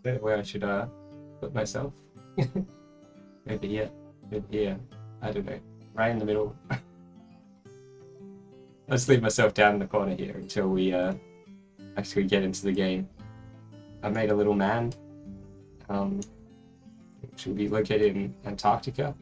Don't know where I should put myself. Over here. Over here. I don't know. Right in the middle. Let's leave myself down in the corner here until we actually get into the game. I made a little man. Which will be located in Antarctica.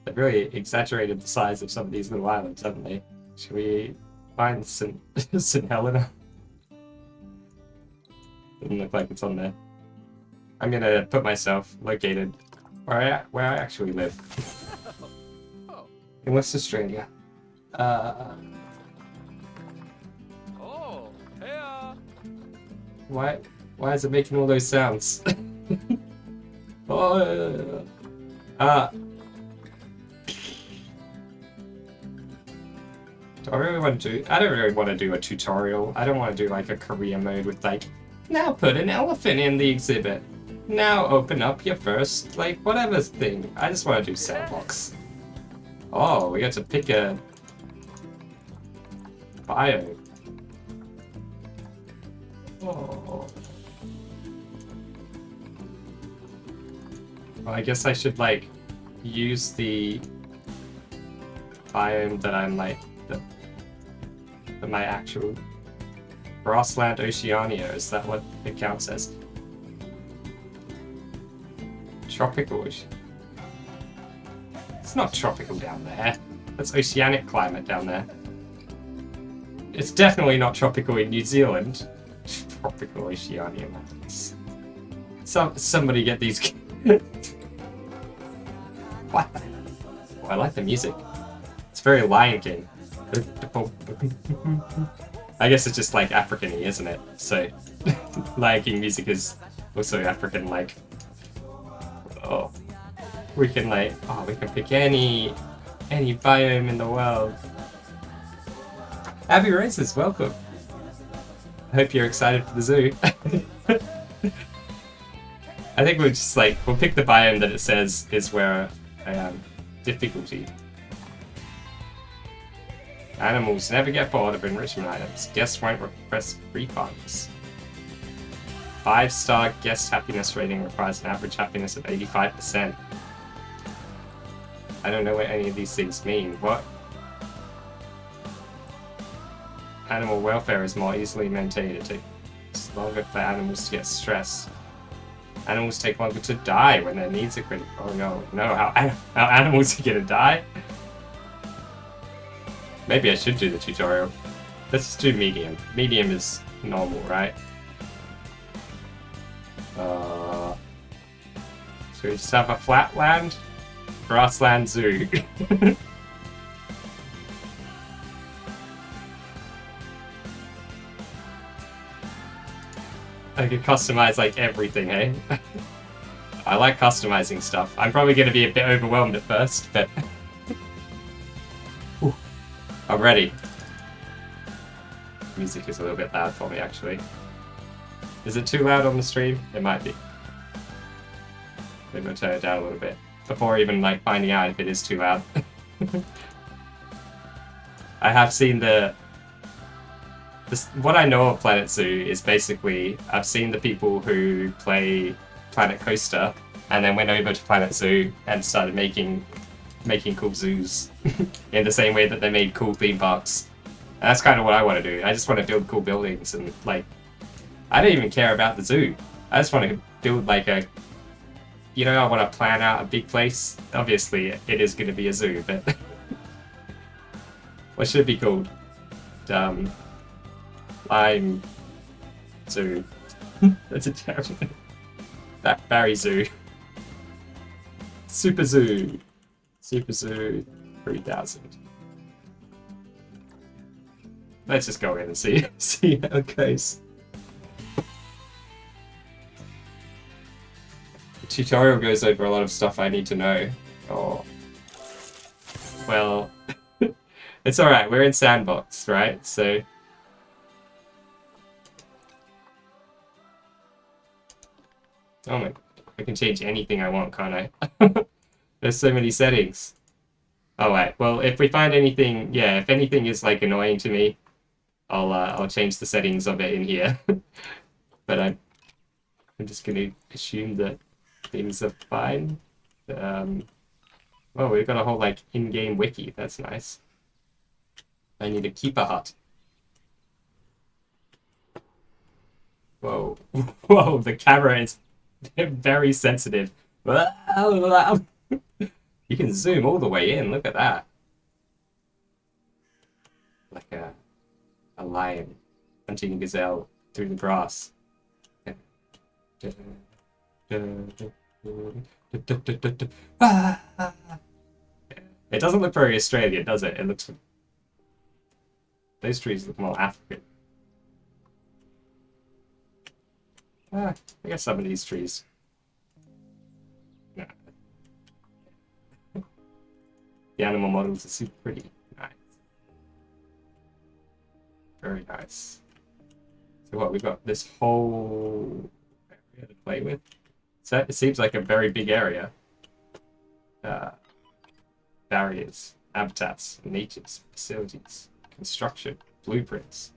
They've really exaggerated the size of some of these little islands, haven't they? Should we find St. St. Helena? Doesn't look like it's on there. I'm gonna put myself located where I actually live. In West Australia. Why is it making all those sounds? Oh, do I really want to do? I don't really want to do a tutorial. I don't want to do like a career mode with like, now put an elephant in the exhibit. Now open up your first like whatever thing. I just want to do sandbox. Oh, we got to pick a bio. Oh. Well, I guess I should like use the biome that I'm like my actual grassland Oceania. Is that what it counts as? Tropical ocean. It's not tropical down there. That's oceanic climate down there. It's definitely not tropical in New Zealand. Tropical Oceania lands. Somebody get these. What? Oh, I like the music. It's very Lion King. I guess it's just like African-y, isn't it? So Lion King music is also African-like. Oh, we can pick any biome in the world. Abby Races, welcome. I hope you're excited for the zoo. I think we'll pick the biome that it says is where I am. Difficulty. Animals never get bored of enrichment items. Guests won't request refunds. 5-star guest happiness rating requires an average happiness of 85%. I don't know what any of these things mean. What? Animal welfare is more easily maintained. It takes longer for animals to get stressed. Animals take longer to die when their needs are critical. Oh no, how animals are gonna die? Maybe I should do the tutorial. Let's just do medium. Medium is normal, right? So we just have a flatland, grassland zoo. I could customize like everything, eh? I like customizing stuff. I'm probably going to be a bit overwhelmed at first, but I'm ready. Music is a little bit loud for me, actually. Is it too loud on the stream? It might be. Maybe I'll turn it down a little bit before even like finding out if it is too loud. I have seen what I know of Planet Zoo is basically I've seen the people who play Planet Coaster and then went over to Planet Zoo and started making cool zoos in the same way that they made cool theme parks. And that's kind of what I want to do. I just want to build cool buildings and like I don't even care about the zoo. I just want to build like I want to plan out a big place. Obviously it is going to be a zoo, but what should it be called? Lime Zoo. That's a terrible name. That Barry Zoo. Super Zoo. Super Zoo 3000. Let's just go in and see how it goes. The tutorial goes over a lot of stuff I need to know. Oh. Well, it's alright, we're in sandbox, right? So oh my, I can change anything I want, can't I? There's so many settings. Oh wait, well if we find anything, yeah, if anything is like annoying to me, I'll change the settings of it in here. But I'm just gonna assume that things are fine. Um, oh, we've got a whole like in-game wiki. That's nice. I need a keeper hut. Whoa, whoa! The camera is very sensitive. You can zoom all the way in. Look at that. Like a lion hunting a gazelle through the grass. It doesn't look very Australian, does it? It looks. Those trees look more African. I guess some of these trees. Nah. The animal models are super pretty. Nice. Very nice. So what, we've got this whole area to play with. So it seems like a very big area. Barriers, habitats, natures, facilities, construction, blueprints.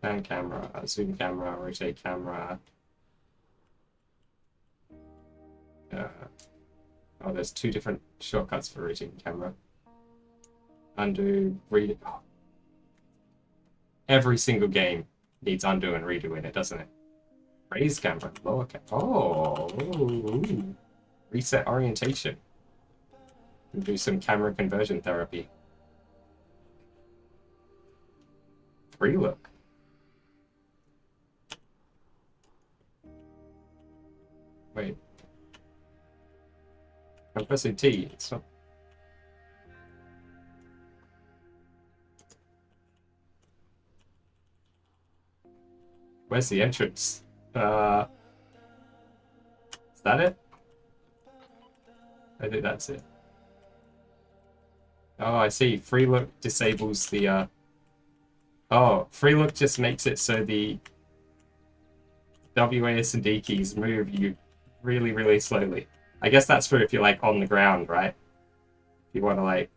Pan camera, zoom camera, rotate camera. Oh, there's two different shortcuts for rotating camera. Undo, read it. Oh. Every single game needs undo and redo in it, doesn't it? Raise camera, lower camera. Oh, ooh. Reset orientation. And do some camera conversion therapy. Free look. Wait. I'm pressing T. It's not. Where's the entrance? Is that it? I think that's it. Oh, I see. Free look disables the. Oh, free look just makes it so the WAS and D keys move you really, really slowly. I guess that's for if you're like on the ground, right? If you want to like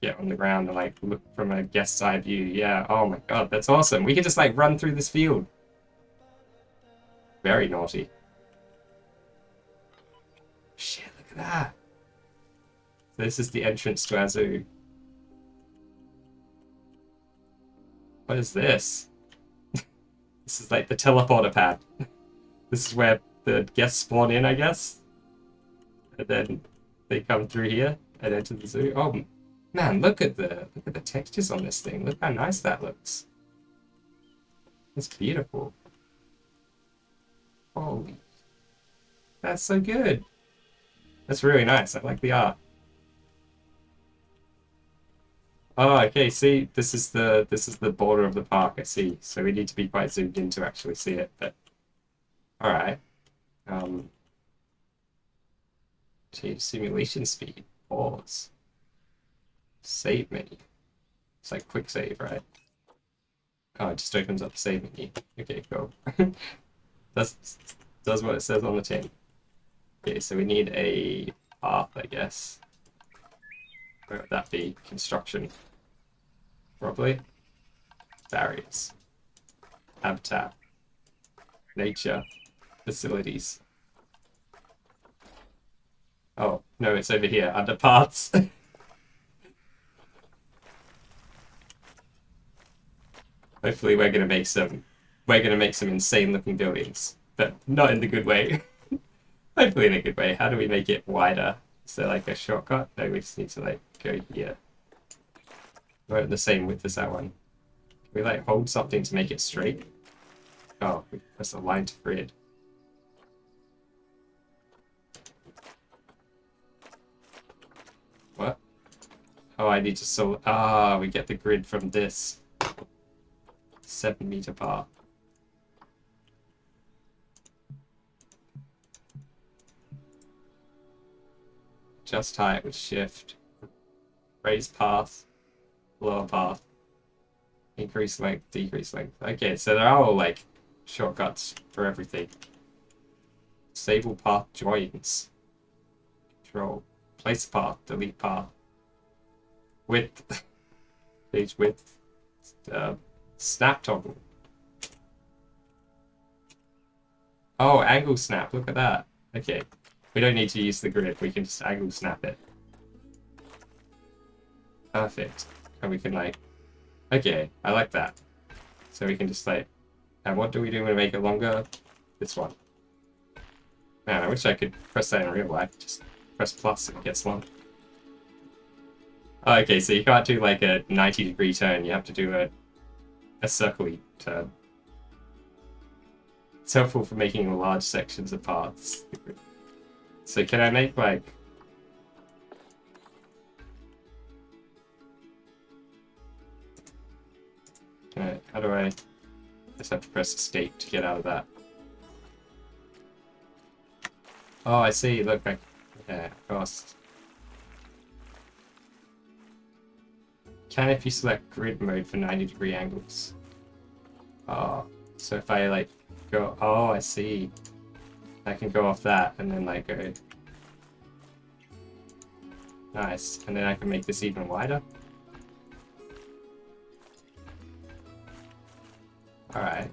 get on the ground and like look from a guest side view. Yeah. Oh my God, that's awesome. We could just like run through this field. Very naughty. Shit, look at that. So this is the entrance to our zoo. What is this? This is like the teleporter pad. This is where the guests spawn in, I guess. And then they come through here and enter the zoo. Oh man, look at the textures on this thing. Look how nice that looks. It's beautiful. Holy, that's so good. That's really nice. I like the art. Oh, okay. See, this is the border of the park. I see. So we need to be quite zoomed in to actually see it. But all right. Change simulation speed. Pause. Save menu. It's like quick save, right? Oh, it just opens up the save menu. Okay, cool. Does what it says on the tin. Okay, so we need a path, I guess. Where would that be? Construction. Probably. Barriers. Habitat. Nature. Facilities. Oh, no, it's over here. Under paths. Hopefully we're gonna make some insane looking buildings. But not in the good way. Hopefully in a good way. How do we make it wider? Is there like a shortcut? No, we just need to like go here. We're at the same width as that one. Can we like hold something to make it straight? Oh, we press align to grid. What? Oh, I need to we get the grid from this. 7-meter path. Just height with shift. Raise path. Lower path. Increase length, decrease length. Okay, so they're all like shortcuts for everything. Disable path joins. Control. Place path. Delete path. Width. Page width. Snap toggle. Oh, angle snap. Look at that. Okay. We don't need to use the grid. We can just angle snap it. Perfect. And we can like... Okay, I like that. So we can just like... And what do we do when we make it longer? This one. Man, I wish I could press that in real life. Just press plus and it gets long. Oh, okay, so you can't do like a 90-degree turn. You have to do a circle-y turn. It's helpful for making large sections of paths. So can I make like... How do I... Just have to press escape to get out of that. Oh, I see. Look, yeah, of course. Can if you select grid mode for 90-degree angles. Oh, so if I like go... Oh, I see. I can go off that and then like go... Nice. And then I can make this even wider. Alright.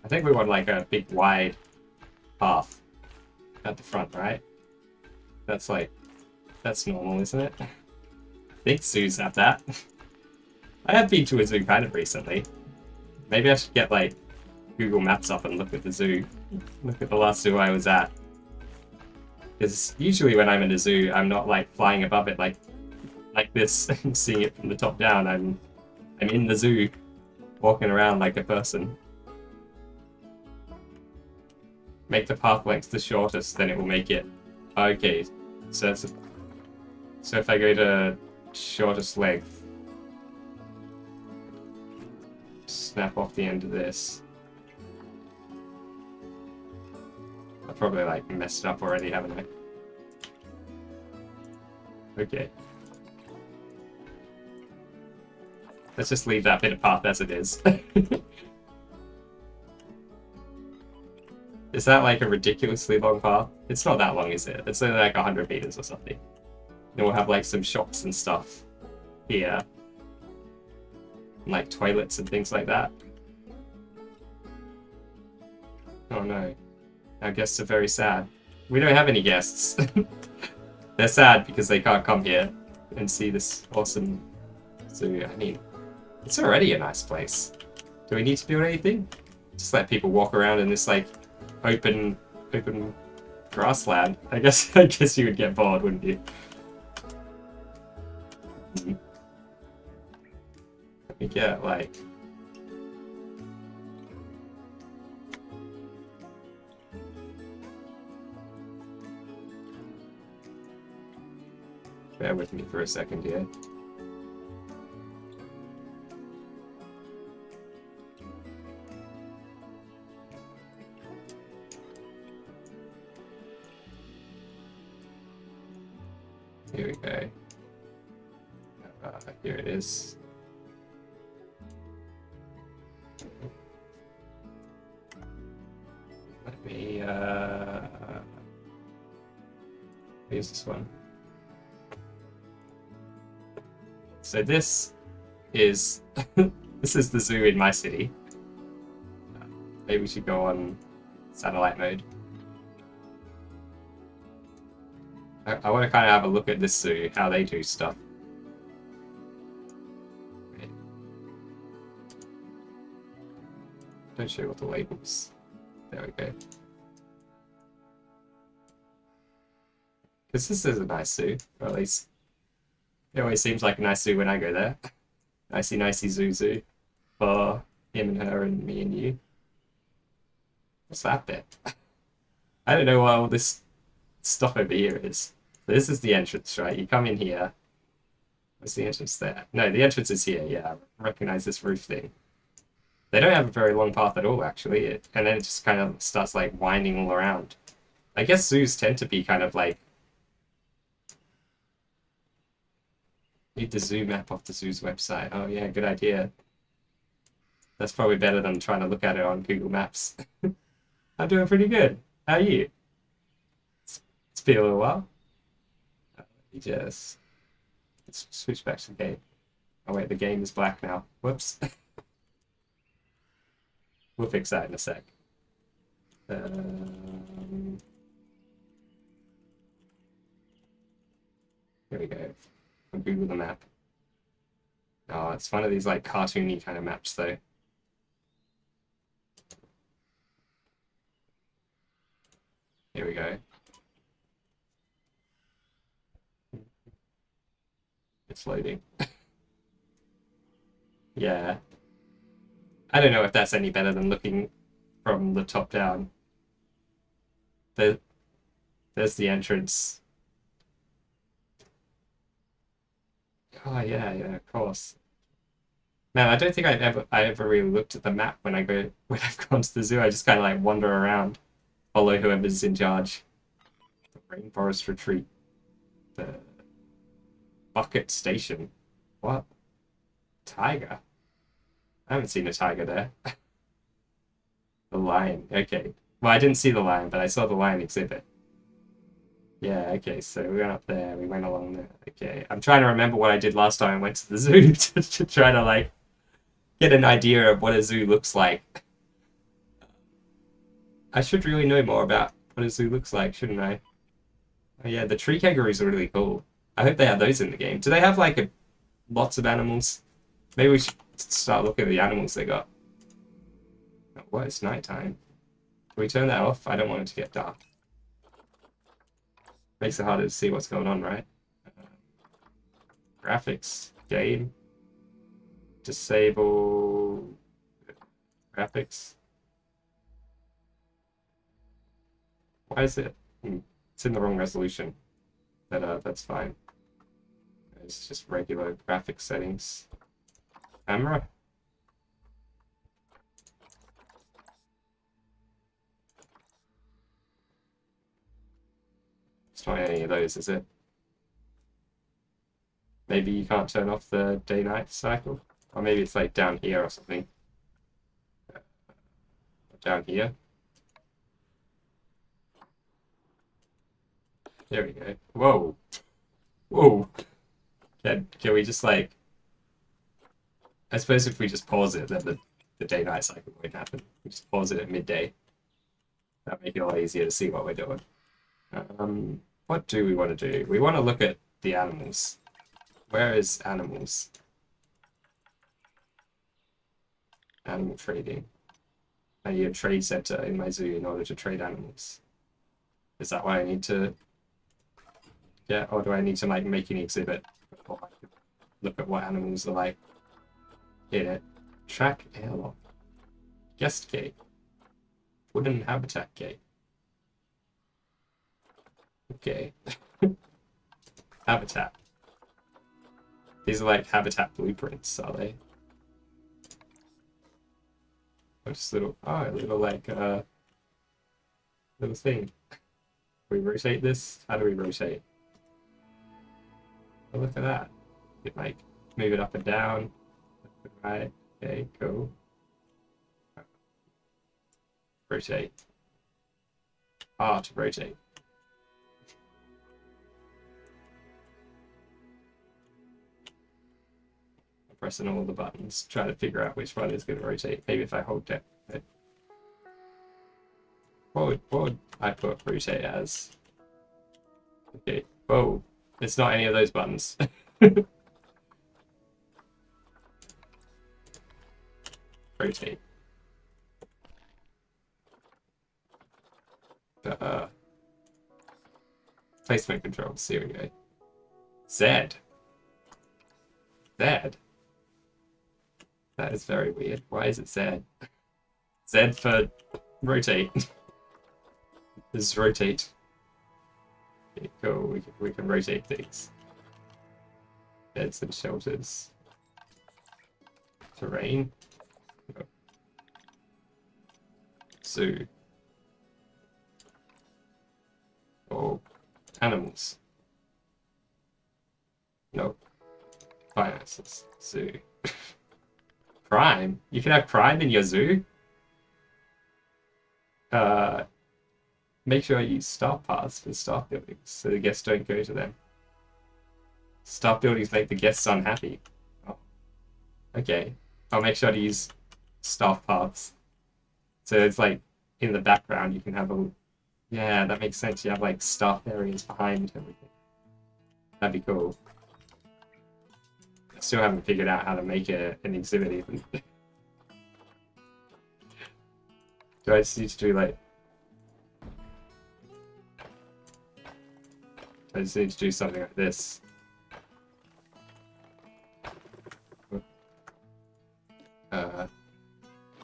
I think we want like a big wide path at the front, right? That's like, that's normal, isn't it? I think zoos have that. I have been to a zoo kind of recently. Maybe I should get like Google Maps up and look at the zoo. Look at the last zoo I was at. Because usually when I'm in a zoo, I'm not like flying above it like this and seeing it from the top down. I'm in the zoo, walking around like a person. Make the path length the shortest, then it will make it... Okay, so if I go to shortest length, snap off the end of this. I probably like messed it up already, haven't I? Okay. Let's just leave that bit of path as it is. Is that like a ridiculously long path? It's not that long, is it? It's only like 100 meters or something. Then we'll have like some shops and stuff here. And, like toilets and things like that. Oh no. Our guests are very sad. We don't have any guests. They're sad because they can't come here and see this awesome zoo. I mean, it's already a nice place. Do we need to build anything? Just let people walk around in this like open grassland. I guess you would get bored, wouldn't you? Let me get like... Bear with me for a second here. Here we go. Here it is. Let me, use this one. So this is, this is the zoo in my city. Maybe we should go on satellite mode. I want to kind of have a look at this zoo, how they do stuff. Don't show what the labels. There we go. Because this is a nice zoo, or at least it always seems like a nice zoo when I go there. Nicey zoo for him and her and me and you. What's that bit? I don't know what all this stuff over here is. So this is the entrance, right? You come in here. Where's the entrance there? No, the entrance is here, yeah. I recognize this roof thing. They don't have a very long path at all, actually. And then it just kind of starts, like, winding all around. I guess zoos tend to be kind of, like... Need the zoo map off the zoo's website. Oh, yeah, good idea. That's probably better than trying to look at it on Google Maps. I'm doing pretty good. How are you? It's been a little while. Let me just let's switch back to the game. Oh wait, the game is black now. Whoops. We'll fix that in a sec. Here we go. I'll Google the map. Oh, it's one of these like cartoony kind of maps though. Here we go. It's loading. Yeah. I don't know if that's any better than looking from the top down. There, there's the entrance. Oh yeah, yeah, of course. Man, I don't think I ever really looked at the map when I've gone to the zoo. I just kind of like wander around, follow whoever's in charge. The Rainforest Retreat, the Bucket Station. What? Tiger? I haven't seen a tiger there. The lion. Okay. Well, I didn't see the lion, but I saw the lion exhibit. Yeah, okay, so we went up there, we went along there. Okay, I'm trying to remember what I did last time I went to the zoo to try to like get an idea of what a zoo looks like. I should really know more about what a zoo looks like, shouldn't I? Oh yeah, the tree kangaroos are really cool. I hope they have those in the game. Do they have like lots of animals? Maybe we should start looking at the animals they got. Oh, what? It's nighttime. Can we turn that off? I don't want it to get dark. Makes it harder to see what's going on, right? Graphics, game, disable graphics. Why is it? It's in the wrong resolution. But that's fine. It's just regular graphics settings. Camera. It's not any of those, is it? Maybe you can't turn off the day-night cycle? Or maybe it's like down here or something. Down here. There we go. Whoa. Whoa. Can we just like... I suppose if we just pause it, then the day-night cycle won't happen. We just pause it at midday. That'll make it a lot easier to see what we're doing. What do we want to do? We want to look at the animals. Where is animals? Animal trading. I need a trade center in my zoo in order to trade animals. Is that why I need to... Yeah, or do I need to like make an exhibit before I can look at what animals are like in it? Track airlock. Guest gate. Wooden habitat gate. Okay. Habitat. These are like habitat blueprints, are they? Or just little, oh, a little like, little thing. We rotate this? How do we rotate? Oh, look at that. You can like move it up and down. Right. Okay, cool. Rotate. R to rotate. I'm pressing all the buttons, trying to figure out which one is going to rotate. Maybe if I hold down. What would I put rotate as? Okay. Whoa. It's not any of those buttons. Rotate. Placement controls. Here we go. Z. Z. That is very weird. Why is it Z? Z for rotate. This is rotate. Okay, cool. We can rotate things. Beds and shelters. Terrain. Oh. Zoo. Oh, animals. No. Finances. Zoo. Crime? You can have crime in your zoo? make sure I use staff paths for staff buildings so the guests don't go to them. Staff buildings make the guests unhappy. Oh, okay. I'll make sure to use staff paths. So it's like in the background you can have a... Yeah, that makes sense. You have like staff areas behind everything. That'd be cool. I still haven't figured out how to make an exhibit even. Do I just need to do like... I just need to do something like this.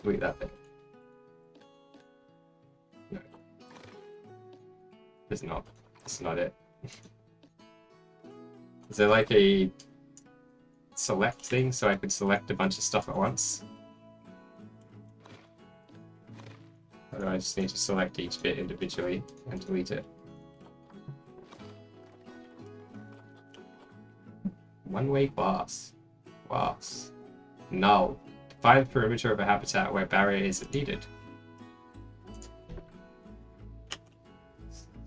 Delete that bit. No. It's not. It's not it. Is there like a select thing so I could select a bunch of stuff at once? Or do I just need to select each bit individually and delete it? One-way glass. Glass. Null. Define the perimeter of a habitat where barrier isn't needed.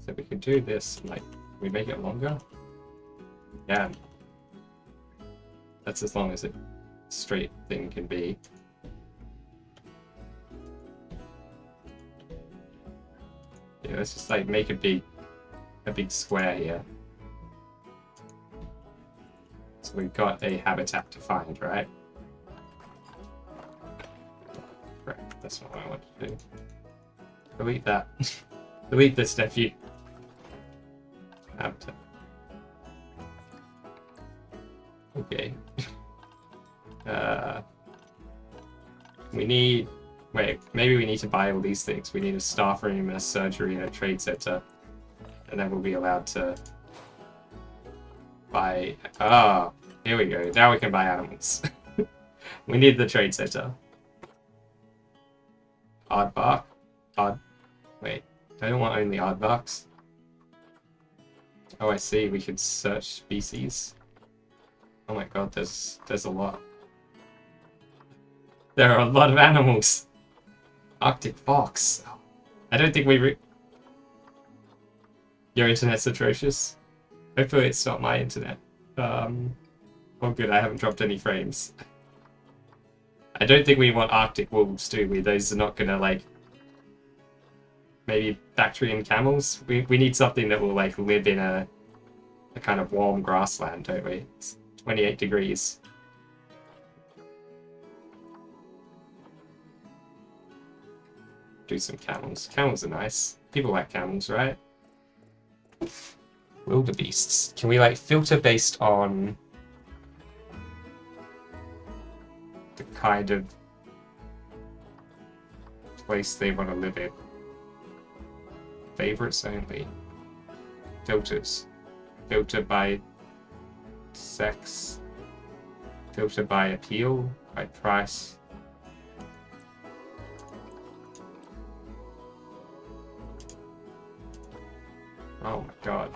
So we can do this, like, can we make it longer? Yeah. That's as long as a straight thing can be. Yeah, let's just like make a big square here. So we've got a habitat to find, right? Right, that's not what I want to do. Delete that. Delete this, nephew. Habitat. Okay. We need... Wait, maybe we need to buy all these things. We need a staff room, a surgery, and a trade center. And then we'll be allowed to buy... Ah, here we go. Now we can buy animals. We need the trade center. Aardvark. Wait, I don't want only aardvarks. Oh, I see. We could search species. Oh my god, there's a lot. There are a lot of animals. Arctic fox. I don't think we Your internet's atrocious. Hopefully it's not my internet. Oh good, I haven't dropped any frames. I don't think we want Arctic wolves, do we? Those are not gonna, like... Maybe Bactrian camels? We need something that will, like, live in a kind of warm grassland, don't we? It's 28 degrees. Do some camels. Camels are nice. People like camels, right? Wildebeests. Can we, like, filter based on the kind of place they want to live in? Favorites only. Filters. Filter by sex. Filter by appeal. By price. Oh my god.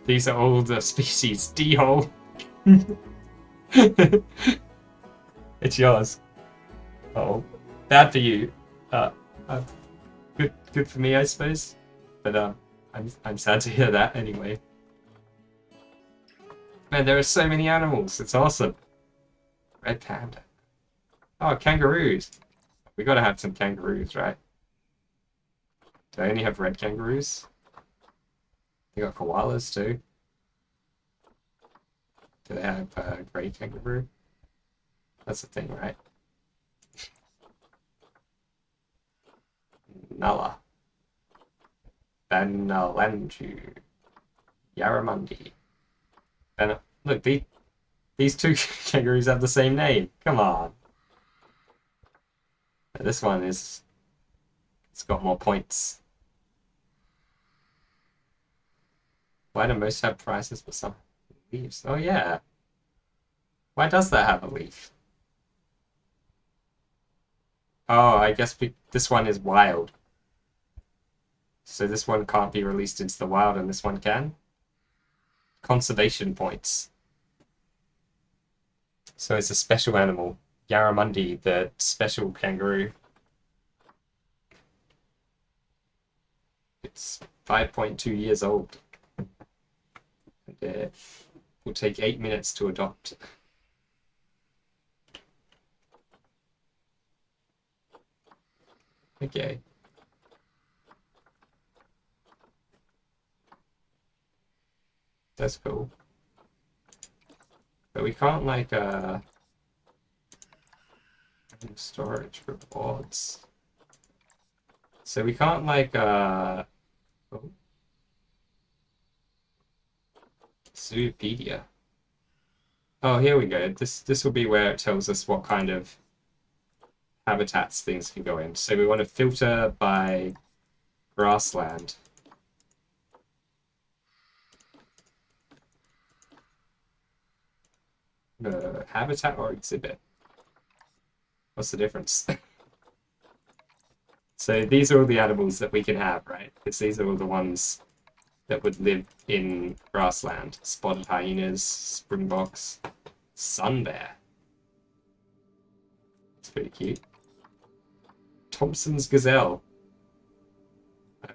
These are all the species. D-hole. It's yours. Oh, bad for you. Good for me, I suppose. But I'm sad to hear that anyway. Man, there are so many animals. It's awesome. Red panda. Oh, kangaroos. We gotta have some kangaroos, right? Do I only have red kangaroos? They got koalas too. Do they have grey kangaroo? That's the thing, right? Nala. Banalanju. Yarramundi. Look, these two kangaroos have the same name. Come on. This one is... It's got more points. Why do most have prices for some leaves? Oh yeah. Why does that have a leaf? Oh, I guess this one is wild. So this one can't be released into the wild and this one can? Conservation points. So it's a special animal. Yarramundi, the special kangaroo. It's 5.2 years old. And it will take 8 minutes to adopt. Okay. That's cool. But we can't like storage rewards. So we can't like oh. Zoopedia. Oh, here we go. This will be where it tells us what kind of habitats things can go in. So we want to filter by grassland. Habitat or exhibit? What's the difference? So these are all the animals that we can have, right? Because these are all the ones that would live in grassland. Spotted hyenas, springboks, sun bear. It's pretty cute. Thompson's gazelle.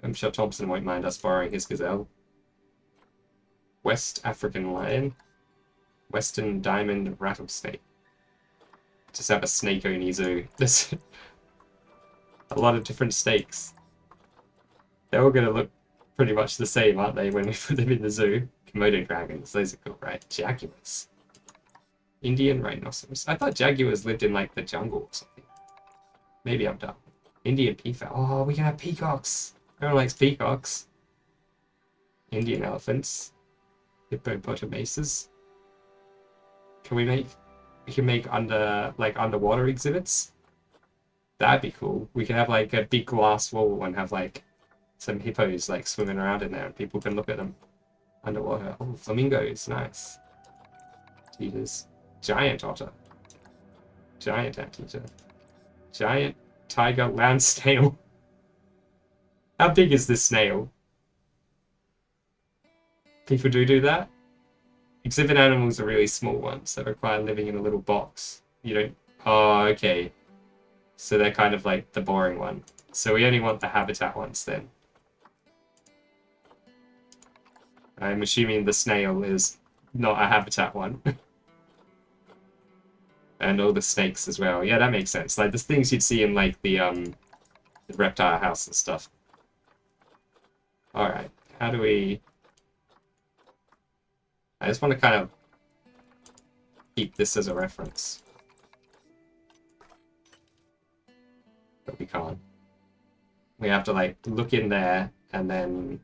I'm sure Thompson won't mind us borrowing his gazelle. West African lion. Western diamond rattlesnake. Just have a snake-only zoo. There's a lot of different snakes. They're all going to look pretty much the same, aren't they, when we put them in the zoo? Komodo dragons, those are cool, right? Jaguars. Indian rhinoceros. I thought jaguars lived in, like, the jungle or something. Maybe I'm dumb. Indian peafowl. Oh, we can have peacocks. Everyone likes peacocks. Indian elephants. Hippopotamuses. We can make underwater exhibits. That'd be cool. We could have like a big glass wall and have like some hippos like swimming around in there and people can look at them underwater. Oh, flamingos, nice. Cheetahs. Giant otter. Giant anteater. Giant tiger land snail. How big is this snail? People do that? Exhibit animals are really small ones that require living in a little box. You don't... Oh, okay. So they're kind of like the boring one. So we only want the habitat ones then. I'm assuming the snail is not a habitat one. And all the snakes as well. Yeah, that makes sense. Like the things you'd see in like the reptile house and stuff. Alright, how do we... I just want to kind of keep this as a reference. But we can't. We have to like look in there and then...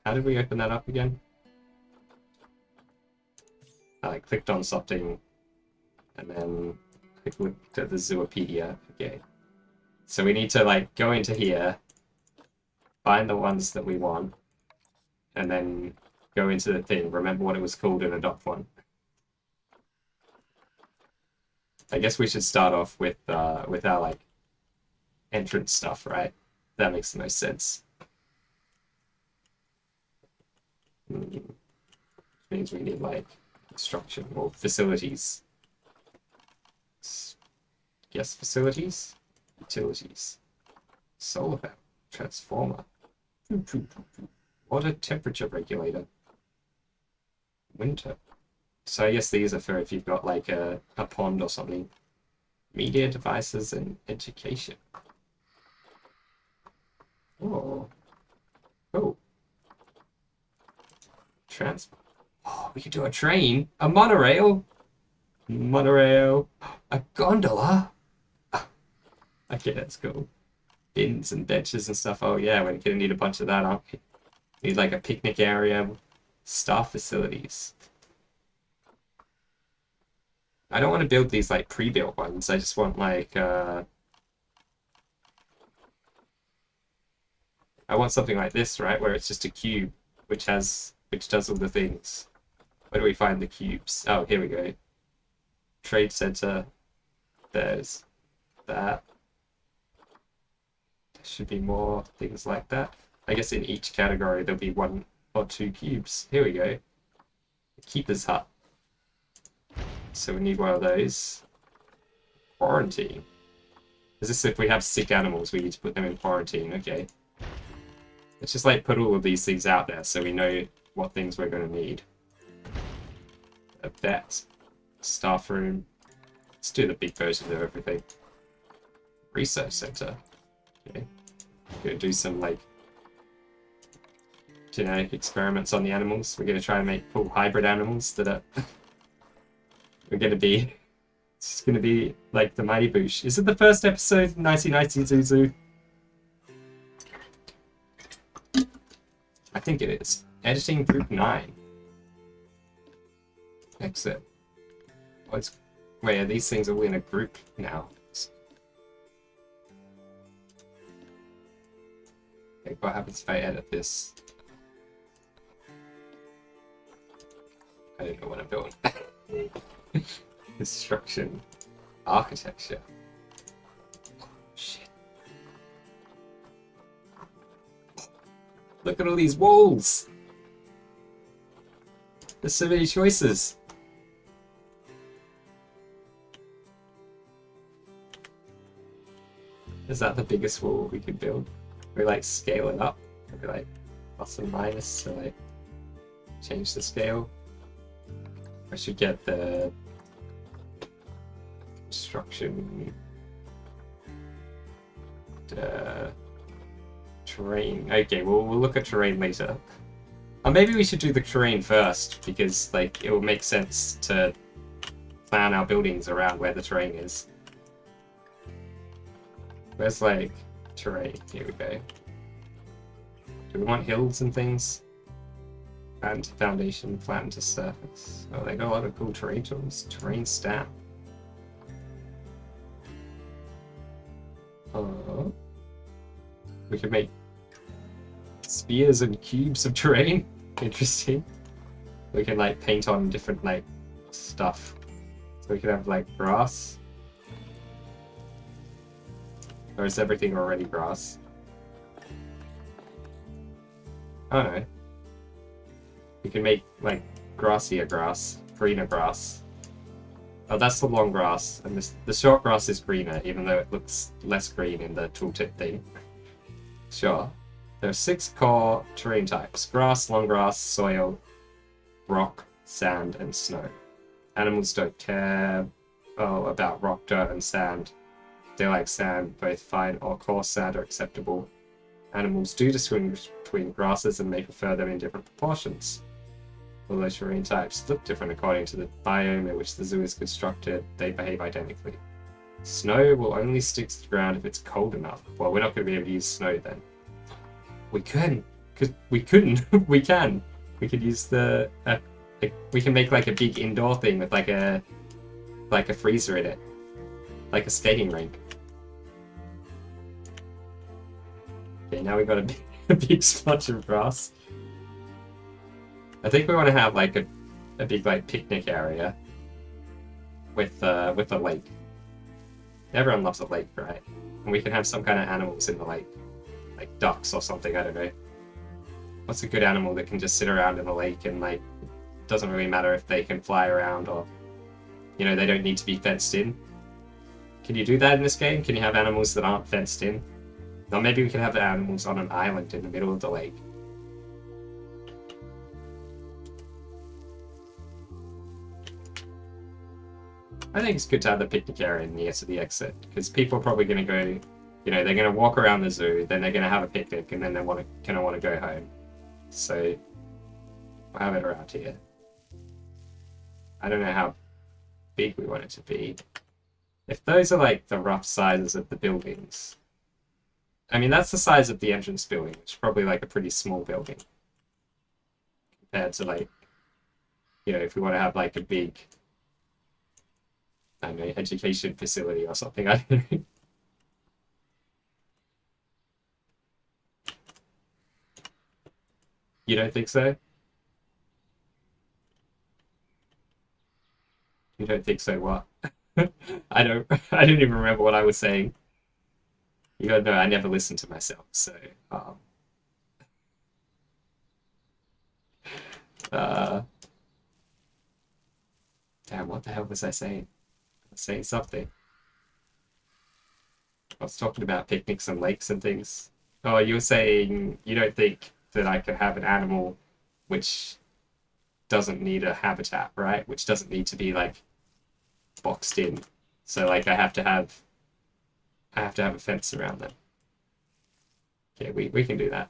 How did we open that up again? I like clicked on something and then I clicked at the Zoopedia. Okay. So we need to like go into here, find the ones that we want, and then go into the thing, remember what it was called, and adopt one. I guess we should start off with our like entrance stuff, right? That makes the most sense. Which means we need like construction or facilities. Yes, facilities, utilities, solar panel, transformer, water temperature regulator. Winter. So I guess these are for if you've got like a pond or something. Media devices and education. Oh. Oh. Transport. Oh, we could do a train. A monorail. Monorail. A gondola. Okay, that's cool. Bins and benches and stuff. Oh yeah, we're gonna need a bunch of that, aren't we? Need like a picnic area. Staff facilities. I don't want to build these like pre-built ones. I just want like I want something like this, right, where it's just a cube which does all the things. Where do we find the cubes? Oh, here we go. Trade center. There's that. There should be more things like that. I guess in each category there'll be 1 or 2 cubes. Here we go. Keeper's hut. So we need one of those. Quarantine. Is this if we have sick animals, we need to put them in quarantine? Okay. Let's just like put all of these things out there so we know what things we're going to need. A vet, staff room. Let's do the big version of everything. Research center. Okay. Gonna do some like genetic experiments on the animals. We're gonna try and make cool hybrid animals that are. We're gonna be. It's gonna be like the Mighty Boosh. Is it the first episode? 1990 Zuzu. I think it is. Editing group 9. Exit. What's... Wait, are these things all in a group now? Okay, what happens if I edit this? I don't know what I'm doing. Construction. Architecture. Oh, shit. Look at all these walls! There's so many choices. Is that the biggest wall we could build? We like scale it up. Maybe like plus and minus to like change the scale. I should get the construction terrain. Okay, we'll look at terrain later. Or maybe we should do the terrain first, because like it will make sense to plan our buildings around where the terrain is. Where's like terrain? Here we go. Do we want hills and things? Flatten to foundation, flatten to surface. Oh, they got a lot of cool terrain tools. Terrain stamp. Oh. We could make spheres and cubes of terrain. Interesting. We can like paint on different like stuff. So we could have like grass. Or is everything already grass? Oh no. We can make like grassier grass, greener grass. Oh, that's the long grass, and the short grass is greener, even though it looks less green in the tooltip thing. Sure. There are 6 core terrain types: grass, long grass, soil, rock, sand, and snow. Animals don't care about rock, dirt, and sand. They like sand. Both fine or coarse sand are acceptable. Animals do distinguish between grasses and may prefer them in different proportions. Although terrain types look different according to the biome in which the zoo is constructed, they behave identically. Snow will only stick to the ground if it's cold enough. Well, we're not going to be able to use snow then. We can, because we couldn't. We can. We could use the. We can make like a big indoor thing with like a freezer in it, like a skating rink. Okay, now we got a big splotch of grass. I think we want to have like a big like picnic area with a lake. Everyone loves a lake, right? And we can have some kind of animals in the lake, like ducks or something. I don't know. What's a good animal that can just sit around in the lake and like doesn't really matter if they can fly around or they don't need to be fenced in. Can you do that in this game? Can you have animals that aren't fenced in? Or maybe we can have the animals on an island in the middle of the lake. I think it's good to have the picnic area near to the exit, because people are probably going to go, they're going to walk around the zoo, then they're going to have a picnic, and then they're going to want to go home. So, I'll have it around here. I don't know how big we want it to be. If those are like the rough sizes of the buildings, I mean, that's the size of the entrance building, which is probably like a pretty small building compared to like, if we want to have like a big, I don't know, education facility or something. I don't know. You don't think so? You don't think so? What? I don't even remember what I was saying. You gotta know, I never listen to myself, so damn, what the hell was I saying? I was saying something. I was talking about picnics and lakes and things. Oh, you're saying you don't think that I could have an animal which doesn't need a habitat, right? Which doesn't need to be like boxed in. So like I have to have a fence around them. Yeah, we can do that.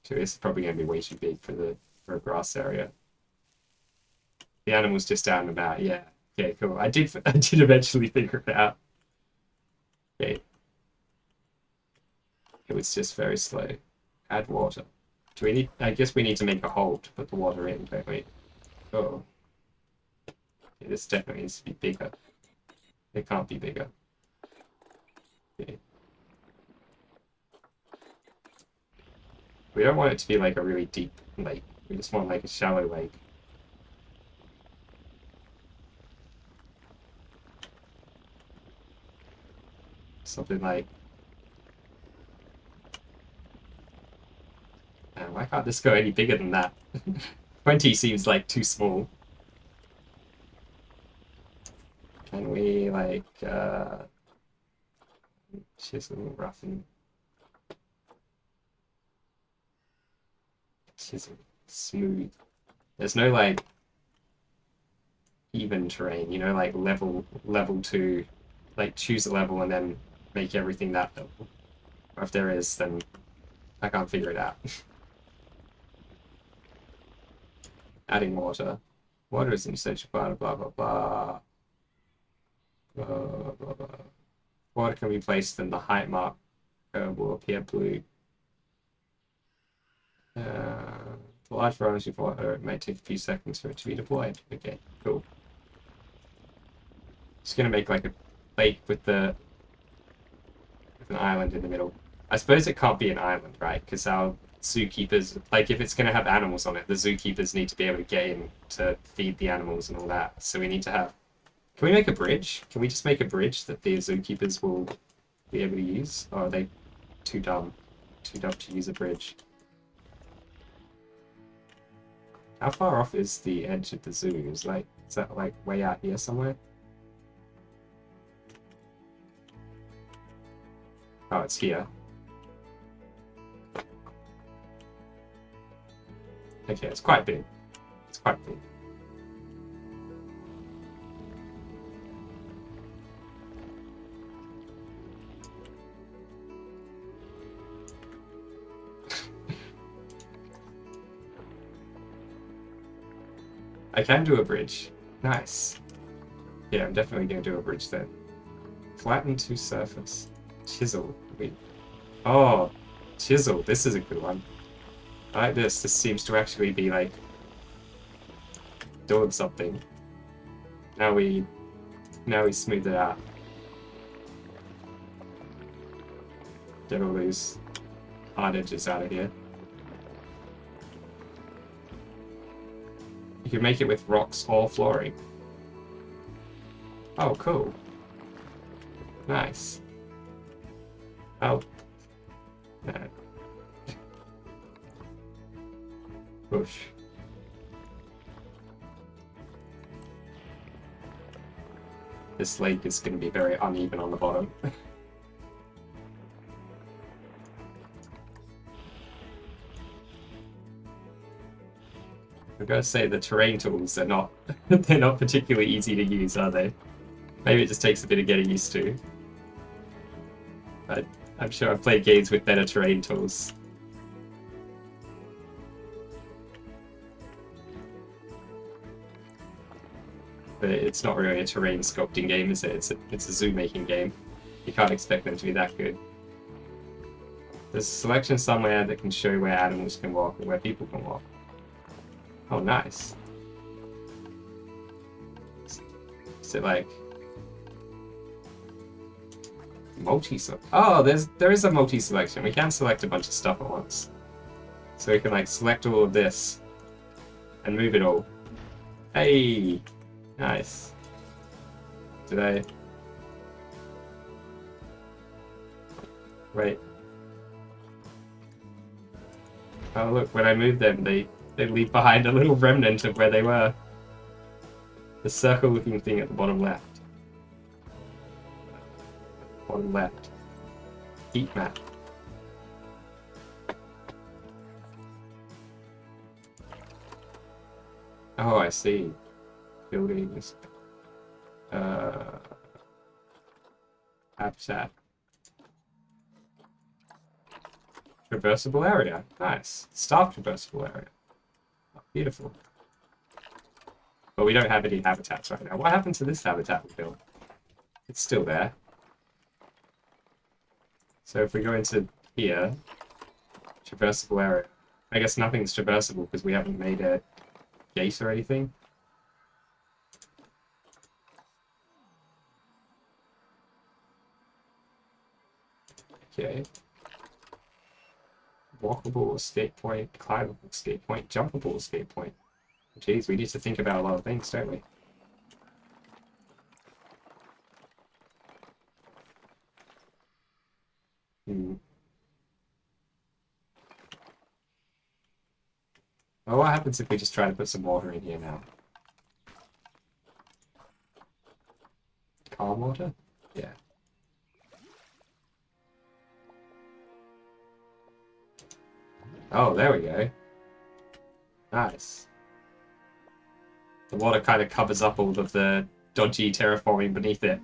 So it's probably gonna be way too big for a grass area. The animal's just out and about, yeah. Okay, cool. I did eventually figure it out. Okay. It was just very slow. Add water. Do we need I guess we need to make a hole to put the water in, don't we? Oh. Yeah, this definitely needs to be bigger. It can't be bigger. Okay. We don't want it to be like a really deep lake. We just want like a shallow lake. Something like... why can't this go any bigger than that? 20 seems like too small. Can we like chisel, roughen, chisel, smooth? There's no like even terrain, you know, like level two, like choose a level and then make everything that level. Or if there is, then I can't figure it out. Adding water. Water is an essential part of blah blah blah. Blah blah blah. Water can be placed in the height mark will appear blue. For large volumes of water, it may take a few seconds for it to be deployed. Okay, cool. Just gonna make like a lake with an island in the middle. I suppose it can't be an island, right? Because our zookeepers, like if it's gonna have animals on it, the zookeepers need to be able to get in to feed the animals and all that. So we need to have. Can we make a bridge? Can we just make a bridge that the zookeepers will be able to use? Or are they too dumb? Too dumb to use a bridge. How far off is the edge of the zoo? Is that like way out here somewhere? Oh, it's here. Okay, it's quite big. It's quite big. I can do a bridge. Nice. Yeah, I'm definitely going to do a bridge then. Flatten to surface. Chisel. Wait. Oh, chisel. This is a good one. I like this. This seems to actually be like doing something. Now we smooth it out. Get all these hard edges out of here. You can make it with rocks or flooring. Oh, cool. Nice. Oh. No. Push. This lake is going to be very uneven on the bottom. I've got to say the terrain tools are not they're not particularly easy to use, are they? Maybe it just takes a bit of getting used to. But I'm sure I've played games with better terrain tools. But it's not really a terrain sculpting game, is it? It's a zoo making game. You can't expect them to be that good. There's a selection somewhere that can show where animals can walk and where people can walk. Oh, nice. Is it like multi-select? Oh, there is a multi-selection. We can select a bunch of stuff at once. So we can like select all of this and move it all. Hey, nice. Wait. Oh look, when I move them, they leave behind a little remnant of where they were. The circle-looking thing at the bottom left. Bottom left. Heat map. Oh, I see. Buildings. Habitat. Traversable area. Nice. Staff traversable area. Oh, beautiful. But we don't have any habitats right now. What happened to this habitat we built? It's still there. So if we go into here, traversable area. I guess nothing's traversable because we haven't made a gate or anything. Okay. Walkable escape point, climbable escape point, jumpable escape point. Jeez, we need to think about a lot of things, don't we? Well, what happens if we just try to put some water in here now? Calm water? Yeah. Oh, there we go. Nice. The water kind of covers up all of the dodgy terraforming beneath it.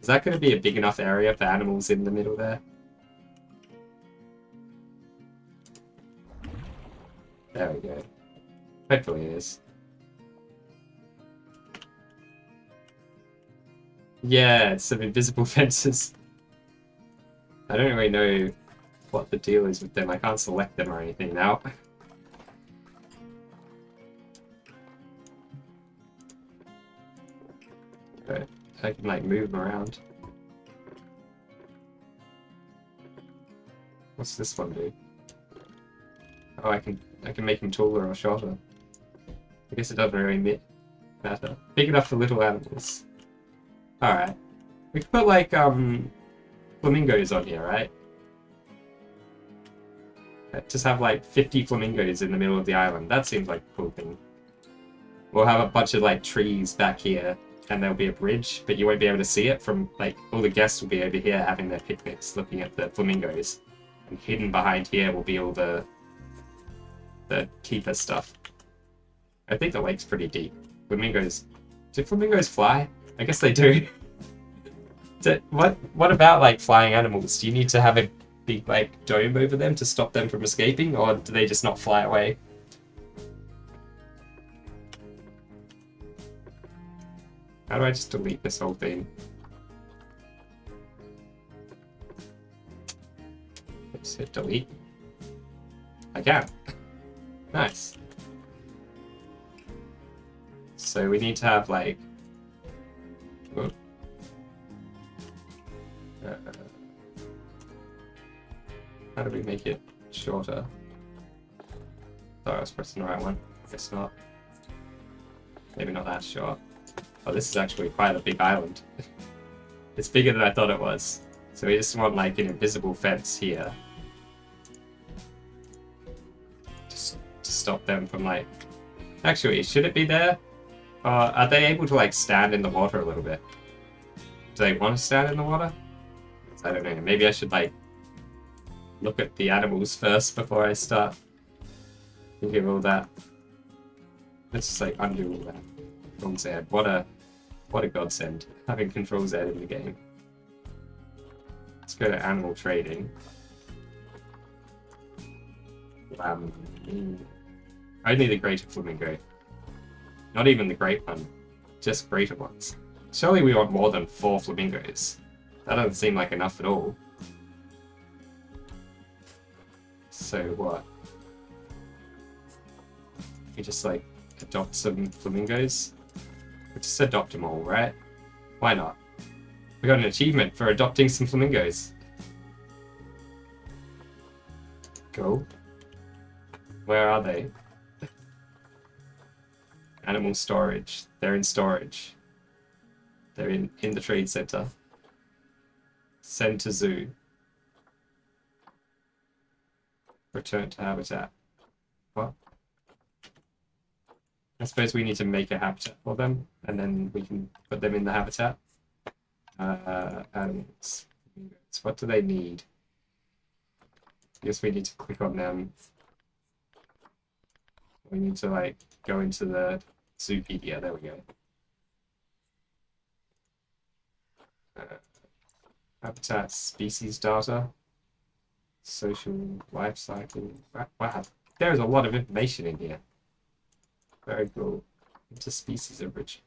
Is that going to be a big enough area for animals in the middle there? There we go. Hopefully it is. Yeah, it's some invisible fences. I don't really know what the deal is with them. I can't select them or anything now. But I can like move them around. What's this one do? Oh, I can make them taller or shorter. I guess it doesn't really matter. Big enough for little animals. Alright. We could put like flamingos on here, right? Just have like 50 flamingos in the middle of the island. That seems like a cool thing. We'll have a bunch of like trees back here, and there'll be a bridge, but you won't be able to see it from like all the guests will be over here having their picnics, looking at the flamingos, and hidden behind here will be all the keeper stuff. I think the lake's pretty deep. Flamingos. Do flamingos fly? I guess they do. What about like flying animals? Do you need to have a big like dome over them to stop them from escaping, or do they just not fly away? How do I just delete this whole thing? Just hit delete. I can. Nice. So we need to have like how do we make it shorter? Sorry, I was pressing the right one. I guess not. Maybe not that short. Oh, this is actually quite a big island. It's bigger than I thought it was. So we just want like an invisible fence here. Just to stop them from like... Actually, should it be there? Are they able to like stand in the water a little bit? Do they want to stand in the water? I don't know. Maybe I should like look at the animals first before I start thinking of all that. Let's just like undo all that. Control Z. What a godsend having Control Z in the game. Let's go to animal trading. Only the greater flamingo. Not even the great one. Just greater ones. Surely we want more than 4 flamingos. That doesn't seem like enough at all. So what? We just like adopt some flamingos? We just adopt them all, right? Why not? We got an achievement for adopting some flamingos. Go. Where are they? Animal storage. They're in storage. They're in the trade center. Send to zoo. Return to habitat. What? I suppose we need to make a habitat for them, and then we can put them in the habitat. And So what do they need? I guess we need to click on them. We need to like go into the Zoopedia. There we go. Habitat, species data, social life cycle. Wow, there's a lot of information in here. Very cool. Interspecies enrichment.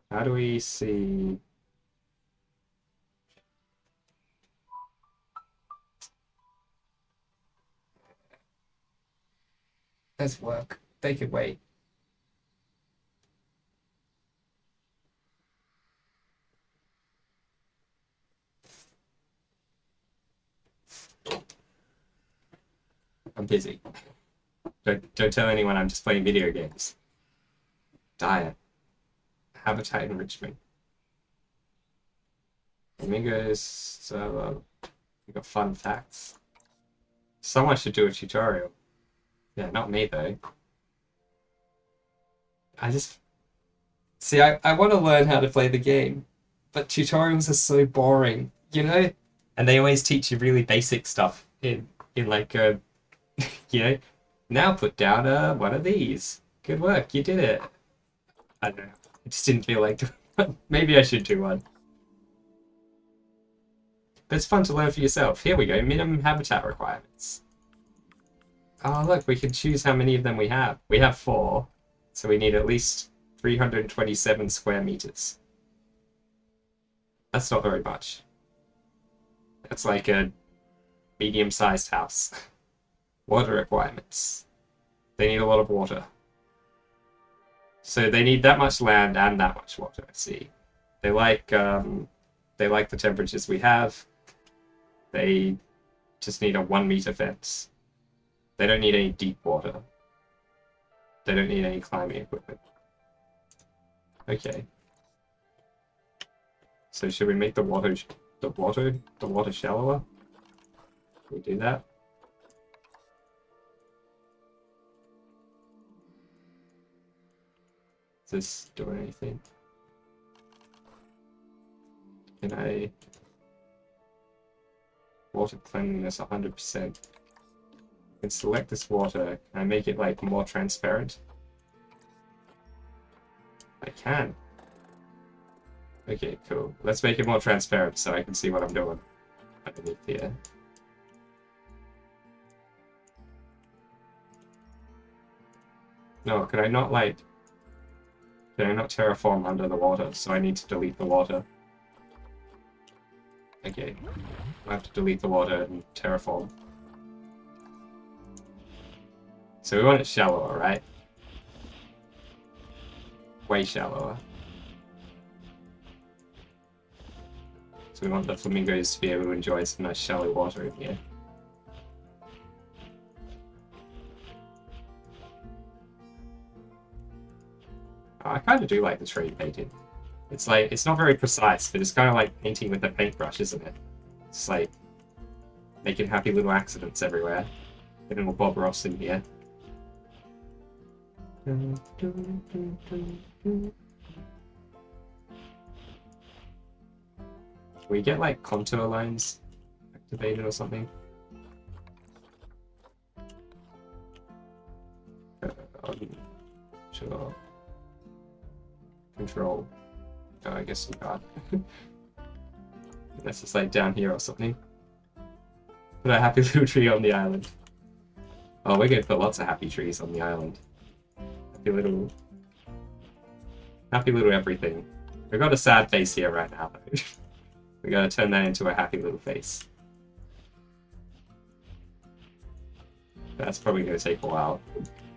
How do we see? There's work. They could wait. I'm busy. Don't tell anyone I'm just playing video games. Diet. Habitat enrichment. Flamingos. We got fun facts. Someone should do a tutorial. Yeah, not me though. I just see. I want to learn how to play the game, but tutorials are so boring, you know. And they always teach you really basic stuff in like you know. Now put down one of these. Good work, you did it. I don't know. I just didn't feel like maybe I should do one. But it's fun to learn for yourself. Here we go. Minimum habitat requirements. Oh look, we can choose how many of them we have. We have 4, so we need at least 327 square meters. That's not very much. That's like a medium-sized house. Water requirements. They need a lot of water. So they need that much land and that much water, I see. They like the temperatures we have. They just need a 1-meter fence. They don't need any deep water. They don't need any climbing equipment. Okay. So should we make the water shallower? Can we do that? Is this doing anything? Can I... Water cleanliness 100%. I can select this water. Can I make it like more transparent? I can. Okay, cool. Let's make it more transparent so I can see what I'm doing underneath here. No, can I not terraform under the water? So I need to delete the water. Okay. I have to delete the water and terraform. So we want it shallower, right? Way shallower. So we want the flamingos to be able to enjoy some nice shallow water in here. Oh, I kind of do like the tree painting. It's like, it's not very precise, but it's kind of like painting with a paintbrush, isn't it? It's like making happy little accidents everywhere. A little Bob Ross in here. We get like contour lines activated or something. Sure. Control. Oh, I guess you can't. Unless it's like down here or something. Put a happy little tree on the island. Oh, we're going to put lots of happy trees on the island. Happy little everything. We've got a sad face here right now, though. We gotta turn that into a happy little face. That's probably gonna take a while,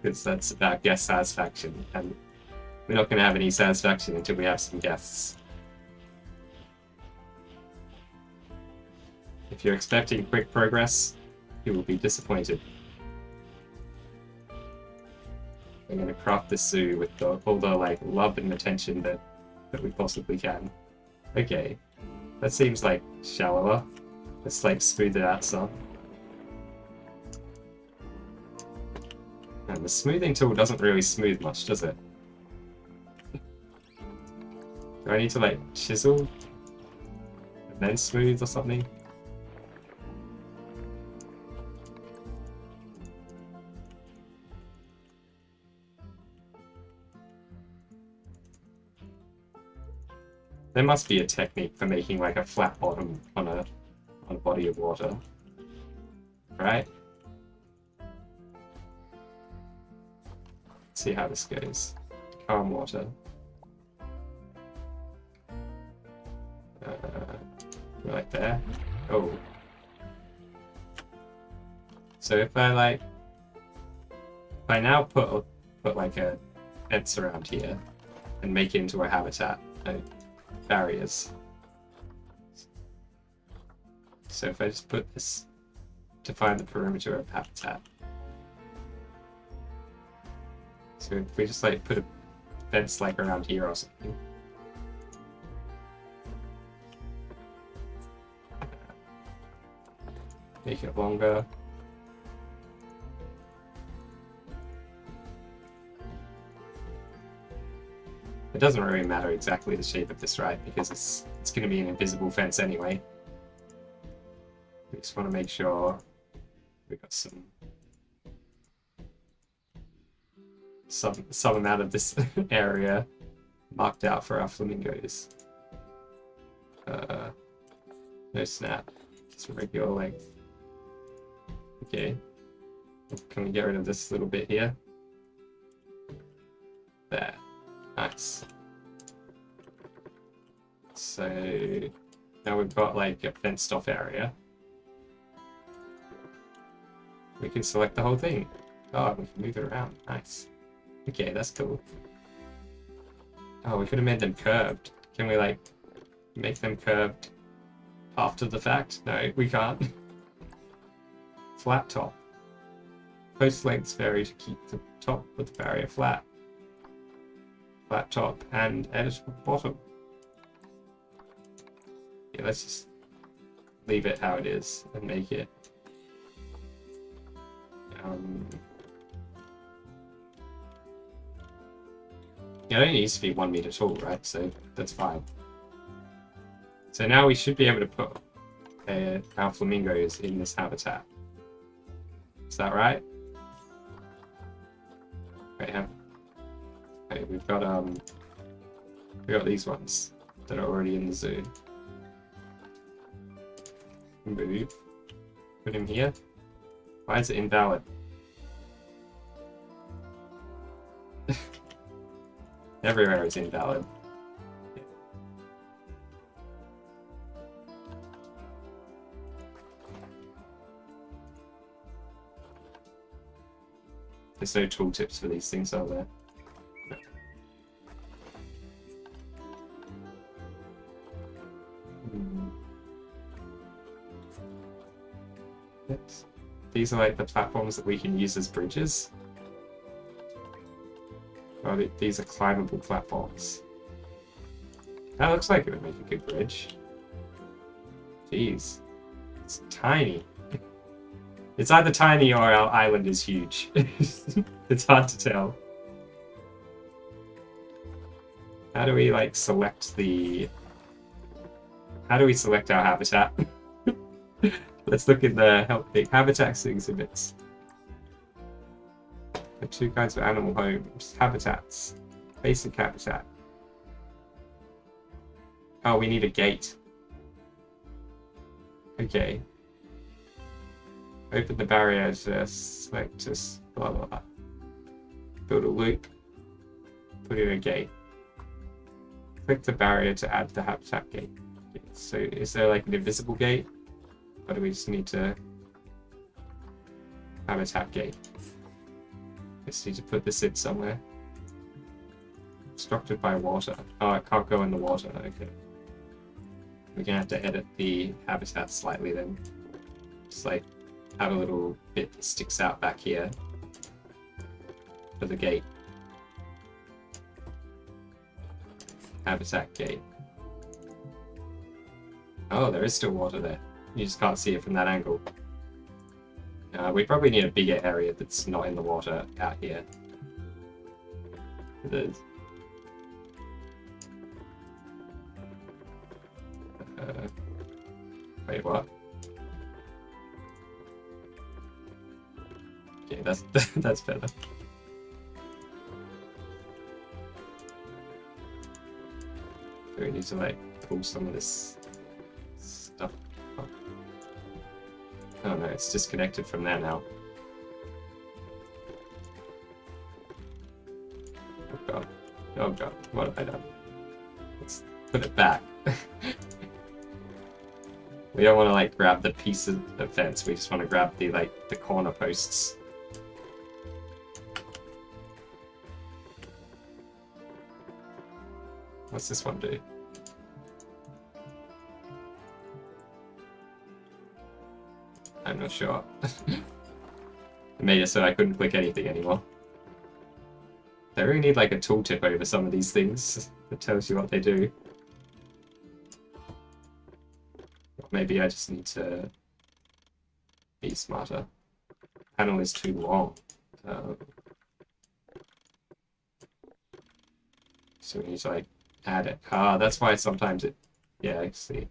because that's about guest satisfaction, and we're not gonna have any satisfaction until we have some guests. If you're expecting quick progress, you will be disappointed. I'm gonna craft this zoo with all the like love and attention that we possibly can. Okay, that seems like shallower. Let's like smooth it out some. And the smoothing tool doesn't really smooth much, does it? Do I need to like chisel? then smooth or something. There must be a technique for making like a flat bottom on a body of water, right? Let's see how this goes. Calm water. Right there. Oh. So if I now put like a fence around here and make it into a habitat, barriers. So if I just put this, define the perimeter of habitat. So if we just like put a fence like around here or something. Make it longer. It doesn't really matter exactly the shape of this, right? Because it's going to be an invisible fence anyway. We just want to make sure we got some amount of this area marked out for our flamingos. No snap, just regular length. Okay, can we get rid of this little bit here? There. Nice. So now we've got like a fenced off area. We can select the whole thing. Oh, we can move it around. Nice. Okay, that's cool. Oh, we could have made them curved. Can we like make them curved after the fact? No, we can't. Flat top. Post lengths vary to keep the top of the barrier flat. Flat top and editable bottom. Yeah, let's just leave it how it is and make it it only needs to be 1 meter tall, right? So that's fine. So now we should be able to put our flamingos in this habitat. Is that right? Okay, we've got these ones that are already in the zoo. Move. Put him here. Why is it invalid? Everywhere is invalid. Yeah. There's no tooltips for these things, are there? These are like the platforms that we can use as bridges. Oh, these are climbable platforms. That looks like it would make a good bridge. Jeez. It's tiny. It's either tiny or our island is huge. It's hard to tell. How do we like select the... How do we select our habitat? Let's look at the habitats exhibits. There are 2 kinds of animal homes. Habitats. Basic habitat. Oh, we need a gate. Okay. Open the barrier to select this, blah blah blah. Build a loop. Put in a gate. Click the barrier to add the habitat gate. So is there like an invisible gate? Or do we just need to habitat gate? Just need to put this in somewhere. Obstructed by water. Oh, it can't go in the water. Okay. We're gonna have to edit the habitat slightly then. Just like have a little bit that sticks out back here for the gate. Habitat gate. Oh, there is still water there. You just can't see it from that angle. We probably need a bigger area that's not in the water out here. There's... Wait, what? Okay, that's that's better. We need to like pull some of this stuff up. Oh no, it's disconnected from there now. Oh god. Oh god, what have I done? Let's put it back. We don't want to like grab the piece of the fence, we just want to grab the like the corner posts. What's this one do? I'm not sure. It made it so I couldn't click anything anymore. I really need like a tooltip over some of these things that tells you what they do. Maybe I just need to be smarter. Panel is too long. So we need to like add it. Ah, that's why sometimes it... Yeah, I see.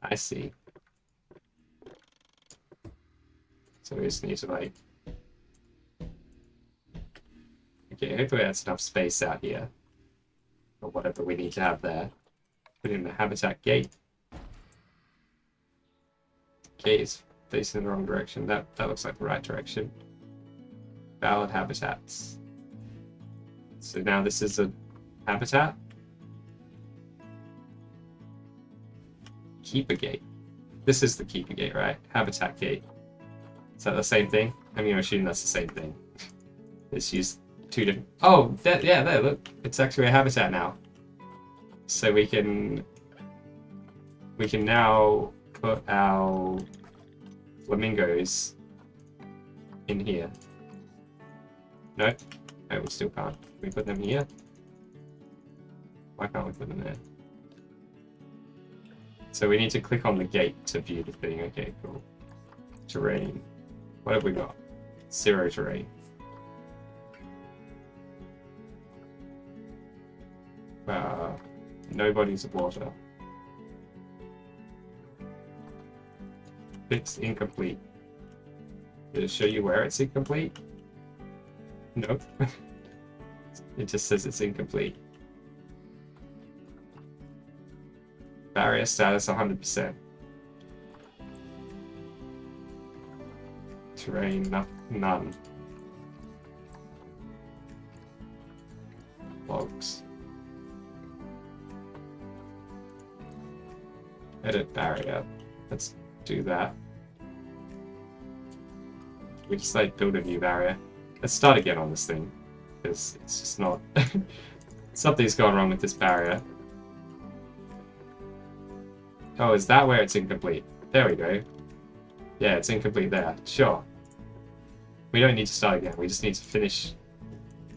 I see. So we just need to like... Okay, hopefully that's enough space out here. Or whatever we need to have there. Put in the habitat gate. Gate is facing in the wrong direction. That looks like the right direction. Valid habitats. So now this is a habitat. Keeper gate. This is the keeper gate, right? Habitat gate. Is that the same thing? I'm going to assume that's the same thing. It's used two different... Oh, yeah, there, look. It's actually a habitat now. So we can now put our flamingos in here. No? No, we still can't. Can we put them here? Why can't we put them there? So we need to click on the gate to view the thing. Okay, cool. Terrain. What have we got? 0 terrain. No bodies of water. It's incomplete. Did it show you where it's incomplete? Nope. It just says it's incomplete. Barrier status 100%. Terrain, none. Logs. Edit barrier. Let's do that. We just like build a new barrier. Let's start again on this thing, because it's just not... Something's gone wrong with this barrier. Oh, is that where it's incomplete? There we go. Yeah, it's incomplete there. Sure. We don't need to start again. We just need to finish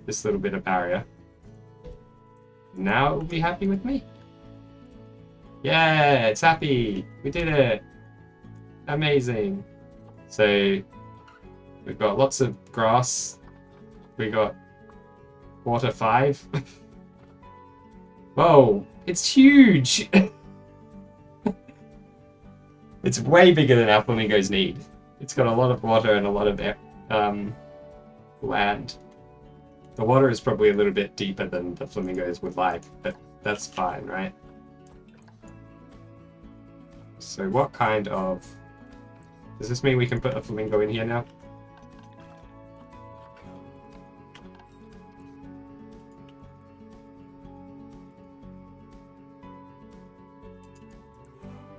this little bit of barrier. Now it'll be happy with me? Yeah, it's happy. We did it. Amazing. So we've got lots of grass. We got water 5. Whoa, it's huge. It's way bigger than our flamingos need. It's got a lot of water and a lot of land. The water is probably a little bit deeper than the flamingos would like, but that's fine, right? So what kind of... Does this mean we can put a flamingo in here now?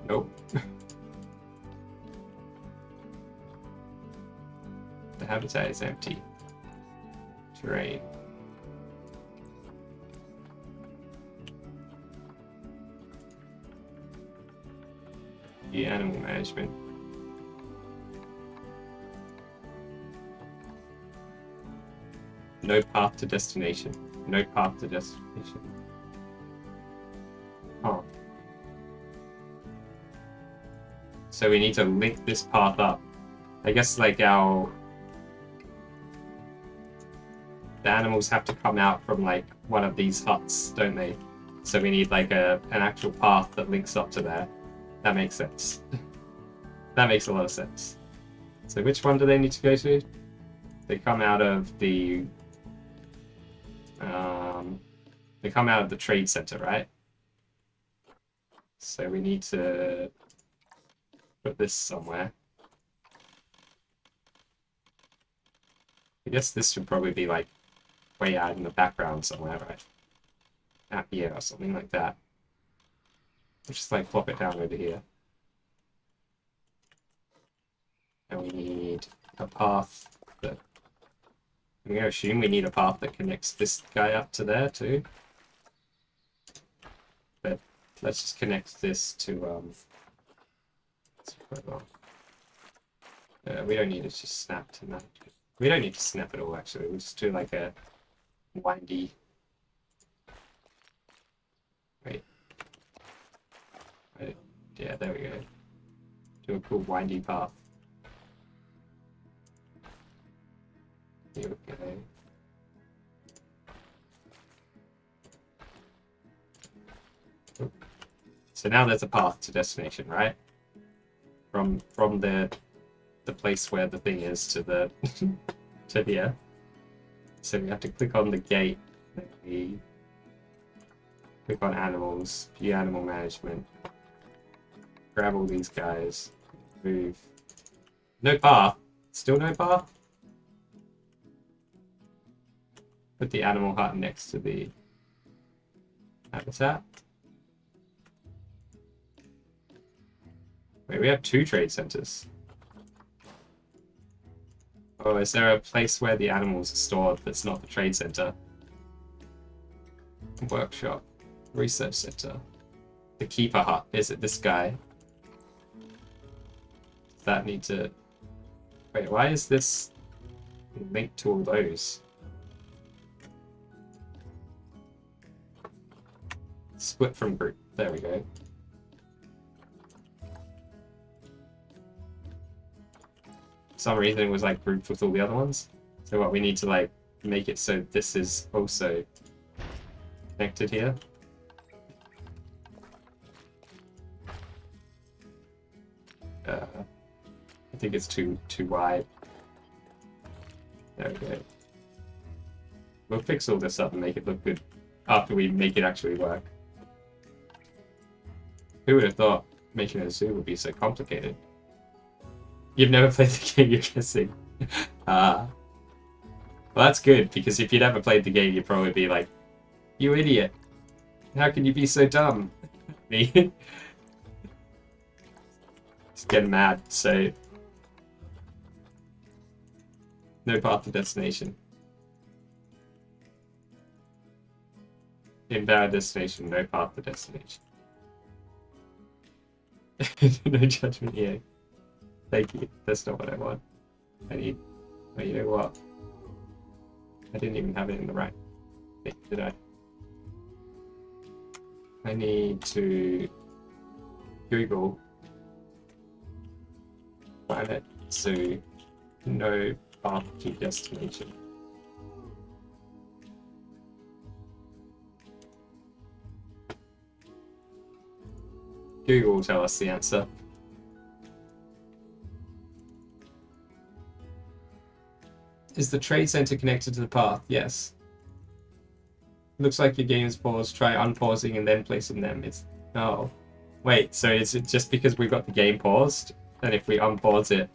Nope. The habitat is empty. Terrain. The animal management. No path to destination. No path to destination. Oh. So we need to link this path up. I guess like the animals have to come out from like one of these huts, don't they? So we need like an actual path that links up to there. That makes sense. That makes a lot of sense. So which one do they need to go to? They come out of the... they come out of the trade center, right? So we need to put this somewhere. I guess this should probably be like way out in the background somewhere, right? Out here or something like that. Just like plop it down over here. And we need a path that... I'm going to assume we need a path that connects this guy up to there too. But let's just connect this to... we don't need it to snap to that. We don't need to snap at all, actually. We'll just do like a windy... Wait. Yeah, there we go. Do a cool windy path. Here we go. Oh. So now there's a path to destination, right? From the place where the thing is to the to here. So we have to click on the gate. Then we click on animals, view animal management. Grab all these guys. Move. No path. Still no path. Put the animal hut next to the habitat. Wait, we have 2 trade centers. Oh, is there a place where the animals are stored that's not the trade center? Workshop. Research center. The keeper hut. Is it this guy? Does that need to... Wait, why is this linked to all those? Split from group. There we go. For some reason it was like grouped with all the other ones. So what, we need to like make it so this is also connected here. I think it's too wide. There we go. We'll fix all this up and make it look good after we make it actually work. Who would have thought making a zoo would be so complicated? You've never played the game, you're guessing. Well, that's good, because if you'd ever played the game, you'd probably be like, you idiot. How can you be so dumb? Me? Just getting mad, so... No path to destination. Invalid destination, no path to destination. No judgment here. Thank you. That's not what I want. I need... Oh, you know what? I didn't even have it in the right thing, did I? I need to Google planet zoo no path to destination. Google will tell us the answer. Is the trade center connected to the path? Yes. Looks like your game is paused. Try unpausing and then placing them. It's... Oh. Wait, so is it just because we've got the game paused? And if we unpause it,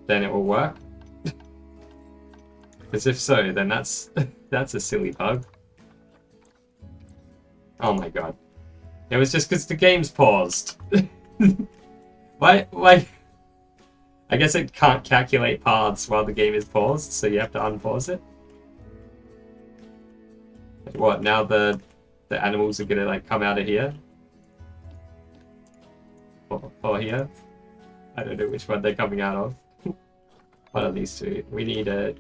then it will work? Because if so, then that's a silly bug. Oh my god. It was just because the game's paused. Why? I guess it can't calculate paths while the game is paused, so you have to unpause it. What, now the animals are gonna like come out of here? Or here? I don't know which one they're coming out of. One of these two. We need a...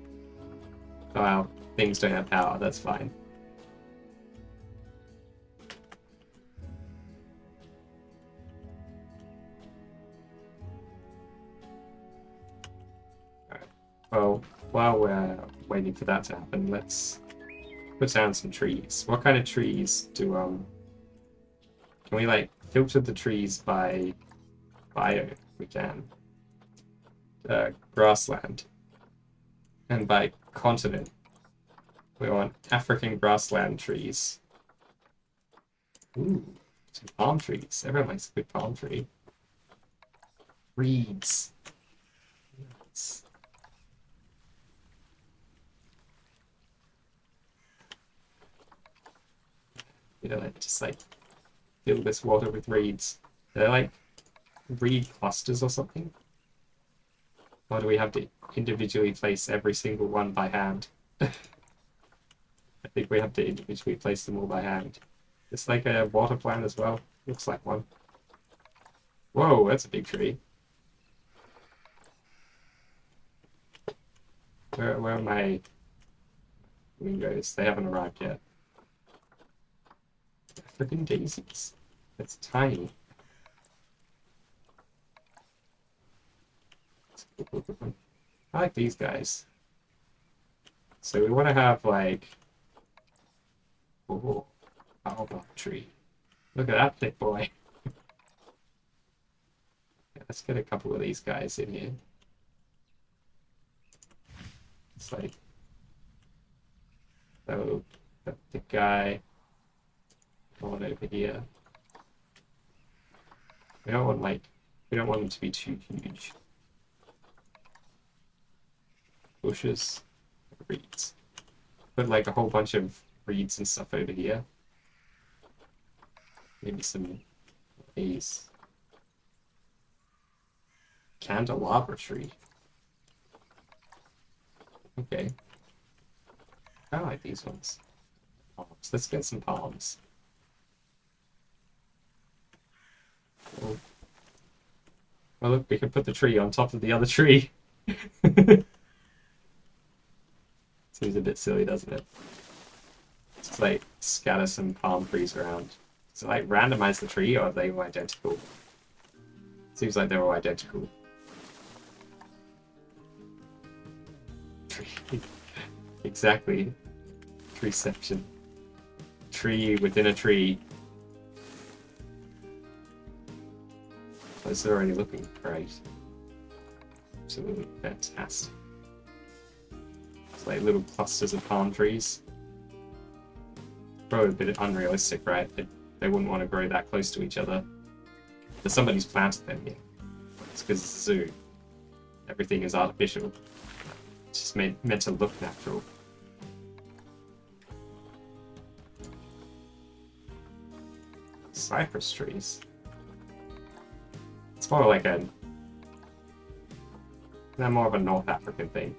Oh, well, things don't have power, that's fine. Alright, well, while we're waiting for that to happen, let's put down some trees. What kind of trees do, can we, like, filter the trees by bio we can. Grassland. And by continent, we want African grassland trees. Ooh, some palm trees. Everyone likes a good palm tree. Reeds. Nice. You know, like, just like fill this water with reeds. They're like reed clusters or something. Or do we have to individually place every single one by hand? I think we have to individually place them all by hand. It's like a water plant as well. Looks like one. Whoa, that's a big tree. Where are my flamingos? They haven't arrived yet. African daisies. That's tiny. I like these guys. So we want to have like, oh, baobab tree. Look at that thick boy. Yeah, let's get a couple of these guys in here. It's like, so that the guy on over here. We don't want them to be too huge. Bushes, reeds. Put like a whole bunch of reeds and stuff over here. Maybe some of these. Candelabra tree. Okay. I like these ones. Palms. Let's get some palms. Oh. Well, look, we can put the tree on top of the other tree. Seems a bit silly, doesn't it? Just like scatter some palm trees around. So like randomize the tree, or are they all identical? Seems like they're all identical. Tree. Exactly. Treeception. Tree within a tree. Those are already looking great. Absolutely fantastic. It's like little clusters of palm trees. Probably a bit unrealistic, right? They wouldn't want to grow that close to each other. But somebody's planted them here. It's because it's a zoo. Everything is artificial. It's just meant to look natural. Cypress trees. It's more like they're more of a North African thing.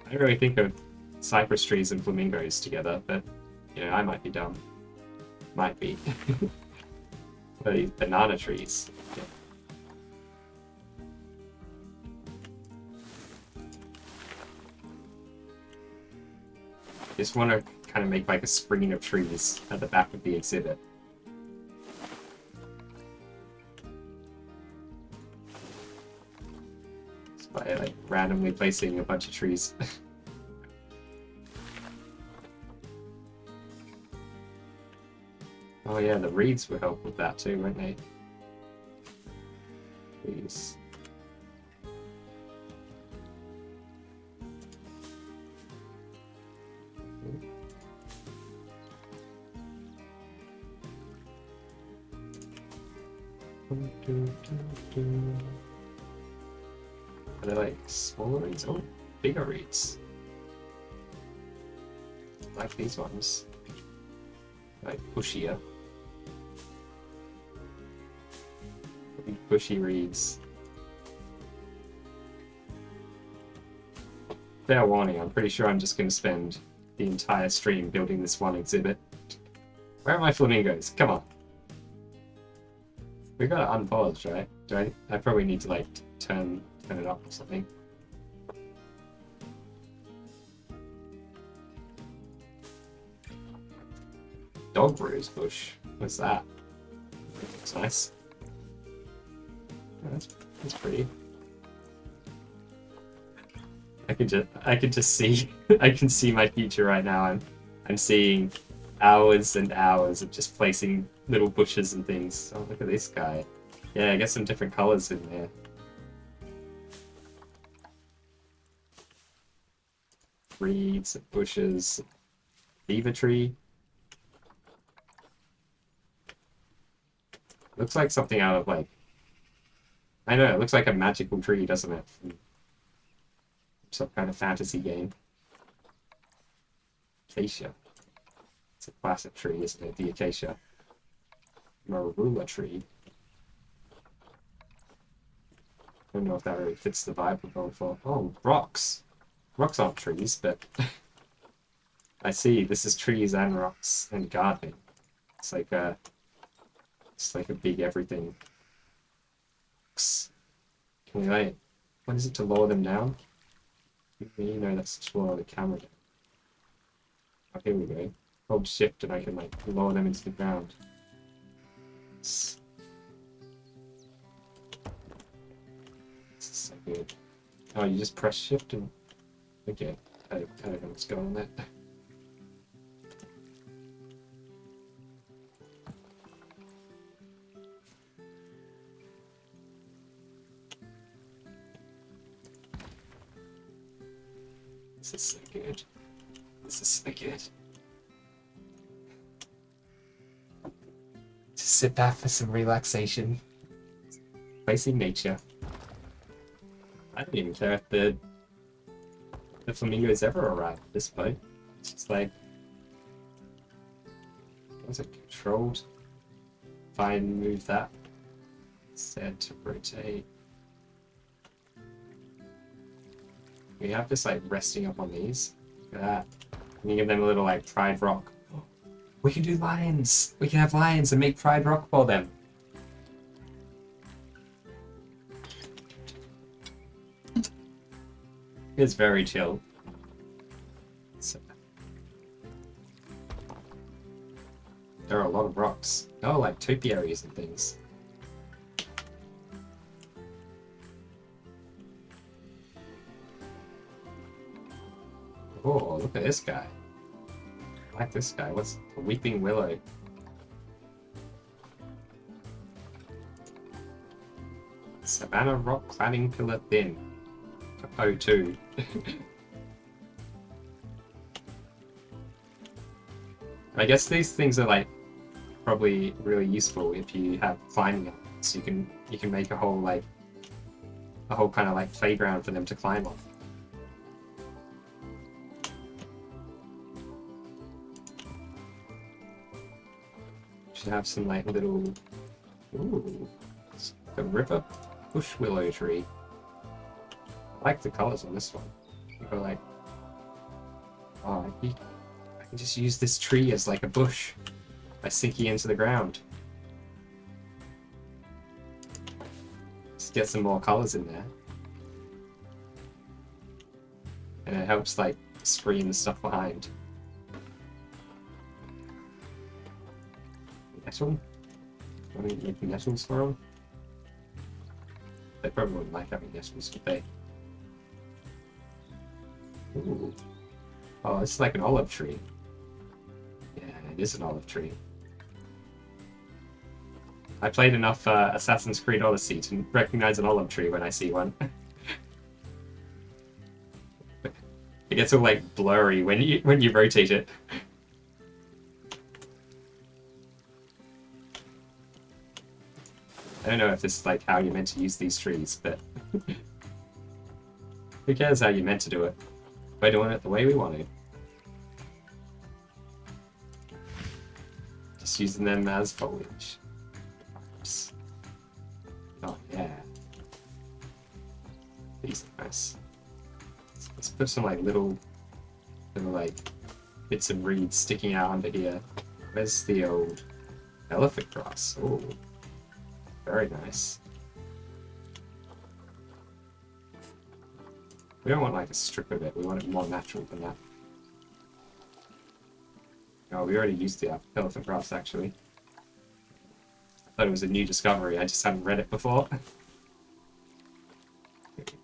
I don't really think of cypress trees and flamingos together, but you know, I might be dumb. Might be. What are these banana trees? Yeah. Just want to kind of make like a screen of trees at the back of the exhibit. Just by like randomly placing a bunch of trees. Oh yeah, the reeds would help with that too, won't they? Please. Are they like smaller reeds? Oh, bigger reeds. I like these ones. Like bushier. Bushy reeds. Fair warning, I'm pretty sure I'm just going to spend the entire stream building this one exhibit. Where are my flamingos? Come on. We gotta unpause, right? I probably need to like turn it up or something. Dog rose bush. What's that? Looks nice. Oh, that's pretty. I can just see I can see my future right now. I'm seeing hours and hours of just placing little bushes and things. Oh, look at this guy. Yeah, get some different colors in there. Reeds, bushes, beaver tree. Looks like something out of like, I don't know, it looks like a magical tree, doesn't it? From some kind of fantasy game. Acacia. It's a classic tree, isn't it? The acacia. Willow Tree. I don't know if that really fits the vibe we're going for. Oh, rocks. Rocks aren't trees, but I see. This is trees and rocks and gardening. It's like a big everything. Can we like, what is it to lower them down? You know, that's to lower the camera down. Oh, here we go. Hold shift and I can like lower them into the ground. This is so good. Oh, you just press shift and... Okay, I don't know what's going on there. This is so good. This is so good. Just sit back for some relaxation. Facing nature. I don't even care if the flamingos ever arrive at this point. It's just like, was it controlled? Fine, move that. Set to rotate. We have this like resting up on these. Look at that. We can give them a little like pride rock. We can do lions! We can have lions and make pride rock for them. It's very chill. So, there are a lot of rocks. Oh, like topiaries and things. Oh, look at this guy. I like this guy. What's a weeping willow? Savannah rock cladding pillar thin. Oh, two. I guess these things are like probably really useful if you have climbing elements. You can make a whole kind of like playground for them to climb on. Should have some like little, ooh, the river bush willow tree. I like the colors on this one. People are like, oh, I can just use this tree as like a bush by sinking into the ground. Just get some more colors in there. And it helps like screen the stuff behind. Nettle? Want to make nettles for them? They probably wouldn't like having nettles, would they? Ooh. Oh, it's like an olive tree. Yeah, it is an olive tree. I played enough Assassin's Creed Odyssey to recognize an olive tree when I see one. It gets all like blurry when you rotate it. I don't know if this is like how you're meant to use these trees, but who cares how you're meant to do it? We're doing it the way we want to. Just using them as foliage. Oops. Oh yeah. These are nice. Let's put some like little like bits of reeds sticking out under here. Where's the old elephant grass? Oh. Very nice. We don't want like a strip of it, we want it more natural than that. Oh, we already used the elephant grass actually. I thought it was a new discovery, I just hadn't read it before.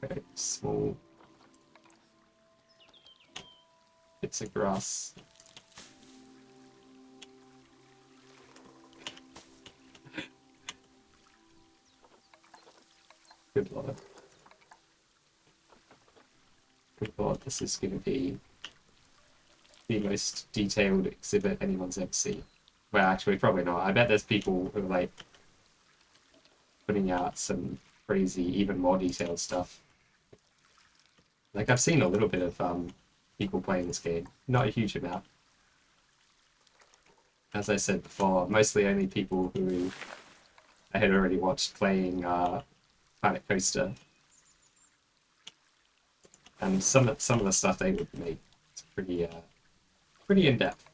Okay, small bits of grass. Good lord. Good lord, this is going to be the most detailed exhibit anyone's ever seen. Well, actually, probably not. I bet there's people who are, like, putting out some crazy, even more detailed stuff. Like, I've seen a little bit of people playing this game. Not a huge amount. As I said before, mostly only people who I had already watched playing Planet Coaster. And some of the stuff they would make is pretty in-depth.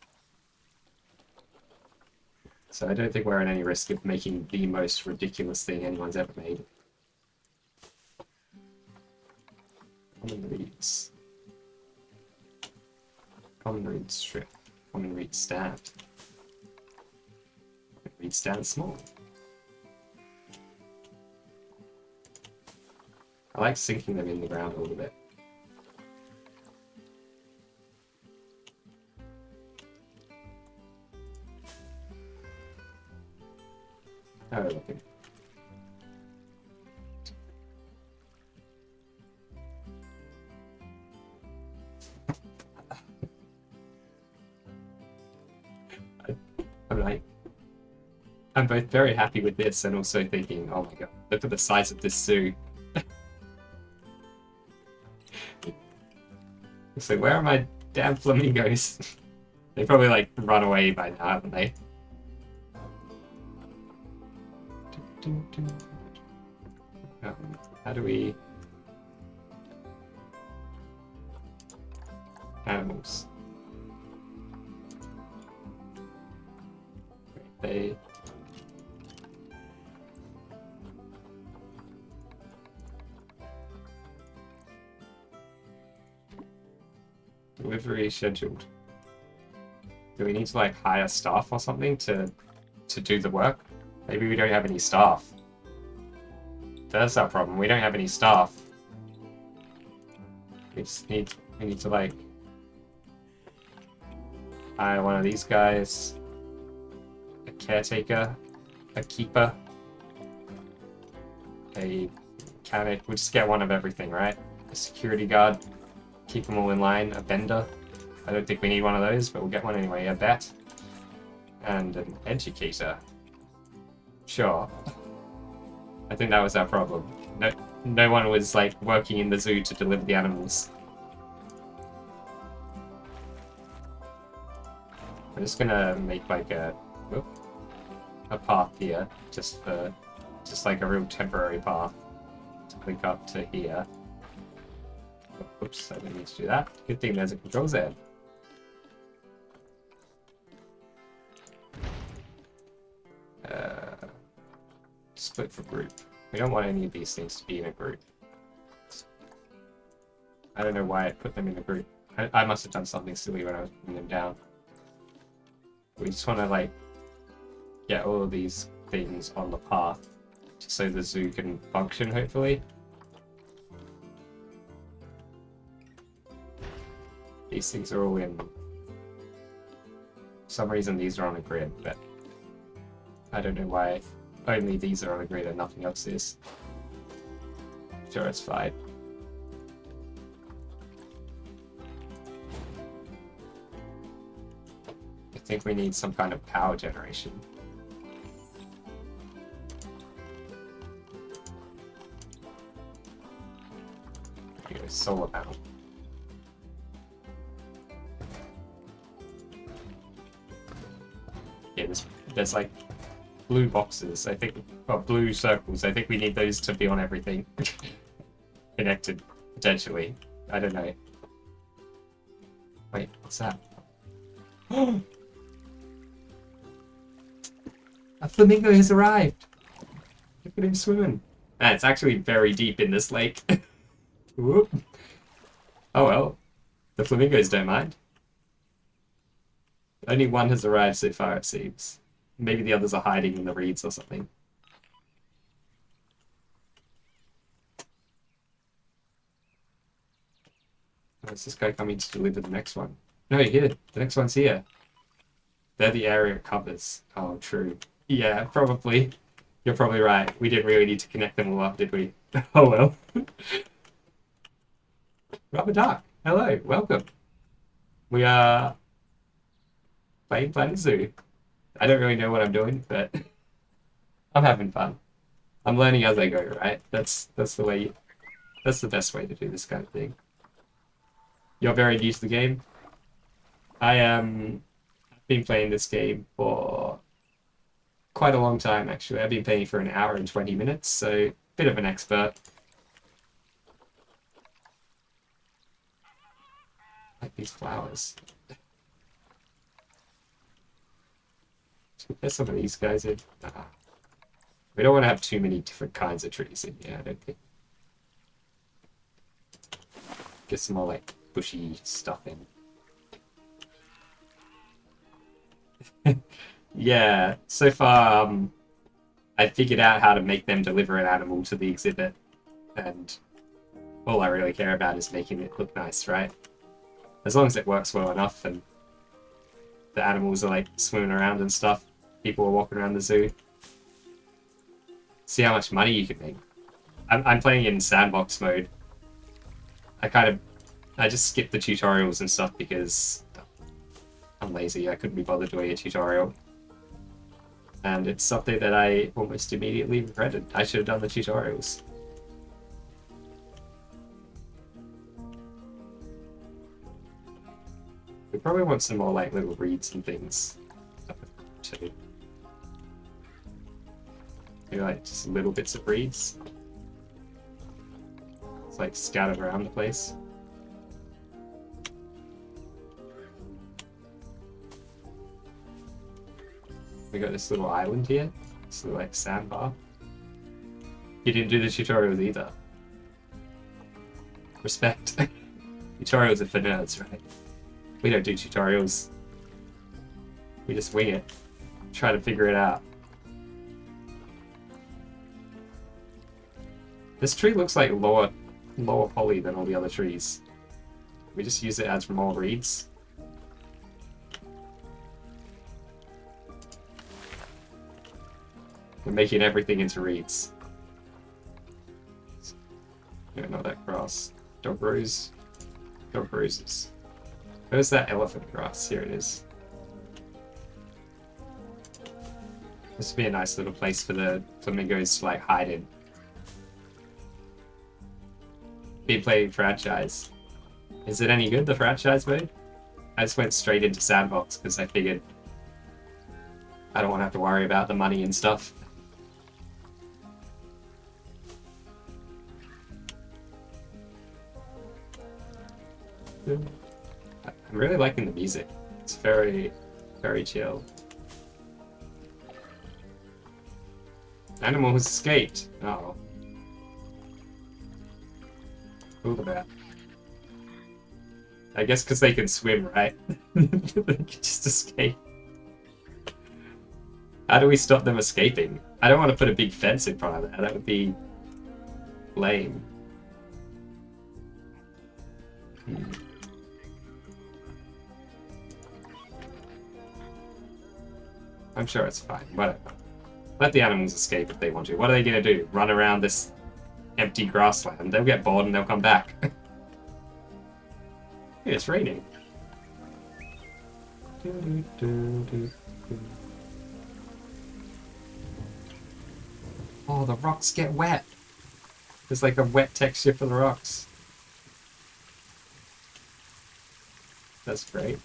So I don't think we're at any risk of making the most ridiculous thing anyone's ever made. Common reads. Common read strip. Common read stand. Common read stand small. I like sinking them in the ground a little bit. How are we looking? I'm both very happy with this and also thinking, oh my god, look at the size of this zoo. So where are my damn flamingos? They probably like run away by now, haven't they? How do we... Animals. They... Delivery scheduled. Do we need to like hire staff or something to do the work? Maybe we don't have any staff. That's our problem. We don't have any staff. We need to like hire one of these guys, a caretaker, a keeper, a mechanic. We'll just get one of everything, right? A security guard. Keep them all in line. A bender. I don't think we need one of those, but we'll get one anyway. A vet. And an educator. Sure. I think that was our problem. No one was like working in the zoo to deliver the animals. I'm just gonna make like a path here, just like a real temporary path to link up to here. Oops, I didn't need to do that. Good thing there's a controls there. Split for group. We don't want any of these things to be in a group. I don't know why I put them in a group. I must have done something silly when I was putting them down. We just want to like get all of these things on the path just so the zoo can function, hopefully. These things are all in... For some reason these are on a grid, but I don't know why only these are on a grid and nothing else is. Sure, it's fine. I think we need some kind of power generation. Here, solar panel. Yeah, there's like blue boxes, I think, well, blue circles. I think we need those to be on everything. Connected, potentially. I don't know. Wait, what's that? A flamingo has arrived! Look at him swimming. Ah, it's actually very deep in this lake. Whoop. Oh well. The flamingos don't mind. Only one has arrived so far, it seems. Maybe the others are hiding in the reeds or something. Oh, is this guy coming to deliver the next one? No, here. The next one's here. They're the area it covers. Oh, true. Yeah, probably. You're probably right. We didn't really need to connect them all up, did we? Oh well. Rubber Duck, hello, welcome. We are playing Planet Zoo. I don't really know what I'm doing, but I'm having fun. I'm learning as I go, right? That's the way. That's the best way to do this kind of thing. You're very new to the game. I I've been playing this game for quite a long time, actually. I've been playing for an hour and 20 minutes, so bit of an expert. Like these flowers. There's some of these guys in. We don't want to have too many different kinds of trees in here, I don't think. Get some more like bushy stuff in. Yeah, so far I figured out how to make them deliver an animal to the exhibit, and all I really care about is making it look nice, right? As long as it works well enough and the animals are like swimming around and stuff, people are walking around the zoo. See how much money you can make. I'm playing in sandbox mode. I just skip the tutorials and stuff because I'm lazy. I couldn't be bothered doing a tutorial. And it's something that I almost immediately regretted. I should have done the tutorials. We probably want some more like little reeds and things too. Maybe like just little bits of reeds. It's like scattered around the place. We got this little island here. This little like sandbar. You didn't do the tutorials either. Respect. Tutorials are for nerds, right? We don't do tutorials. We just wing it. Try to figure it out. This tree looks like lower poly than all the other trees. We just use it as more reeds. We're making everything into reeds. No, not that grass. Dog rose. Dog roses. Where's that elephant grass? Here it is. This would be a nice little place for the flamingos to like hide in. Be playing franchise. Is it any good, the franchise mode? I just went straight into sandbox because I figured I don't want to have to worry about the money and stuff. I'm really liking the music. It's very, very chill. Animal has escaped. Oh. Cool about. I guess because they can swim, right? They can just escape. How do we stop them escaping? I don't want to put a big fence in front of that. That would be lame. I'm sure it's fine. Whatever. Let the animals escape if they want to. What are they going to do? Run around this empty grassland? They'll get bored and they'll come back. Hey, it's raining. Oh, the rocks get wet. There's like a wet texture for the rocks. That's great.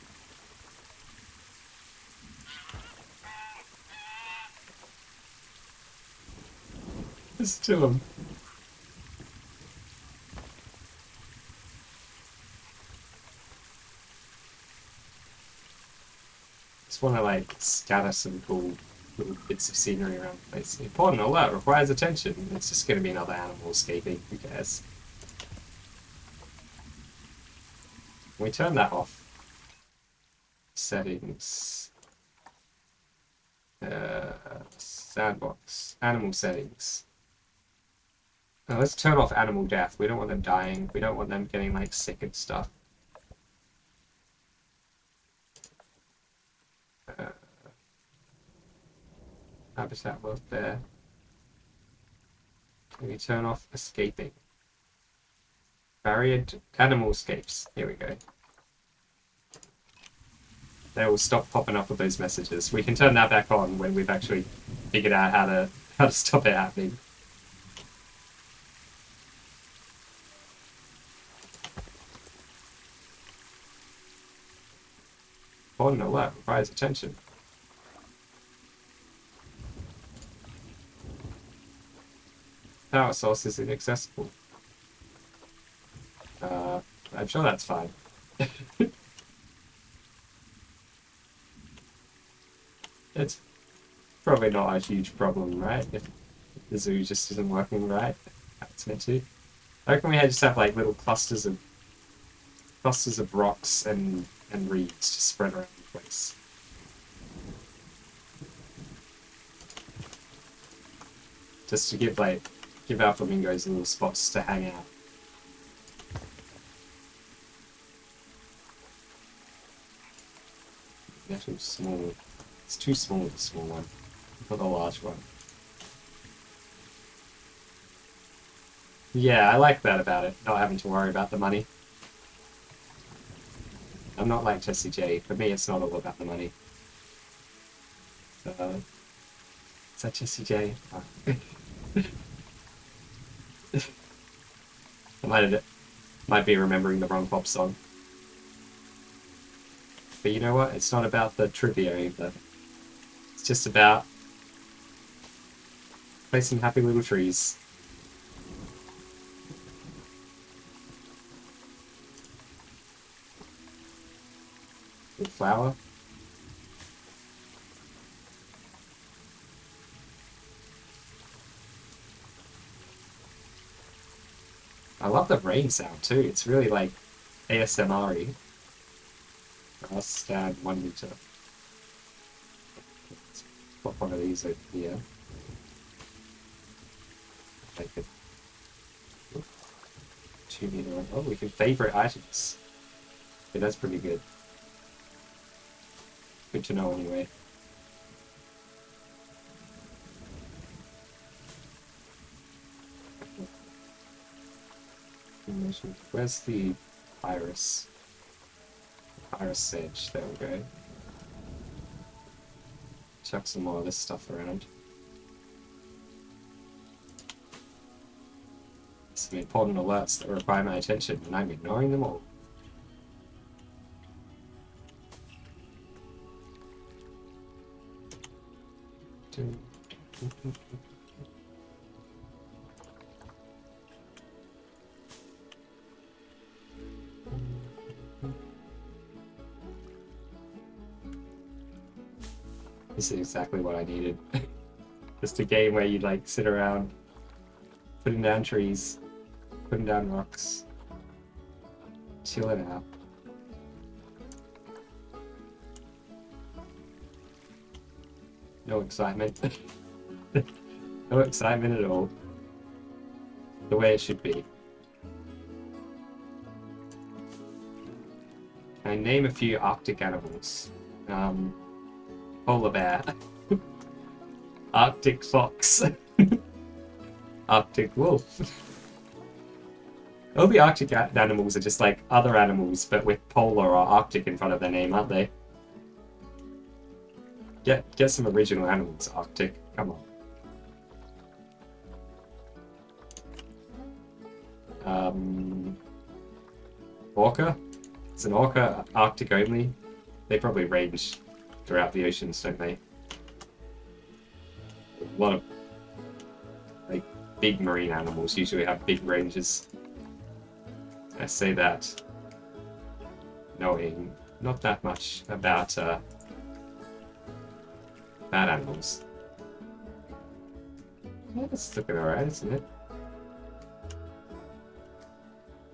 There's two of them. Just want to like scatter some cool little bits of scenery around the place. Important alert requires attention. It's just going to be another animal escaping. Who cares? Can we turn that off? Settings. Sandbox. Animal settings. Now let's turn off animal death. We don't want them dying. We don't want them getting like sick and stuff. Habitat welfare. Can we turn off escaping? Barriered animal escapes. Here we go. They will stop popping up with those messages. We can turn that back on when we've actually figured out how to stop it happening. Important alert requires attention. Power source is inaccessible. I'm sure that's fine. It's probably not a huge problem, right? If the zoo just isn't working right, how it's meant to. I reckon we just have like little clusters of rocks and reeds just spread around the place. Just to give our flamingos little spots to hang out. They're too small. It's too small, the small one. For the large one. Yeah, I like that about it, not having to worry about the money. I'm not like Jessie J. For me, it's not all about the money. Is that Jessie J? Oh. I might be remembering the wrong pop song. But you know what? It's not about the trivia either. It's just about placing happy little trees. Good flower. I love the rain sound too. It's really like ASMR-y. I'll stand 1 meter. Let's pop one of these over here. Make it 2 meter. Oh, we can favorite items. Okay, that's pretty good. Good to know anyway. Where's the iris? Iris sage, there we go. Chuck some more of this stuff around. Some important alerts that require my attention, and I'm ignoring them all. This is exactly what I needed. Just a game where you like sit around, putting down trees, putting down rocks, chilling out. No excitement. No excitement at all. The way it should be. Can I name a few Arctic animals? Polar bear. Arctic fox. Arctic wolf. All the Arctic animals are just like other animals, but with polar or Arctic in front of their name, aren't they? Get some original animals, Arctic. Come on. Orca? Is an orca Arctic only? They probably range throughout the oceans, don't they? A lot of like big marine animals usually have big ranges. I say that knowing not that much about bad animals. Yeah, it's looking alright, isn't it?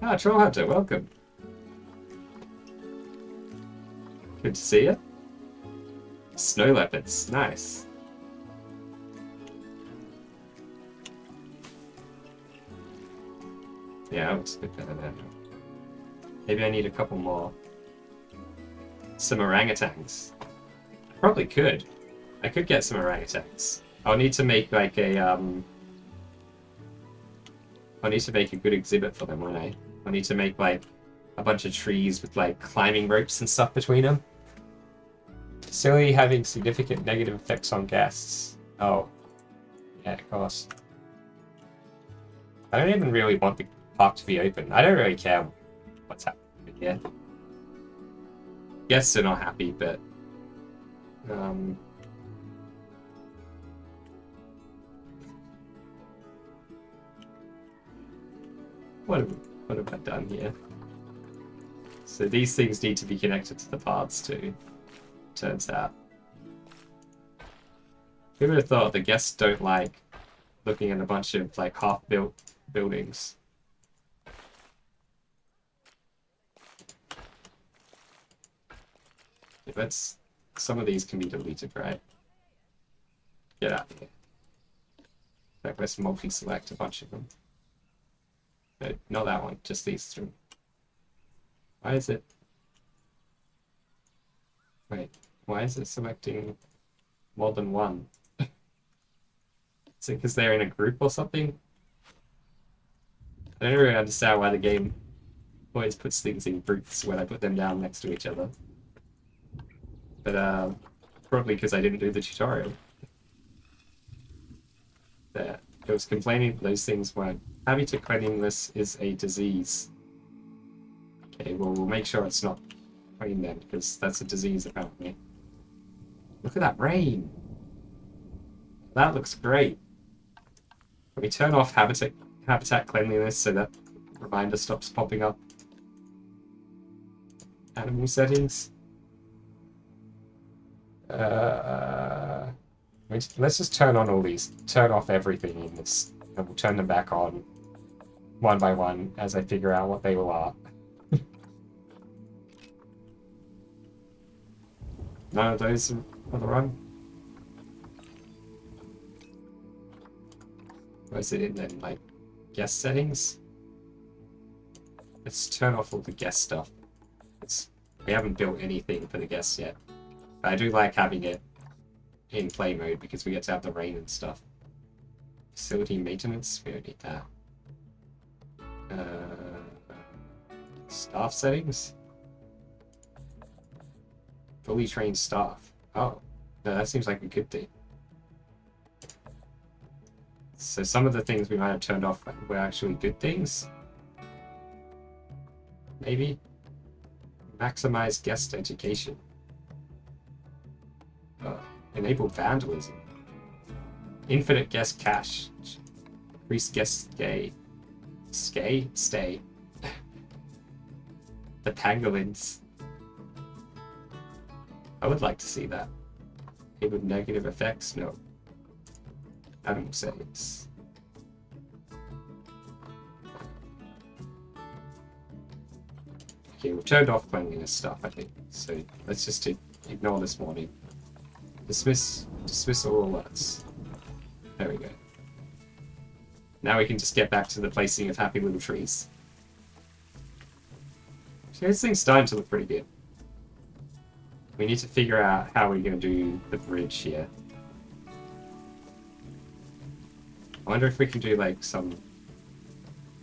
Ah, Troll Hunter, welcome. Good to see you. Snow leopards, nice. Yeah, it looks a bit better there. Maybe I need a couple more. Some orangutans. I probably could. I could get some orangutans. I'll need to make like a I need to make a good exhibit for them, won't I? I need to make like a bunch of trees with like climbing ropes and stuff between them. Facility having significant negative effects on guests. Oh. Yeah, of course. I don't even really want the park to be open. I don't really care what's happening here. Guests are not happy, but what have I done here? So these things need to be connected to the paths too, turns out. Who would have thought the guests don't like looking at a bunch of like half-built buildings? Let's. Some of these can be deleted, right? Get out of here. Like, let's multi-select a bunch of them. No, not that one, just these three. Why is it... Wait, why is it selecting more than one? Is it because they're in a group or something? I don't really understand why the game always puts things in groups when I put them down next to each other. But, probably because I didn't do the tutorial. There. It was complaining that those things weren't. Habitat cleanliness is a disease. Okay, well, we'll make sure it's not clean then, because that's a disease apparently. Look at that rain! That looks great. Can we turn off habitat cleanliness so that reminder stops popping up? Animal settings. Let's just turn on all these. Turn off everything in this, and we'll turn them back on one by one as I figure out what they all are. None of those are the run. Or is it in then, like, guest settings? Let's turn off all the guest stuff. We haven't built anything for the guests yet. But I do like having it in play mode because we get to have the rain and stuff. Facility maintenance, we don't need that. Staff settings? Fully trained staff. Oh, no, that seems like a good thing. So some of the things we might have turned off were actually good things. Maybe? Maximize guest education. Enable vandalism. Infinite guest cache. Increase guest stay. Stay. The pangolins. I would like to see that. It with negative effects? No. Animal settings. Okay, we've turned off cleanliness stuff, I think. So let's just ignore this warning. Dismiss all alerts. There we go. Now we can just get back to the placing of happy little trees. So this thing's starting to look pretty good. We need to figure out how we're going to do the bridge here. I wonder if we can do like some...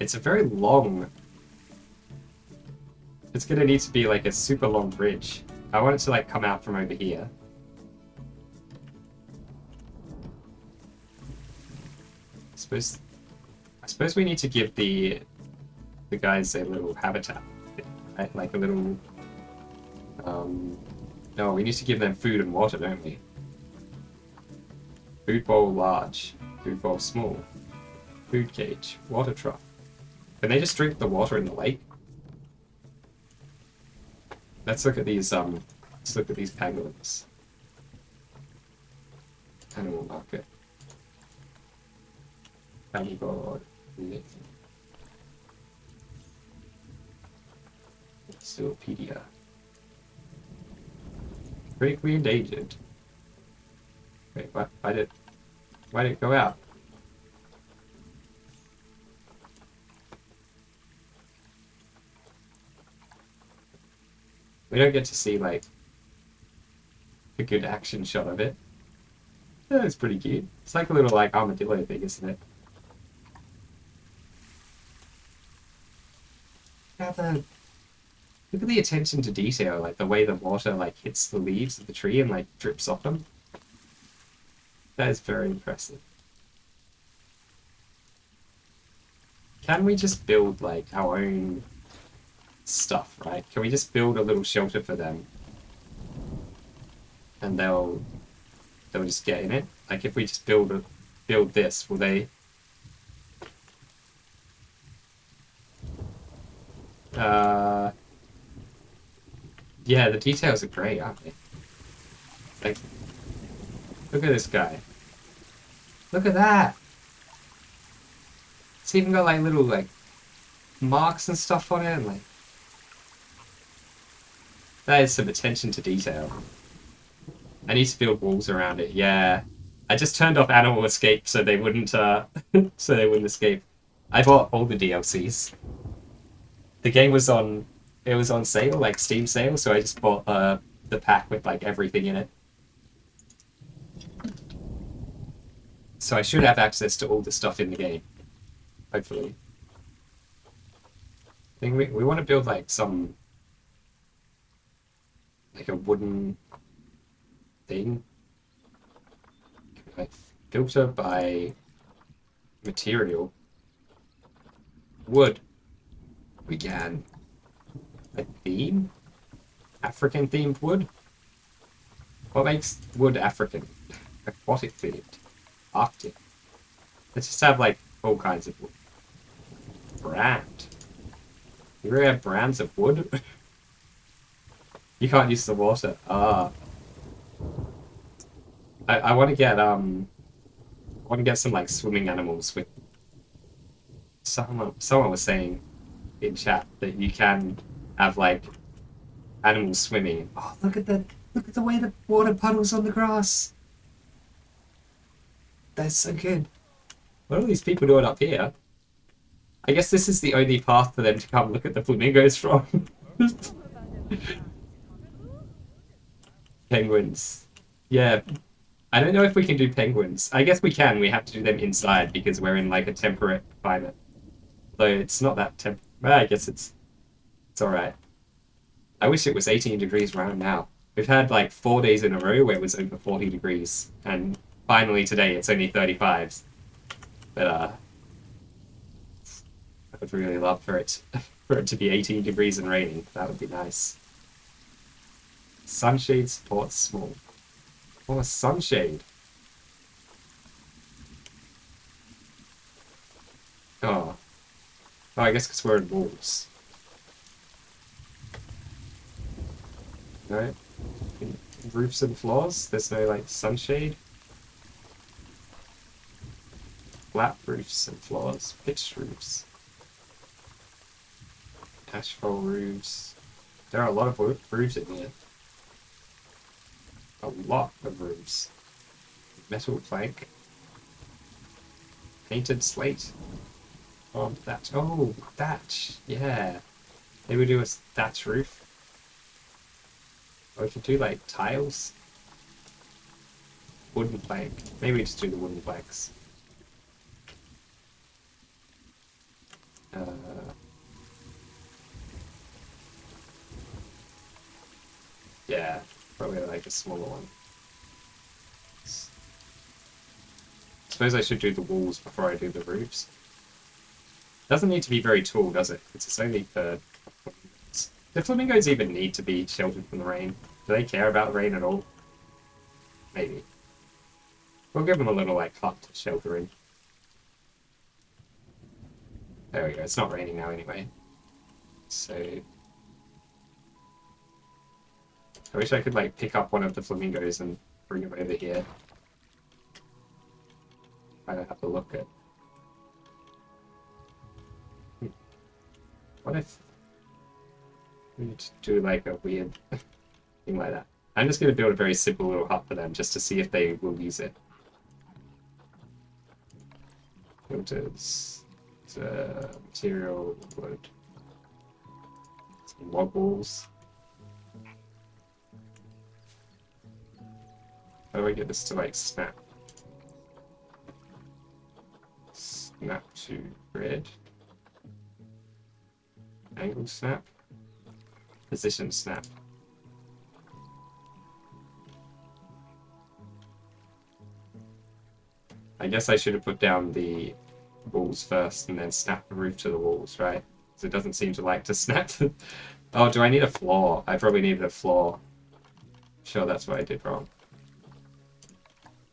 It's a very long... It's going to need to be like a super long bridge. I want it to like come out from over here. I suppose we need to give the guys a little habitat, right? Like a little. No, we need to give them food and water, don't we? Food bowl large, food bowl small, food cage, water trough. Can they just drink the water in the lake? Let's look at these. Let's look at these pangolins. Animal market. Pangolin. Zoopedia. Critically endangered. Wait, what? Why did it go out? We don't get to see like a good action shot of it. Yeah, it's pretty cute. It's like a little like armadillo thing, isn't it? look at the attention to detail, like the way the water like hits the leaves of the tree and like drips off them. That is very impressive. Can we just build like our own stuff, right? Can we just build a little shelter for them? And they'll just get in it? Like if we just build this, will they yeah, the details are great, aren't they? Like look at this guy. Look at that! It's even got like little like marks and stuff on it and like that is some attention to detail. I need to build walls around it. Yeah, I just turned off Animal Escape so they wouldn't so they wouldn't escape. I bought all the DLCs. The game was on it was on sale, like Steam sale, so I just bought the pack with like everything in it. So I should have access to all the stuff in the game, hopefully. I think we want to build like some like a wooden thing, like filter by material. Wood. We can. A theme? African themed wood? What makes wood African? Aquatic themed. Arctic. Let's just have like all kinds of wood. Brand. You really have brands of wood? You can't use the water. Ah. I want to get some like swimming animals with someone was saying in chat that you can have like animals swimming. Oh, look at the way the water puddles on the grass. That's so good. What are these people doing up here? I guess this is the only path for them to come look at the flamingos from. Penguins. Yeah. I don't know if we can do penguins. I guess we can. We have to do them inside because we're in like a temperate climate. Though it's not that well, I guess it's alright. I wish it was 18 degrees around now. We've had like 4 days in a row where it was over 40 degrees, and finally today it's only 35s. But I would really love for it to be 18 degrees and raining. That would be nice. Sunshade supports small. Oh, a sunshade. Oh. Oh, I guess because we're in walls. No? In roofs and floors? There's no, like, sunshade? Flat roofs and floors. Pitched roofs. Asphalt roofs. There are a lot of roofs in here. A lot of roofs. Metal plank. Painted slate. Oh, thatch. Oh, thatch. Yeah. Maybe we do a thatch roof. Or we could do like tiles. Wooden plank. Maybe we just do the wooden planks. Yeah, probably like a smaller one. Suppose I should do the walls before I do the roofs. Doesn't need to be very tall, does it? It's only for flamingos. Do flamingos even need to be sheltered from the rain? Do they care about rain at all? Maybe. We'll give them a little like hut to shelter in. There we go. It's not raining now anyway. So I wish I could like pick up one of the flamingos and bring him over here. I don't have to look at. What if we need to do like a weird thing like that? I'm just going to build a very simple little hut for them just to see if they will use it. Filters, material, wood, some log walls. How do I get this to like snap? Snap to grid. Angle snap. Position snap. I guess I should have put down the walls first and then snap the roof to the walls, right? Because it doesn't seem to like to snap. Oh, do I need a floor? I probably needed a floor. Sure, that's what I did wrong.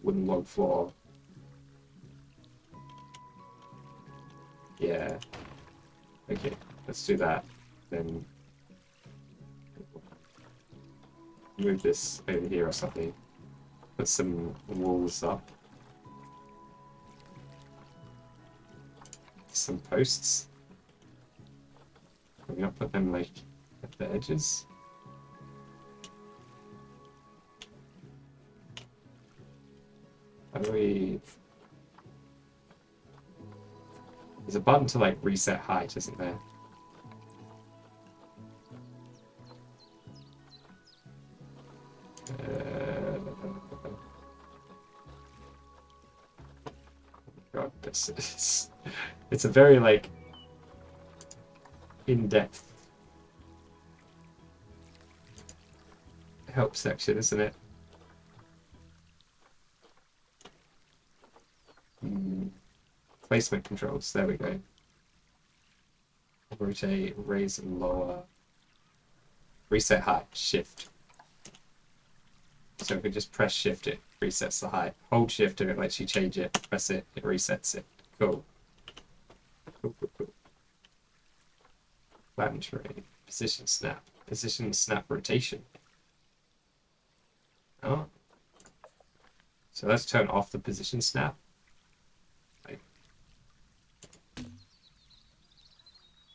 Wooden log floor. Yeah. Okay, let's do that. Then move this over here or something. Put some walls up. Some posts. Can we not put them like at the edges? How do we... There's a button to like reset height, isn't there? God, this is... It's a very like in-depth help section, isn't it? Placement controls, there we go. Rotate, raise and lower. Reset height, shift. So if we just press shift, it resets the height. Hold shift and it lets you change it. Press it, it resets it. Cool. Cool. Flatten terrain. Position snap rotation. Oh. So let's turn off the position snap.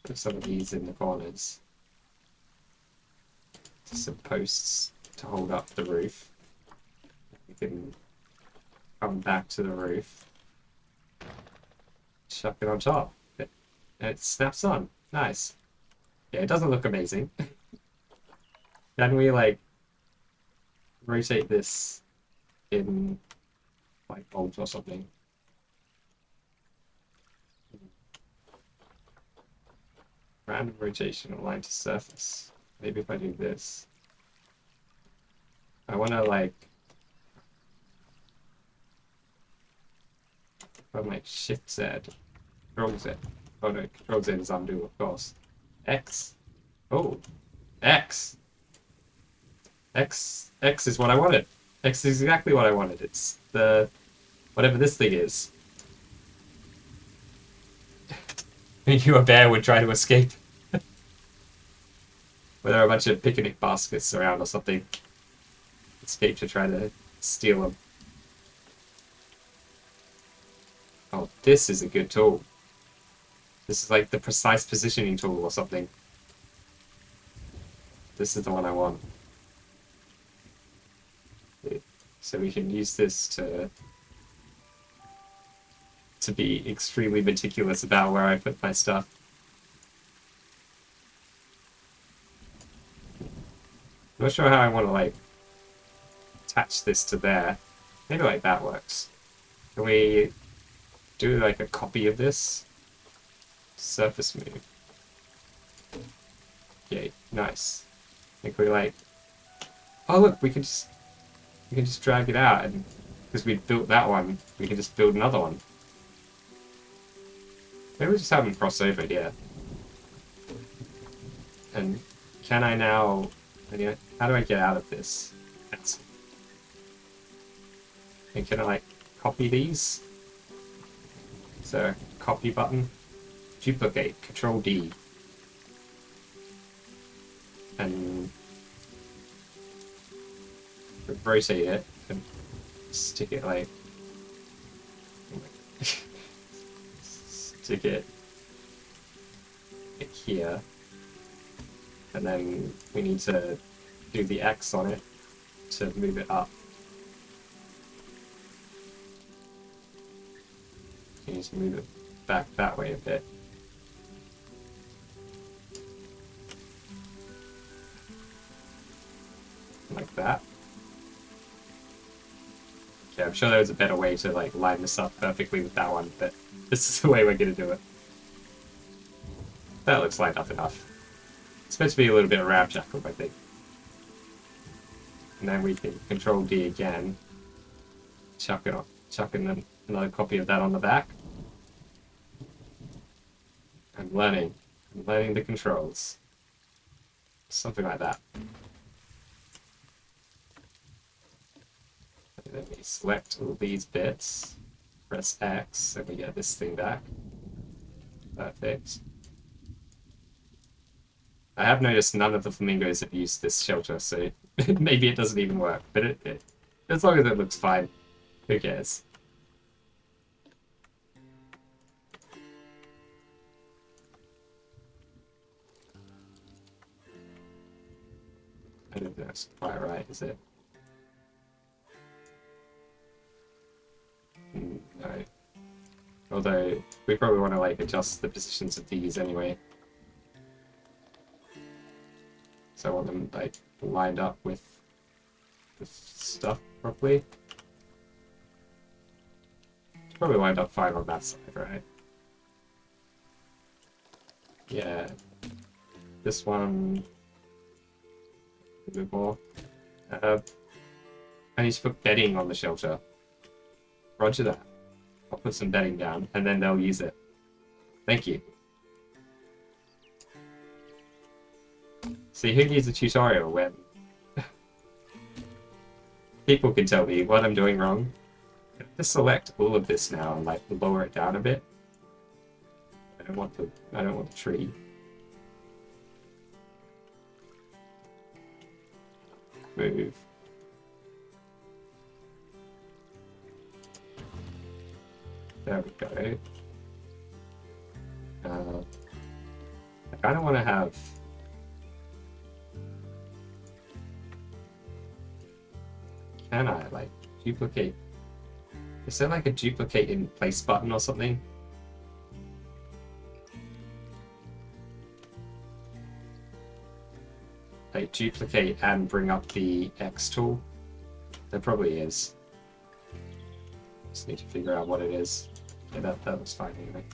Put some of these in the corners. Some posts to hold up the roof. We can come back to the roof. Chuck it on top. It snaps on. Nice. Yeah, it doesn't look amazing. Can we like rotate this in like bolts or something? Random rotation aligned to surface. Maybe if I do this. I want to like... I'm like Shift Z. Control Z. Oh no, Control Z is undo, of course. X. Oh. X. X is what I wanted. X is exactly what I wanted. It's the... whatever this thing is. I knew a bear would try to escape. Where there are a bunch of picnic baskets around or something. Escape to try to steal them. Oh, this is a good tool. This is like the precise positioning tool or something. This is the one I want. So we can use this to be extremely meticulous about where I put my stuff. I'm not sure how I want to like attach this to there. Maybe like that works. Can we do like a copy of this? Surface move. Yay, nice. Think we like... Oh look, we can just drag it out, and because we built that one, we can just build another one. Maybe we just have them cross over, yeah. And can I now... Anyway, how do I get out of this? And can I like copy these? So copy button, duplicate, Control D, and rotate it and stick it like stick it here, and then we need to do the X on it to move it up. You need to move it back that way a bit. Like that. Okay, I'm sure there's a better way to like line this up perfectly with that one, but this is the way we're gonna do it. That looks lined up enough. It's supposed to be a little bit of ramshackle, I think. And then we can control D again. Chuck in another copy of that on the back. I'm learning the controls. Something like that. And then we select all these bits, press X, and we get this thing back. Perfect. I have noticed none of the flamingos have used this shelter, so maybe it doesn't even work, but as long as it looks fine, who cares? I don't think that's quite right, is it? No. Although, we probably want to, like, adjust the positions of these anyway. So I want them, like, lined up with the stuff properly. It's probably lined up fine on that side, right? Yeah. This one... a bit more. I need to put bedding on the shelter. Roger that. I'll put some bedding down, and then they'll use it. Thank you. See, who needs a tutorial when people can tell me what I'm doing wrong? Just select all of this now and like lower it down a bit. I don't want the tree. Move. There we go. I kind of want to have... Can I, like, duplicate? Is there, like, a duplicate in place button or something? Like, duplicate and bring up the X tool? There probably is. Just need to figure out what it is. Yeah, that looks fine anyway.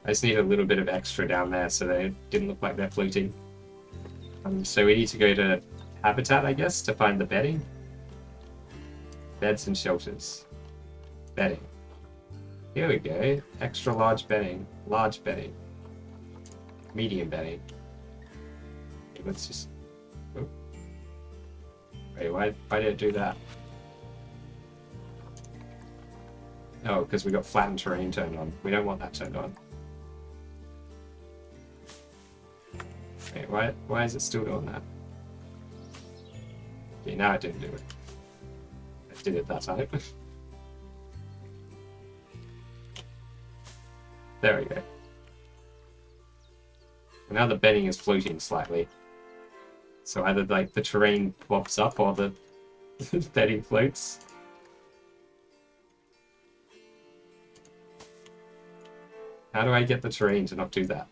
I just need a little bit of extra down there so they didn't look like they're floating. So we need to go to habitat, I guess, to find the bedding. Beds and shelters. Bedding. Here we go. Extra large bedding. Large bedding. Medium bedding. Okay, let's just... Oh. Wait, why did it do that? Oh, because we got flattened terrain turned on. We don't want that turned on. Wait, why is it still doing that? Okay, now it didn't do it. It did it that time. There we go. And now the bedding is floating slightly. So either like the terrain pops up or the bedding floats. How do I get the terrain to not do that?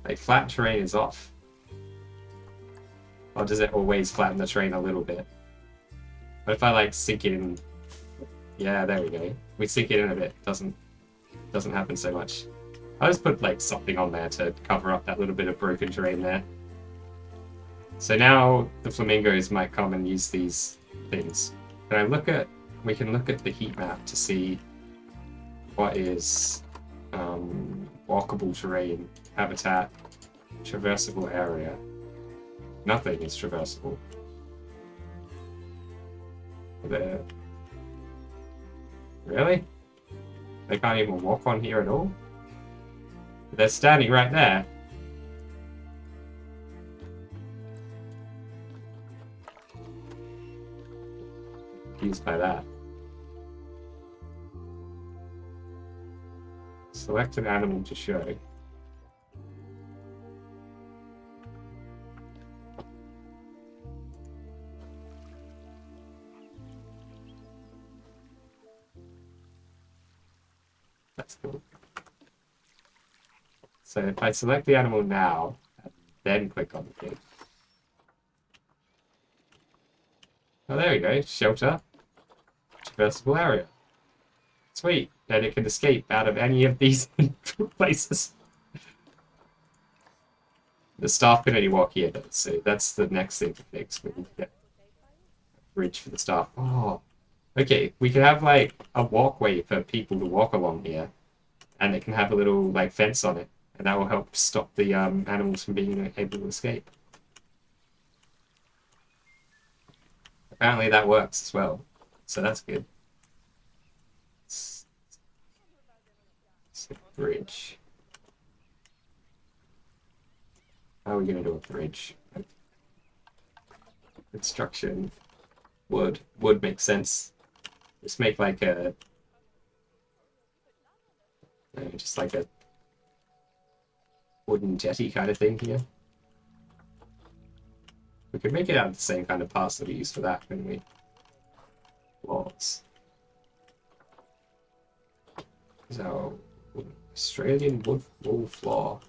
Like, flat terrain is off. Or does it always flatten the terrain a little bit? But if I, like, sink it in... Yeah, there we go. We sink it in a bit. Doesn't happen so much. I'll just put, like, something on there to cover up that little bit of broken terrain there. So now the flamingos might come and use these things. Can I look at... We can look at the heat map to see what is walkable terrain, habitat, traversable area. Nothing is traversable. There. Really? They can't even walk on here at all? They're standing right there. Confused by that. Select an animal to show. That's cool. So if I select the animal now, and then click on the thing. Oh, there we go. Shelter. traversable area. Sweet. Then it can escape out of any of these places. The staff can only walk here, though, so that's the next thing to fix. We need to get a bridge for the staff. Oh, okay. We can have like a walkway for people to walk along here, and it can have a little like fence on it, and that will help stop the animals from being able to escape. Apparently that works as well, so that's good. It's a bridge. How are we going to do a bridge? Construction. Wood. Wood makes sense. Just make like a... just like a wooden jetty kind of thing here. We could make it out of the same kind of parts that we used for that, couldn't we? Floors. So, Australian wool floor.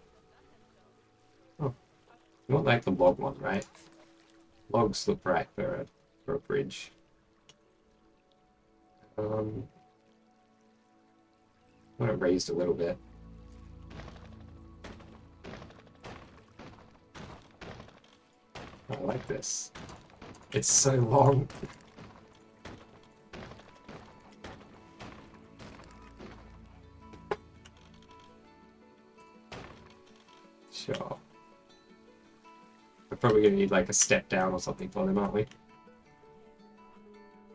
Oh, not like the log one, right? Logs look right for a bridge. I want it raised a little bit. I like this. It's so long. Sure. We're probably going to need like a step down or something for them, aren't we?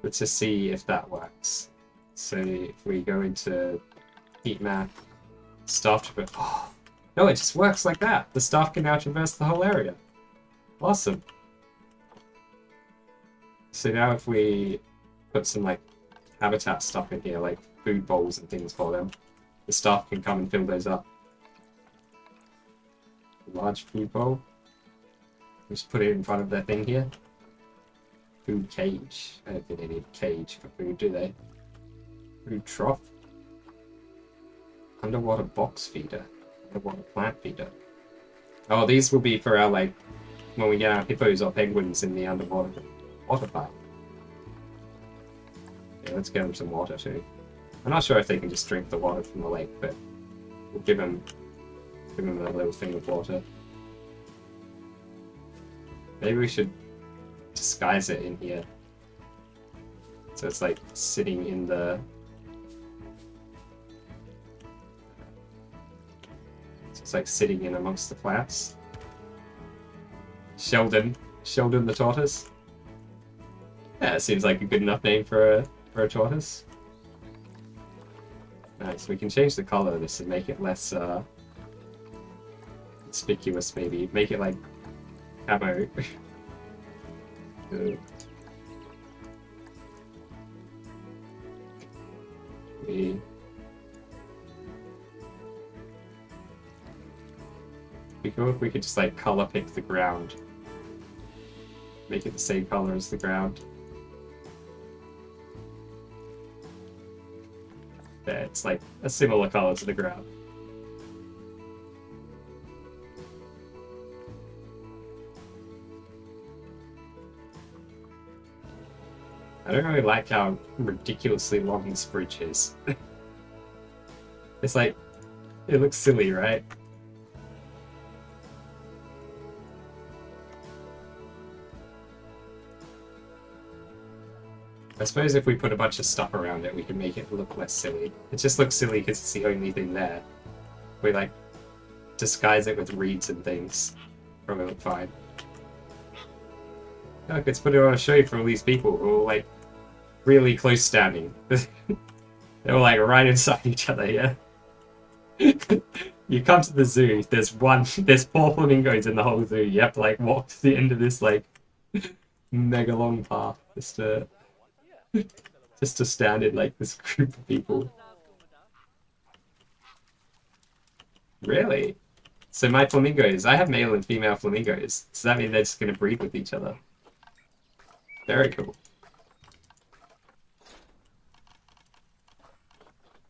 Let's just see if that works. So if we go into heat map, staff traverse. Oh, no, it just works like that. The staff can now traverse the whole area. Awesome. So now if we put some like habitat stuff in here, like food bowls and things for them, the staff can come and fill those up. Large food bowl. Just put it in front of their thing here. Food cage. I don't think they need a cage for food, do they? Food trough. Underwater box feeder. Underwater plant feeder. Oh, these will be for our, like, when we get our hippos or penguins in the underwater water park. Yeah, let's give them some water too. I'm not sure if they can just drink the water from the lake, but we'll give them a little thing of water. Maybe we should disguise it in here. So it's like sitting in the... So it's like sitting in amongst the plants. Sheldon the tortoise. Yeah, it seems like a good enough name for a tortoise. Alright, so we can change the color of this and make it less conspicuous, maybe. Make it like camo. We go if we could just like color pick the ground. Make it the same color as the ground. Yeah, it's like a similar color to the ground. I don't really like how ridiculously long this bridge is. It's like, it looks silly, right? I suppose if we put a bunch of stuff around it, we can make it look less silly. It just looks silly because it's the only thing there. We like disguise it with reeds and things. Probably look fine. Look, let's put it on a show for all these people who are like really close standing. They're all like right inside each other, yeah? You come to the zoo, there's 4 flamingos in the whole zoo. You have to like walk to the end of this like mega long path just to stand in like this group of people. Really? So my flamingos, I have male and female flamingos. Does that mean they're just gonna breed with each other? Very cool.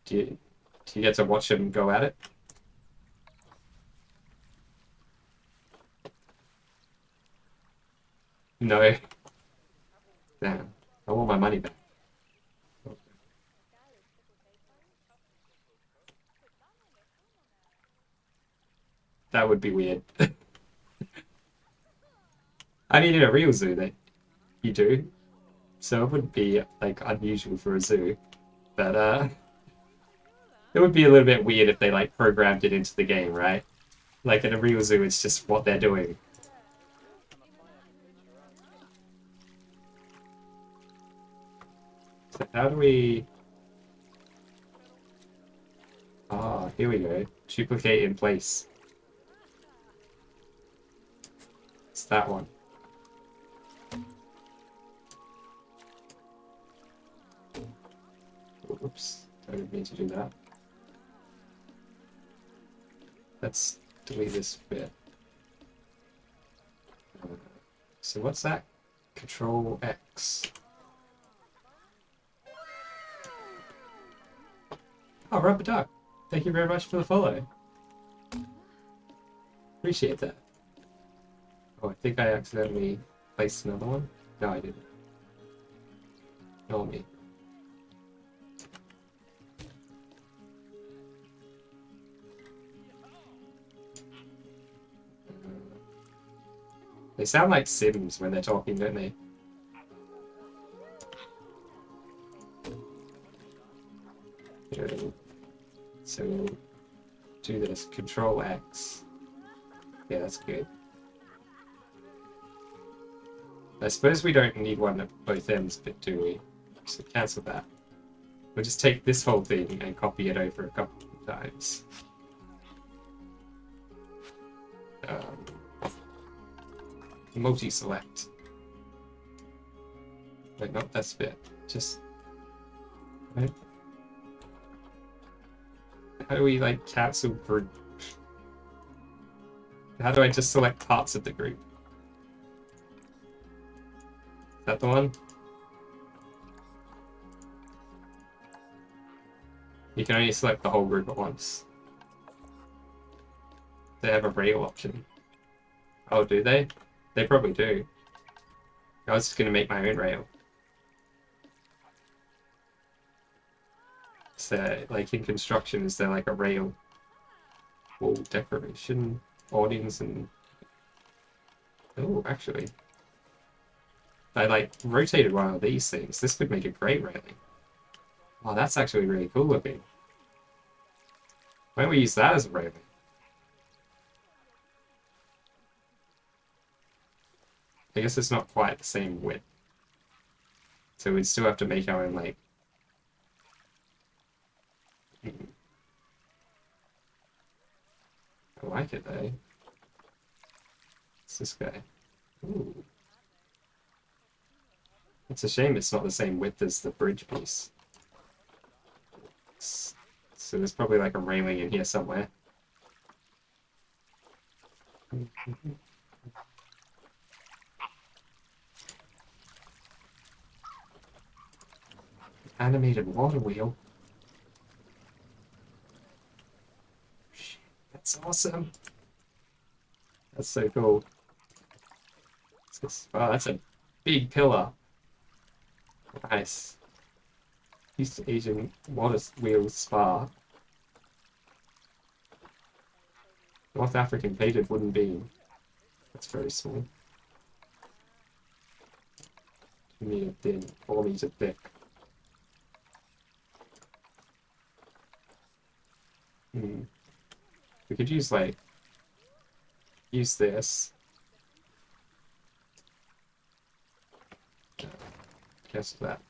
Do you get to watch them go at it? No. Damn. I want my money back. That would be weird. I mean, in a real zoo, that you do, so it wouldn't be like unusual for a zoo. But it would be a little bit weird if they like programmed it into the game, right? Like in a real zoo, it's just what they're doing. So how do we? Ah, here we go. Duplicate in place. It's that one. Oops, I didn't mean to do that. Let's delete this bit. So what's that? Control X. Oh, Rubber Duck. Thank you very much for the follow. Appreciate that. Oh, I think I accidentally placed another one. No, I didn't. Ignore me. They sound like Sims when they're talking, don't they? So we'll do this. Control X. Yeah, that's good. I suppose we don't need one at both ends, but do we? So cancel that. We'll just take this whole thing and copy it over a couple of times. Multi-select. Wait, not this bit. Just... Right. How do we, like, cancel group? How do I just select parts of the group? Is that the one? You can only select the whole group at once. They have a rail option. Oh, do they? They probably do. I was just going to make my own rail. So, like in construction, is there like a rail wall decoration, awnings, and... Oh, actually. I like rotated one of these things. This could make a great railing. Oh, that's actually really cool looking. Why don't we use that as a railing? I guess it's not quite the same width. So we'd still have to make our own, like... I like it, though. It's this guy. Ooh. It's a shame it's not the same width as the bridge piece. So there's probably, like, a railing in here somewhere. Animated water wheel. Shit, that's awesome. That's so cool. Wow, that's a big pillar. Nice. East Asian water wheel spa. North African painted wooden beam. That's very small. 2 meter thin, 4 meter thick. We could use like this. Guess that.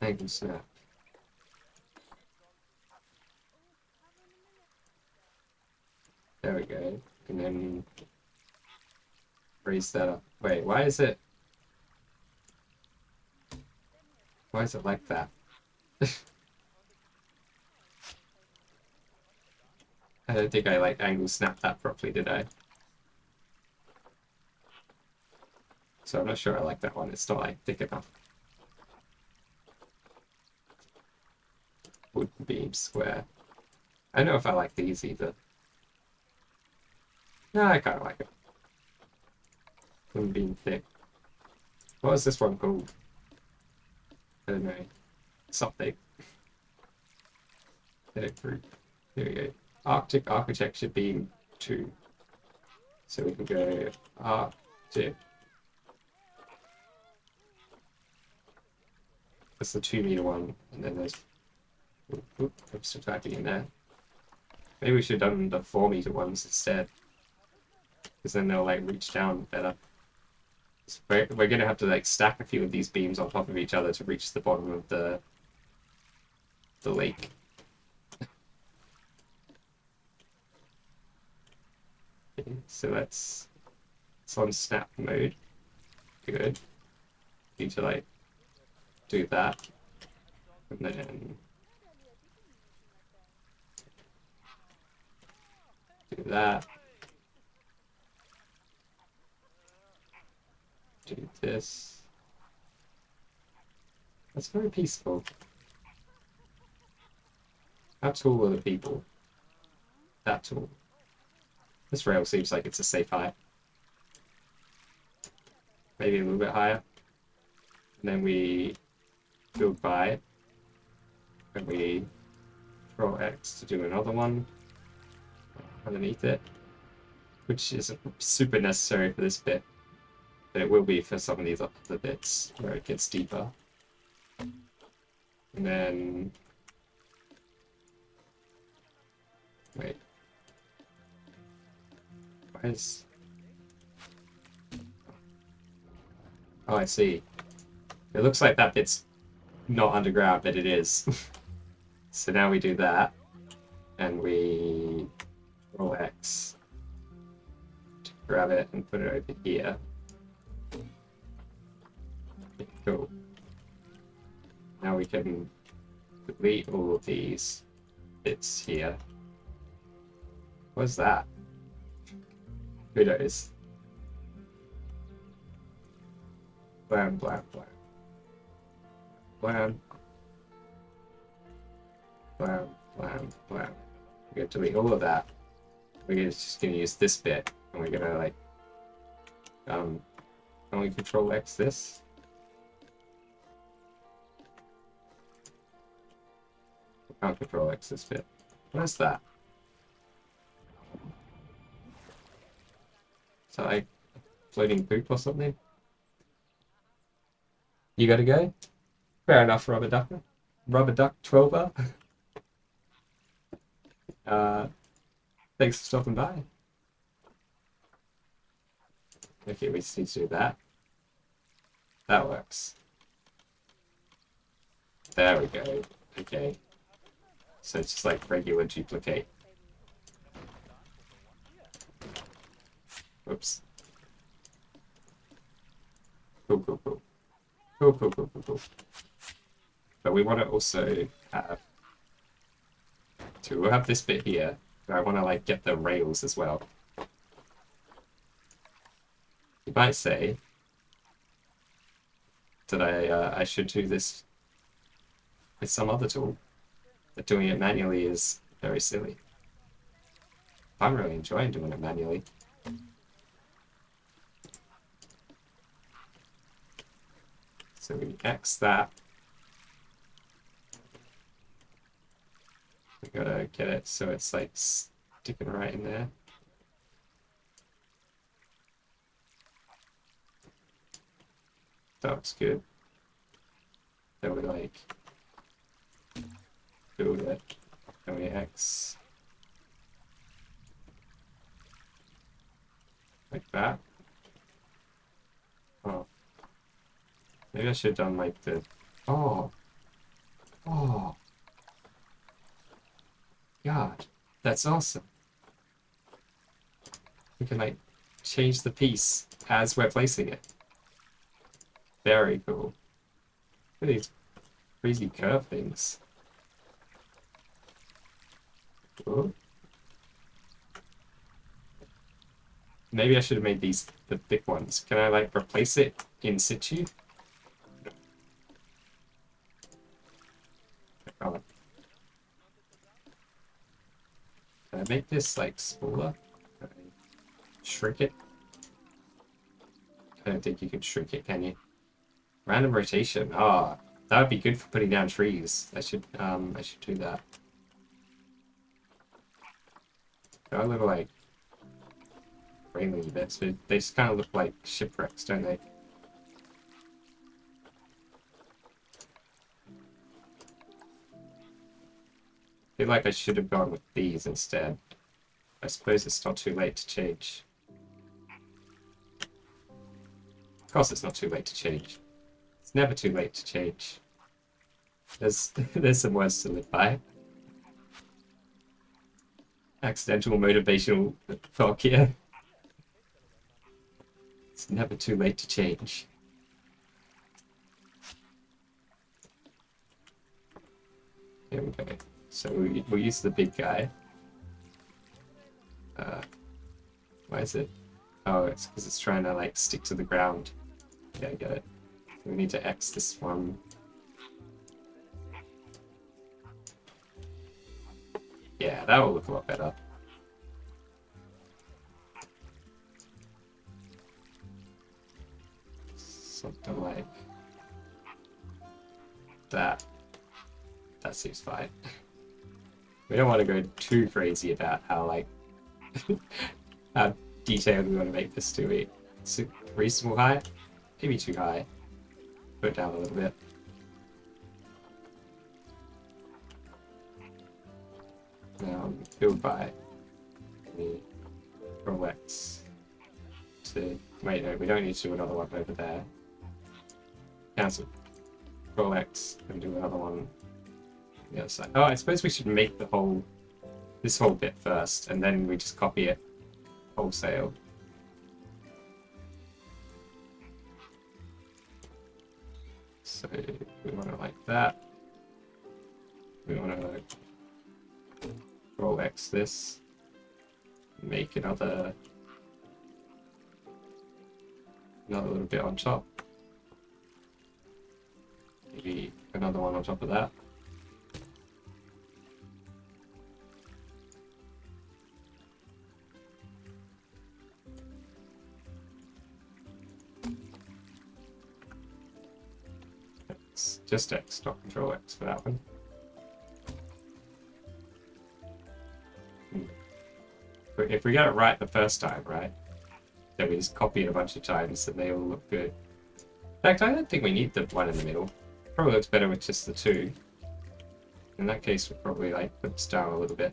Angle snap. There we go. And then raise that up. Wait, why is it like that? I don't think I like angle snapped that properly, did I? So I'm not sure I like that one. It's not like thick enough. Wood beam square. I don't know if I like these either. No, I kind of like it. Wooden beam thick. What was this one called? I don't know. Something. Edit group. Here we go. Arctic Architecture Beam 2. So we can go Arctic. That's the 2-meter one, and then there's oops, typing in there. Maybe we should have done the 4-meter ones instead, because then they'll like reach down better. So we're gonna have to like stack a few of these beams on top of each other to reach the bottom of the lake. Okay, so it's on snap mode. Good. Need to like do that, and then do that. Do this. That's very peaceful. How tall are the people? That tall. This rail seems like it's a safe height. Maybe a little bit higher. And then we build by, and we Control X to do another one underneath it, which isn't super necessary for this bit, but it will be for some of these other bits where it gets deeper. And then wait, why is... Oh, I see. It looks like that bit's not underground, but it is. So now we do that, and we roll X to grab it and put it over here. Okay, cool. Now we can delete all of these bits here. What's that? Who knows? Blam, blam, blam. Blam. Blam, blam, blam. We're going to delete all of that. We're just going to use this bit, and we're going to like, can we Control X this? We can't Control X this bit. What is that? Is that like floating poop or something? You gotta go? Fair enough, Rubber Ducker. Rubber Duck 12er. Thanks for stopping by. Okay, we just need to do that. That works. There we go. Okay. So it's just like regular duplicate. Whoops. Cool, cool, cool. Cool, cool, cool, cool, cool. But we want to also have... So we'll have this bit here, but I want to like get the rails as well. You might say that I should do this with some other tool, but doing it manually is very silly. I'm really enjoying doing it manually. So we X that. We gotta get it so it's like sticking right in there. That looks good. Then we like build it. Then we X like that. Oh. Maybe I should have done like the... Oh! Oh! God, that's awesome. We can like change the piece as we're placing it. Very cool. Look at these crazy curve things. Cool. Maybe I should have made these the thick ones. Can I like replace it in situ? Oh. Can I make this like smaller? Can I shrink it? I don't think you can shrink it, can you? Random rotation. Ah, oh, that would be good for putting down trees. I should do that. They're a little like railing bits, but they just kind of look like shipwrecks, don't they? I feel like I should have gone with these instead. I suppose it's not too late to change. Of course it's not too late to change. It's never too late to change. There's there's some words to live by. Accidental motivational talk here. It's never too late to change. Here we go. So we'll use the big guy. Why is it? Oh, it's because it's trying to like stick to the ground. Yeah, I get it. We need to X this one. Yeah, that will look a lot better. Something like that. That seems fine. We don't want to go too crazy about how like how detailed we want to make this, do we? It's a reasonable height? Maybe too high. Put it down a little bit. Now build by the Rolex to wait, no, we don't need to do another one over there. Cancel. Rolex and do another one on the other side. Oh, I suppose we should make this whole bit first, and then we just copy it wholesale. So we want it like that. We want to Rolex this. Make another little bit on top. Maybe another one on top of that. X, just X, not Control X for that one. But if we get it right the first time, right, then we just copy it a bunch of times and they all look good. In fact, I don't think we need the one in the middle. Probably looks better with just the two. In that case, we'll probably like put this down a little bit.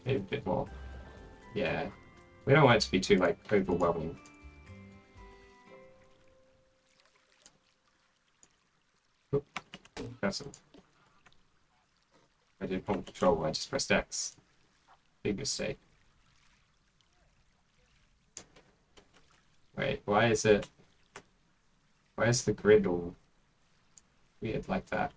Maybe a bit more. Yeah. We don't want it to be too like overwhelming. Oop. That's it. I did hold control, I just pressed X. Big mistake. Wait, why is the grid all weird like that?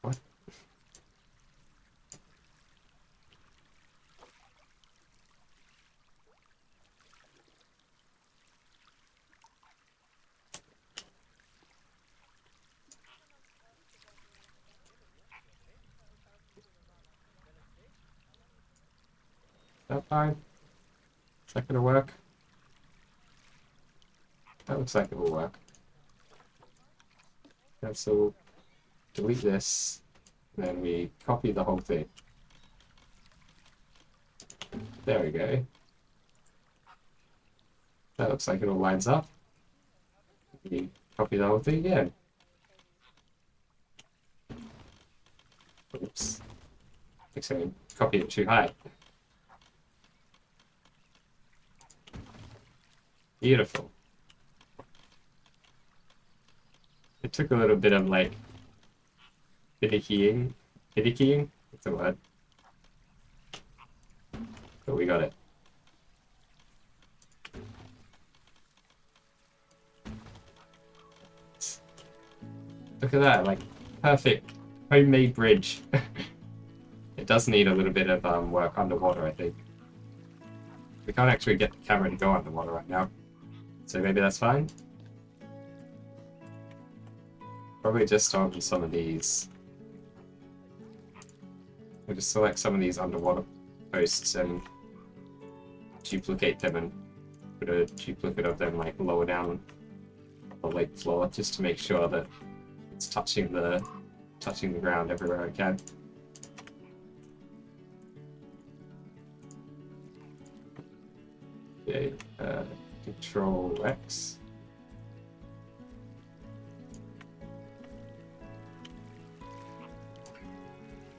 What? That fine? Is that gonna work? That looks like it will work. Cancel, delete this, and then we copy the whole thing. There we go. That looks like it all lines up. We copy the whole thing again. Oops. Looks like I copied it too high. Beautiful. It took a little bit of like finickying. That's a word. But we got it. Look at that, like perfect homemade bridge. It does need a little bit of work underwater, I think. We can't actually get the camera to go underwater right now. So maybe that's fine. Probably just on some of these. We'll just select some of these underwater posts and duplicate them and put a duplicate of them like lower down the lake floor just to make sure that it's touching the ground everywhere I can. Okay, Control X.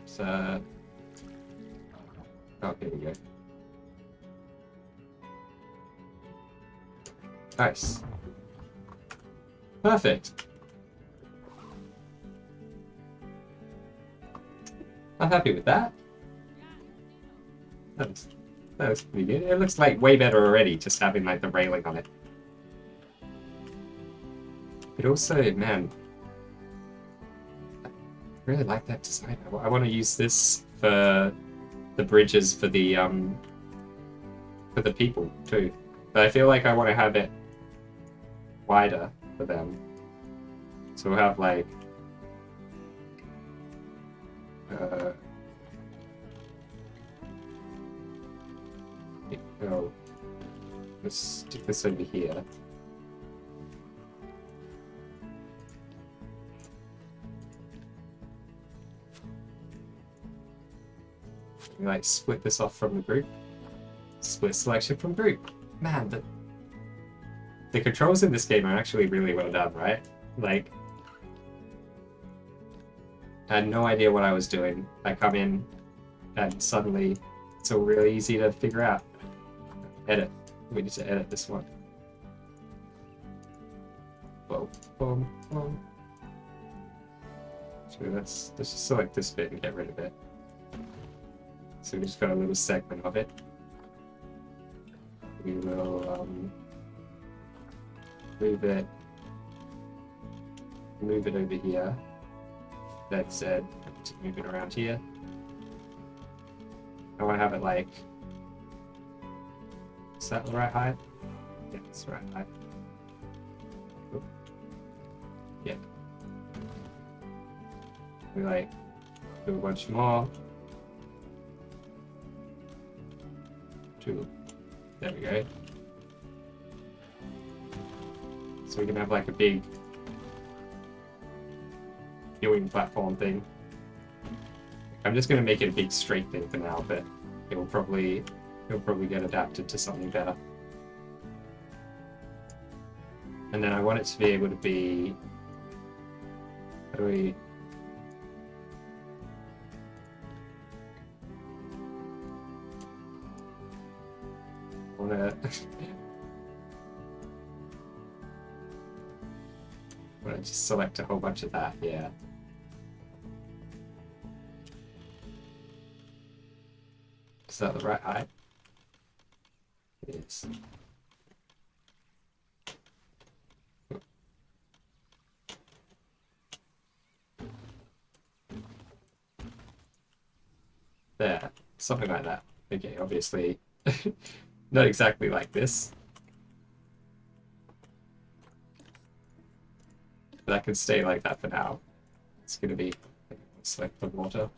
So, oh, here we go. Nice. Perfect. I'm happy with that. That looks pretty good. It looks like way better already, just having like the railing on it. But also, man, I really like that design. I want to use this for the bridges for the people too. But I feel like I want to have it wider for them. So we'll have like oh, let's stick this over here. We like split this off from the group. Split selection from group. Man, the controls in this game are actually really well done, right? Like, I had no idea what I was doing. I come in and suddenly it's all really easy to figure out. Edit. We need to edit this one. Boom, boom, boom. So let's just select this bit and get rid of it. So we just got a little segment of it. We will move it over here. That said, to move it around here. I want to have it like, is that the right height? Yeah, it's the right height. Cool. Yeah. We like do a bunch more. Two. There we go. So we can have like a big viewing platform thing. I'm just going to make it a big straight thing for now, but it'll probably get adapted to something better. And then I want it to be able to be, how do we, I want to just select a whole bunch of that, yeah. Is that the right height? It is. There, something like that. Okay, obviously not exactly like this. But that can stay like that for now. It's gonna be select the water.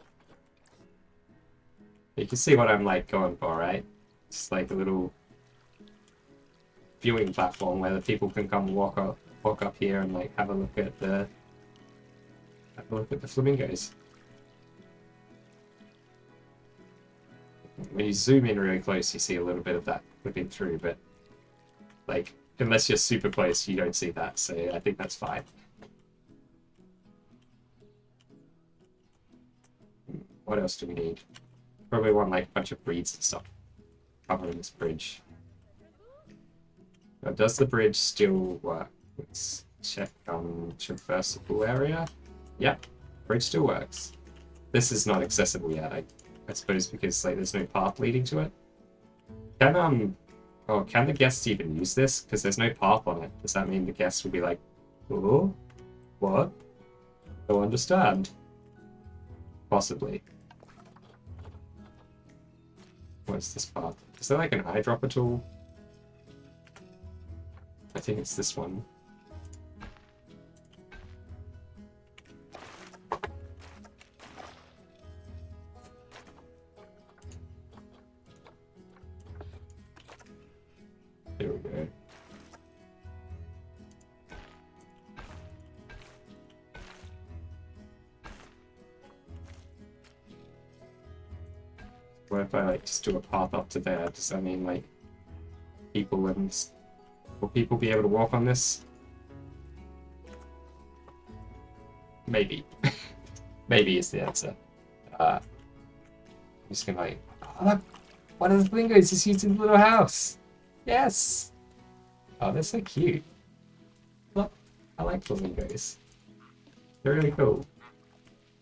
You can see what I'm like going for, right? It's like a little viewing platform where the people can come walk up here and like have a look at the flamingos. When you zoom in really close, you see a little bit of that flipping through, but like unless you're super close, you don't see that. So I think that's fine. What else do we need? Probably want like a bunch of reeds and stuff covering this bridge. Now, does the bridge still work? Let's check traversable area. Yep, bridge still works. This is not accessible yet, I suppose, because like there's no path leading to it. Can the guests even use this? Because there's no path on it. Does that mean the guests will be like, oh, what? Don't understand. Possibly. What's this path? Is there like an eyedropper tool? I think it's this one. There we go. What if I like just do a path up to there? Does that mean like people wouldn't? Will people be able to walk on this? Maybe. Maybe is the answer. I'm just gonna like, oh look, one of the flamingos is using the little house. Yes. Oh, they're so cute. Look, I like flamingos. They're really cool.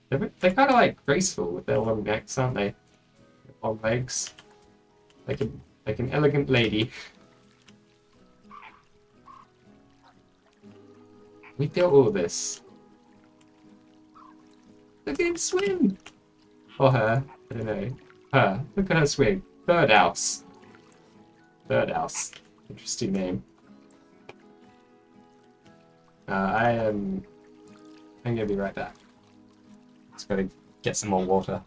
They're kind of like graceful with their long necks, aren't they? Long legs, like an elegant lady. We built all this. Look at him swim! Or her, I don't know. Her, look at her swim. Birdhouse. Birdhouse. Interesting name. I'm gonna be right back. Just gotta get some more water.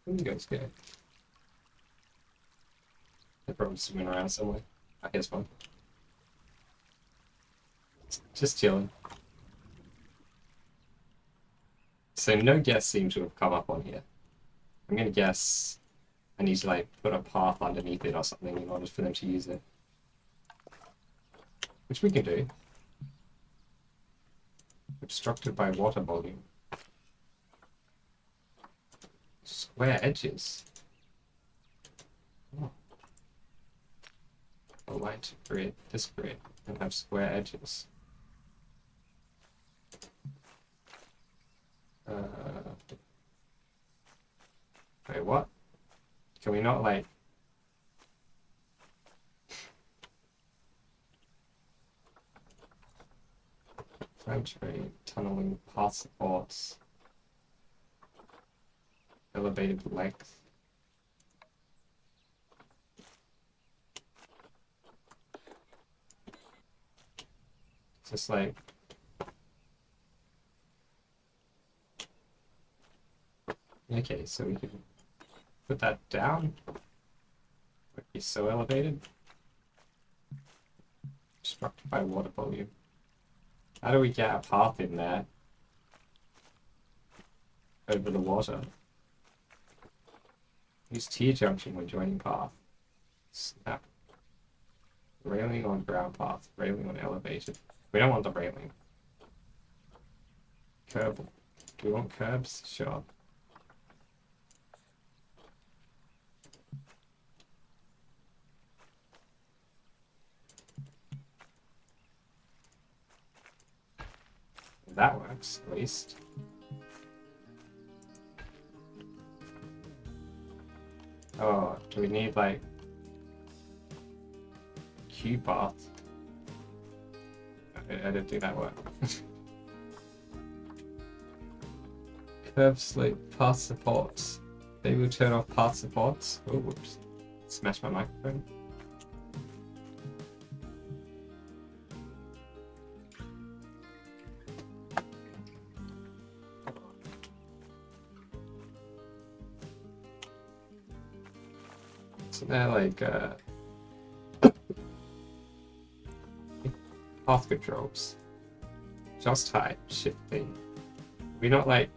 Flamingos go. They're probably swimming around somewhere. I guess one. Just chilling. So no guests seem to have come up on here. I'm gonna guess I need to like put a path underneath it or something in order for them to use it. Which we can do. Obstructed by water volume. Square edges. Oh. I'd like to create this grid and have square edges. Wait, what? Can we not like... French trade, tunneling, path supports, elevated length. Just like... Okay, so we can put that down. Would be so elevated. Obstructed by water volume. How do we get a path in there? Over the water. Use T-junction when joining path. Snap. Railing on ground path. Railing on elevated. We don't want the railing. Curb. Do we want curbs? Sure. That works, at least. Oh, do we need, like, Q path? I didn't think that worked. Curve slope, path supports. They will turn off path supports. Oh, whoops. Smash my microphone. So they're like path controls. Just type shifting. We not like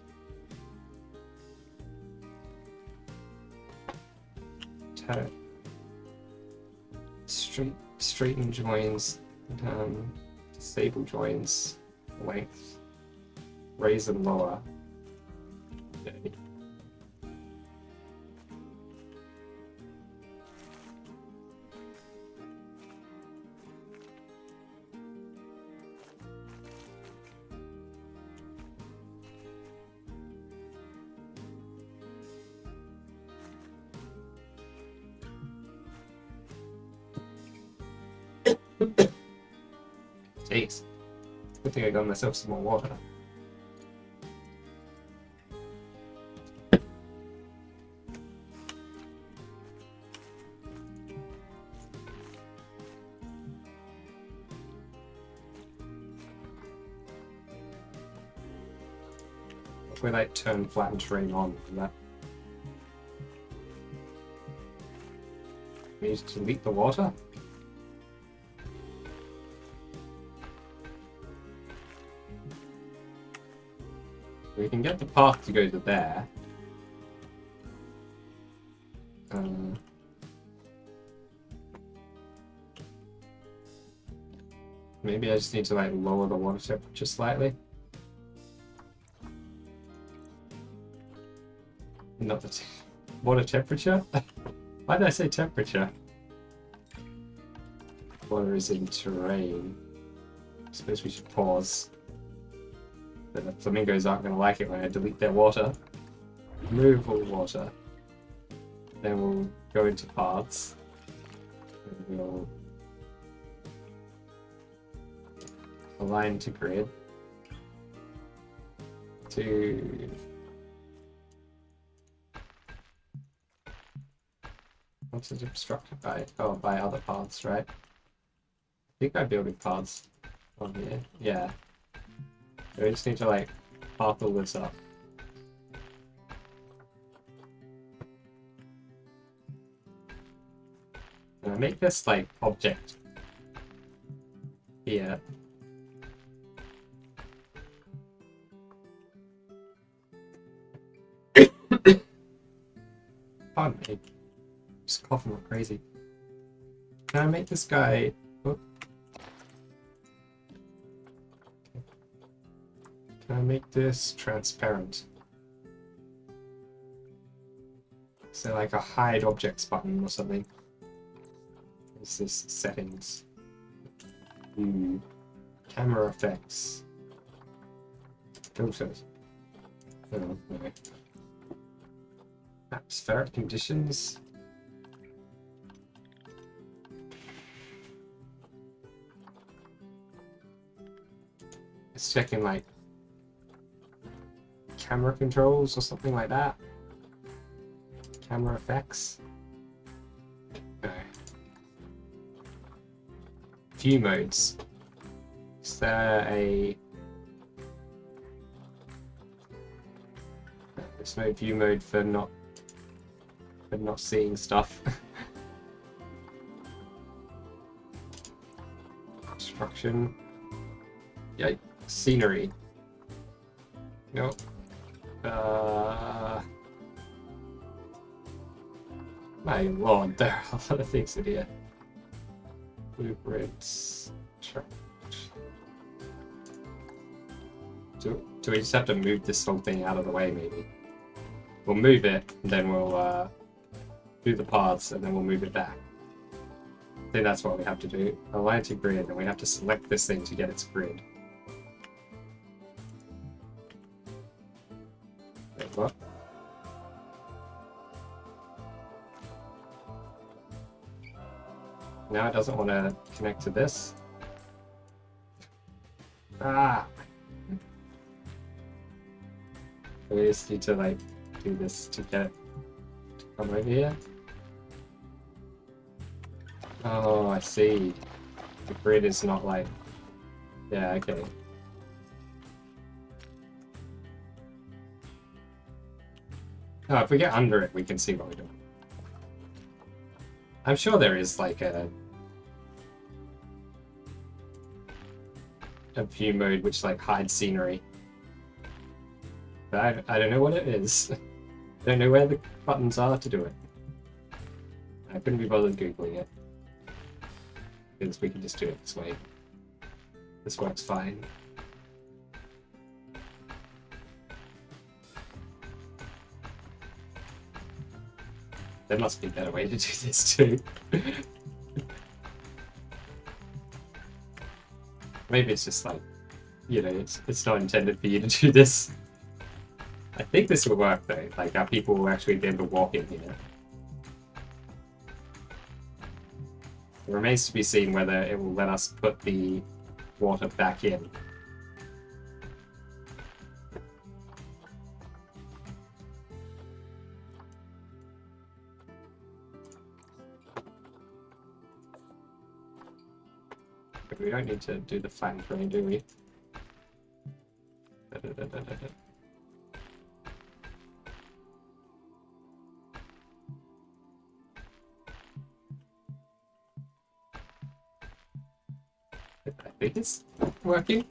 straighten joins, disable joins, length, raise and lower. Okay. Jeez. Good thing I got myself some more water. If we like turn flattened terrain on for that. We need to delete the water? We can get the path to go to there. Maybe I just need to like lower the water temperature slightly. Not the water temperature? Why did I say temperature? Water is in terrain. I suppose we should pause. But the flamingos aren't going to like it when I delete their water. Remove all water. Then we'll go into paths. And we'll align to grid. To... What's it obstructed by? Oh, by other paths, right? I think I'm building paths on here. Yeah. We just need to like path all this up. And I make this like object here. Pardon me. Just coughing like crazy. Can I make this guy? Oh. Can I make this transparent? So like a hide objects button or something. What's this? Settings. Camera effects. Filters. Oh, no. Atmospheric conditions. It's checking like camera controls or something like that. Camera effects. Okay. View modes. Is there a... There's no view mode for not seeing stuff. Construction. Yeah, scenery. Nope. My lord, there are a lot of things in here. Blueprints. Do we just have to move this whole thing out of the way, maybe? We'll move it, and then we'll do the paths, and then we'll move it back. I think that's what we have to do. Align to grid, and we have to select this thing to get its grid. Wait, what? Now it doesn't want to connect to this. Ah! We just need to like do this to get it to come over here. Oh, I see. The grid is not like... Yeah, okay. Oh, if we get under it, we can see what we're doing. I'm sure there is like a view mode which like hides scenery. But I don't know what it is. I don't know where the buttons are to do it. I couldn't be bothered Googling it. Because we can just do it this way. This works fine. There must be a better way to do this too. Maybe it's just like, you know, it's not intended for you to do this. I think this will work though, like our people will actually be able to walk in here. It remains to be seen whether it will let us put the water back in. But we don't need to do the flattened terrain, do we? I think it's working.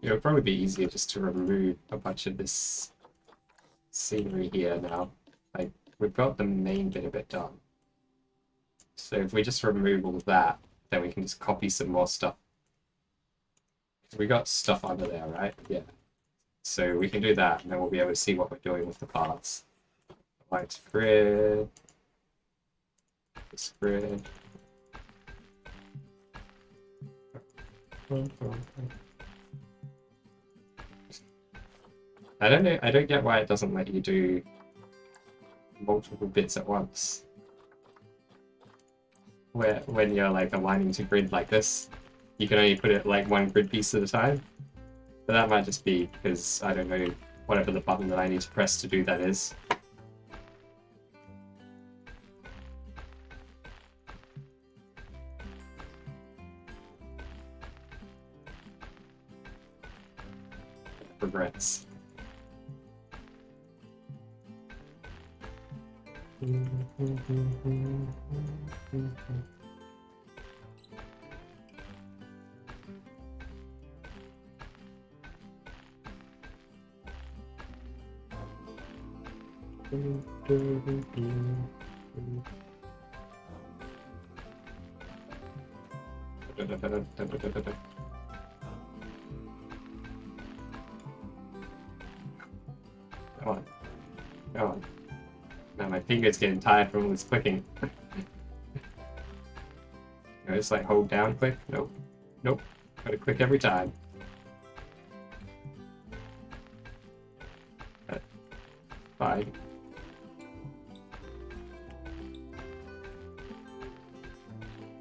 It would probably be easier just to remove a bunch of this scenery here now. Like, we've got the main bit of it done. So if we just remove all of that, then we can just copy some more stuff. We got stuff under there, right? Yeah. So we can do that, and then we'll be able to see what we're doing with the parts. Light grid. This grid. I don't know. I don't get why it doesn't let you do multiple bits at once. When you're like aligning to grid like this, you can only put it like one grid piece at a time. But that might just be because I don't know whatever the button that I need to press to do that is. Regrets. Come on. Come on. Now my finger's getting tired from all this clicking. I just like hold down, click. Nope. Nope. Gotta click every time. Fine.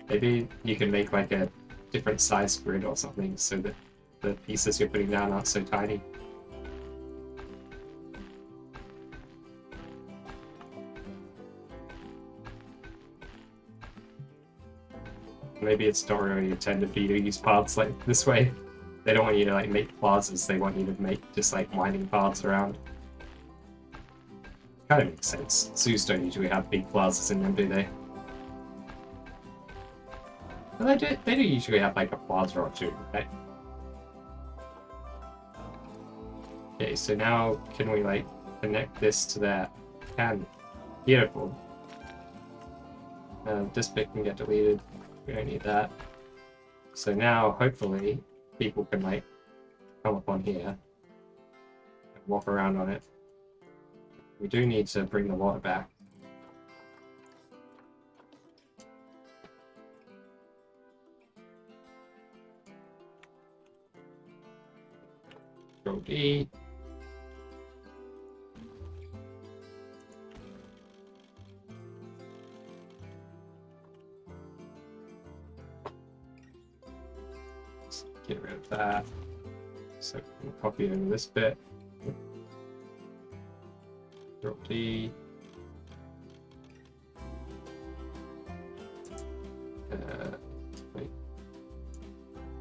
Maybe you can make like a different size grid or something so that the pieces you're putting down aren't so tiny. Maybe it's not really intended for you to use paths like this way. They don't want you to like make plazas, they want you to make just like winding paths around. Kind of makes sense. Zoos don't usually have big plazas in them, do they? Well, they do usually have like a plaza or two, right? Okay, so now can we like connect this to that? Can. Beautiful. This bit can get deleted. We don't need that. So now, hopefully, people can like come up on here and walk around on it. We do need to bring the water back. Control D. Let's get rid of that. So we'll copy it into this bit. Control D. Wait.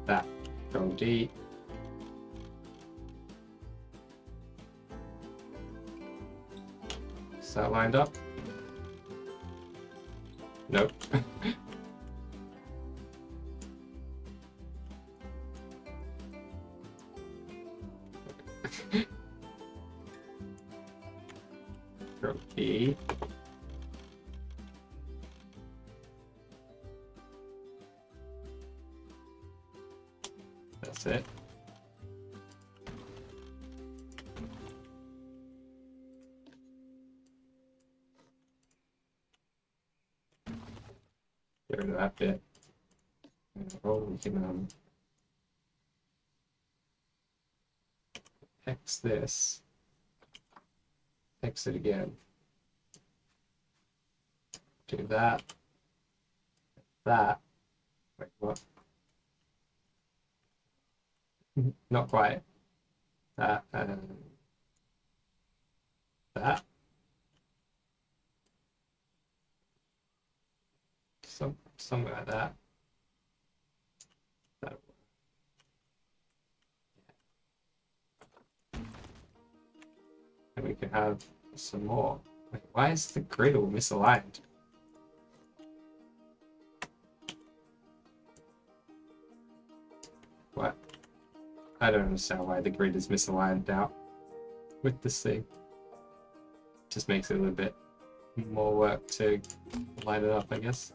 That. Control D. Is that lined up? Nope. Control D. That's it. Get rid of that bit. Oh, we can X this. X it again. Do that. That. Wait, what? Not quite. That and that. Something like that. That'll work. And we can have some more. Wait, why is the grid all misaligned? What? I don't understand why the grid is misaligned now with this thing. Just makes it a little bit more work to line it up, I guess.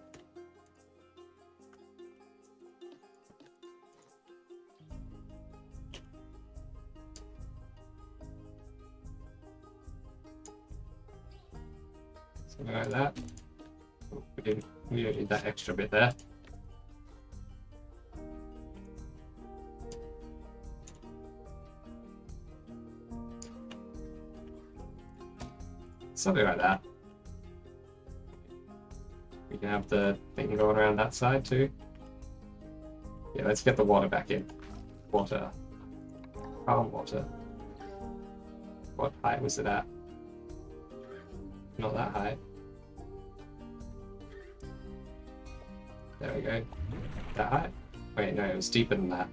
Something like that. Oh, we don't need that extra bit there. Something like that. We can have the thing going around that side too. Yeah, let's get the water back in. Water. Calm water. What height was it at? Not that high. There we go. That high? Wait, no, it was deeper than that.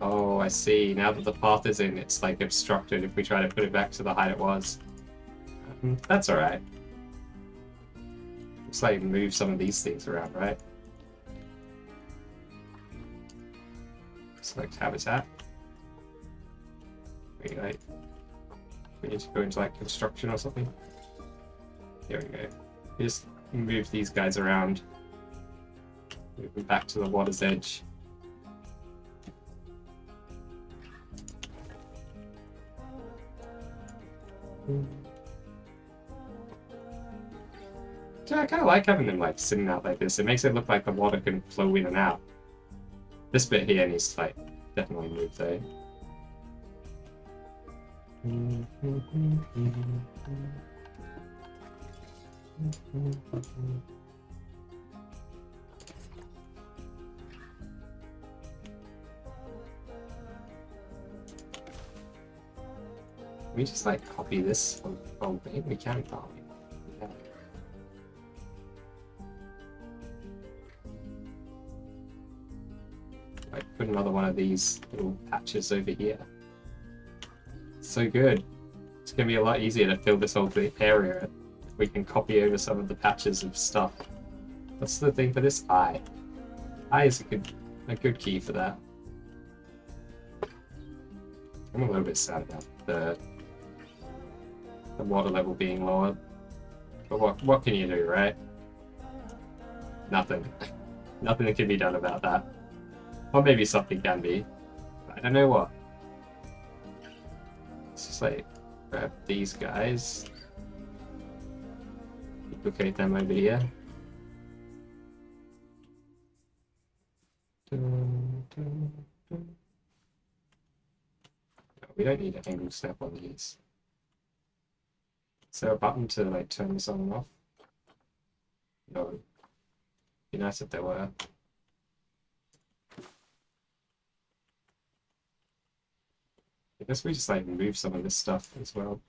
Oh, I see. Now that the path is in, it's like obstructed if we try to put it back to the height it was. That's alright. Looks like move some of these things around, right? Select habitat. Wait, like, we need to go into like construction or something. Here we go. Just move these guys around. Move them back to the water's edge. Yeah, I kind of like having them like sitting out like this. It makes it look like the water can flow in and out. This bit here needs to like definitely move though. Can we just like copy this whole thing? We can copy. Yeah. put another one of these little patches over here. So good. It's going to be a lot easier to fill this whole area. We can copy over some of the patches of stuff. What's the thing for this? Eye. Eye is a good key for that. I'm a little bit sad about the water level being lower. But what can you do, right? Nothing. Nothing that can be done about that. Or maybe something can be. But I don't know what. Let's just like grab these guys. Duplicate them over here. We don't need an angle snap on these. Is there a button to like turn this on and off? No. It'd be nice if there were. I guess we just like move some of this stuff as well.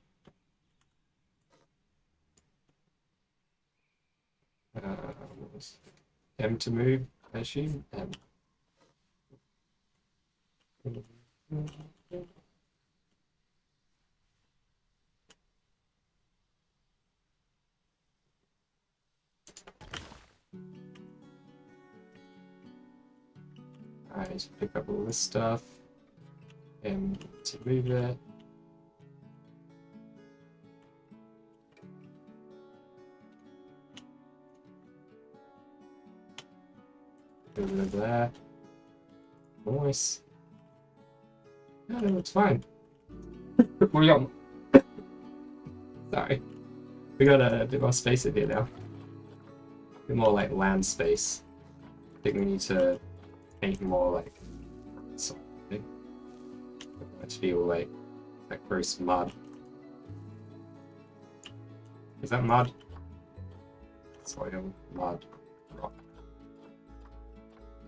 M to move, I assume. M. Alright, pick up all this stuff. M to move it. Over there. Nice. No, it looks fine. We got. Sorry. We got a bit more space in here now. A bit more like land space. I think we need to paint more like something. Let's feel like that gross mud. Is that mud? Soil, mud, rock.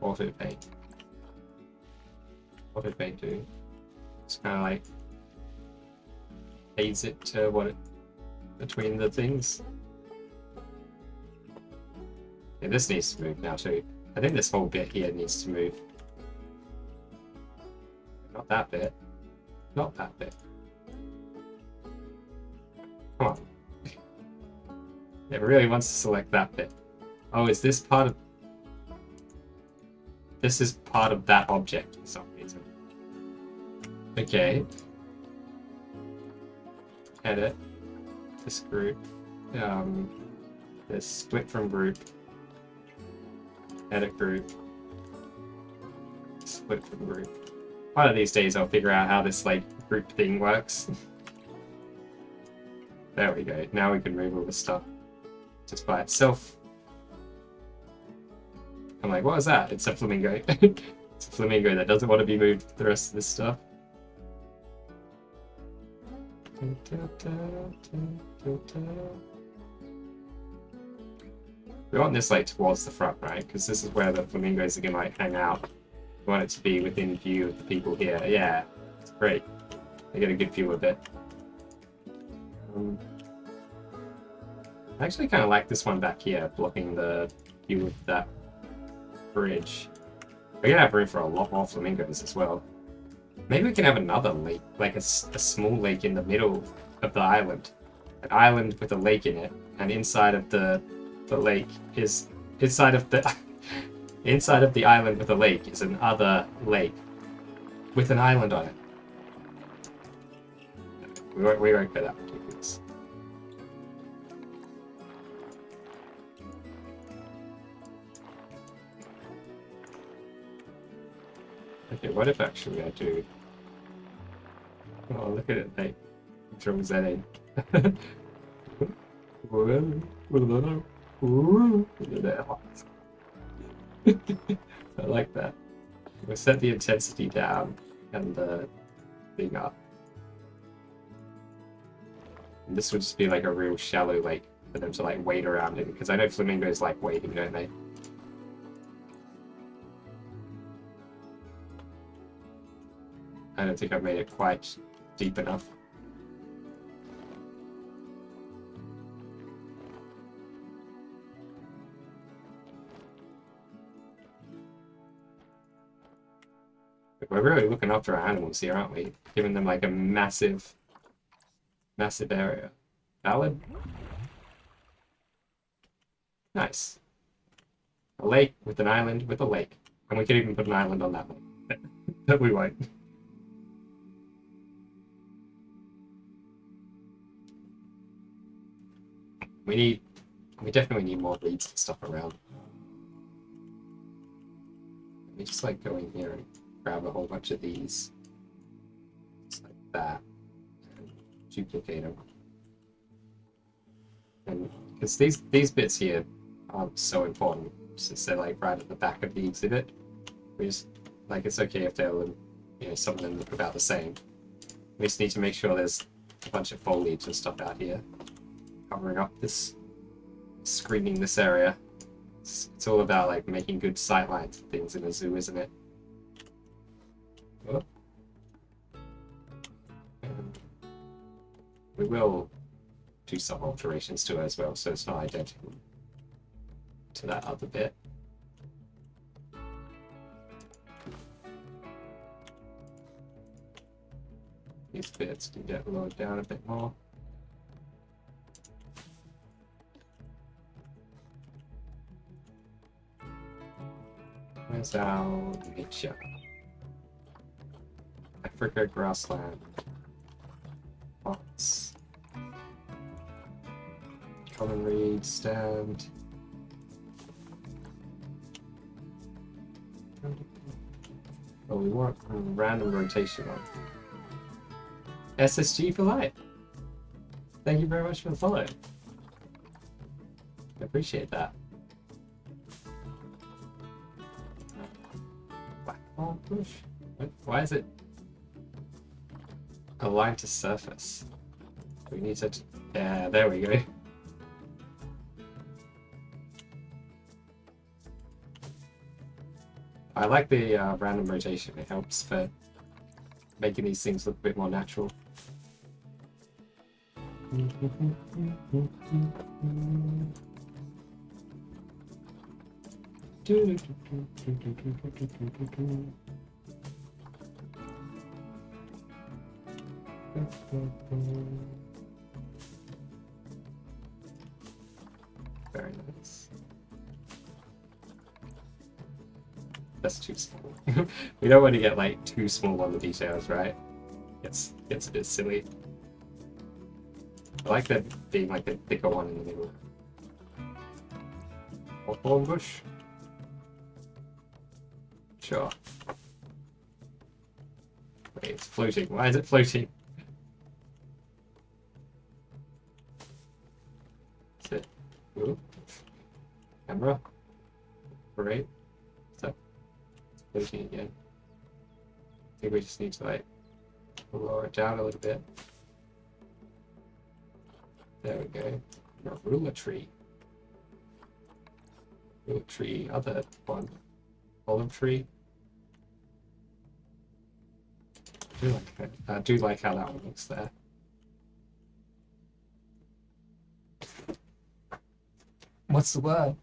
Auto paint. Auto paint do? It's kind of like aids it to what it between the things. Yeah, this needs to move now too. I think this whole bit here needs to move. Not that bit. Not that bit. Come on. It really wants to select that bit. Oh, is this part of... This is part of that object for some reason. Okay. Edit. This group. This split from group. Edit group. Split from group. One of these days I'll figure out how this like group thing works. There we go. Now we can move all this stuff just by itself. I'm like, what is that? It's a flamingo. It's a flamingo that doesn't want to be moved the rest of this stuff. We want this like towards the front, right? Because this is where the flamingos are gonna like hang out. We want it to be within view of the people here. Yeah, it's great. They get a good view of it. I actually kind of like this one back here, blocking the view of that bridge. We're gonna have room for a lot more flamingos as well. Maybe we can have another lake, like a small lake in the middle of the island. An island with a lake in it, and inside of the lake is inside of the inside of the island with a lake is another lake with an island on it. We won't go that ridiculous. Okay, what if actually I do? Oh, look at it, like throws that in. I like that. We'll set the intensity down and the thing up. And this would just be like a real shallow lake for them to like wade around in, because I know flamingos like wading, don't they? I don't think I've made it quite deep enough. We're really looking after our animals here, aren't we? Giving them like a massive, massive area. Valid? Nice. A lake with an island with a lake. And we could even put an island on that lake. But we won't. We definitely need more reeds and stuff around. Let me just like go in here and grab a whole bunch of these. Just like that. And duplicate them. And because these bits here aren't so important since they're like right at the back of the exhibit. We just like it's okay if they're some of them look about the same. We just need to make sure there's a bunch of foliage and stuff out here covering up this, screening this area. It's all about like making good sightlines and things in a zoo, isn't it? Oh. And we will do some alterations to it as well, so it's not identical to that other bit. These bits can get lowered down a bit more. Where's our nature? Africa grassland. Pots. Common reed stand. Oh, we want a random rotation on. SSG for life. Thank you very much for the follow. I appreciate that. Blackball bush? What? Why is it aligned to surface? We need to. Yeah, there we go. I like the random rotation. It helps for making these things look a bit more natural. Very nice. That's too small. We don't want to get like too small on the details, right? Gets a bit silly. I like that being like a thicker one in the middle. Hawthorn bush? Sure. Wait, it's floating. Why is it floating? Is it? Ooh. Camera? Great. What's up? It's floating again. I think we just need to like lower it down a little bit. There we go. Willow Tree. Willow Tree, other one. Olive Tree. I do like how that one looks there. What's the word?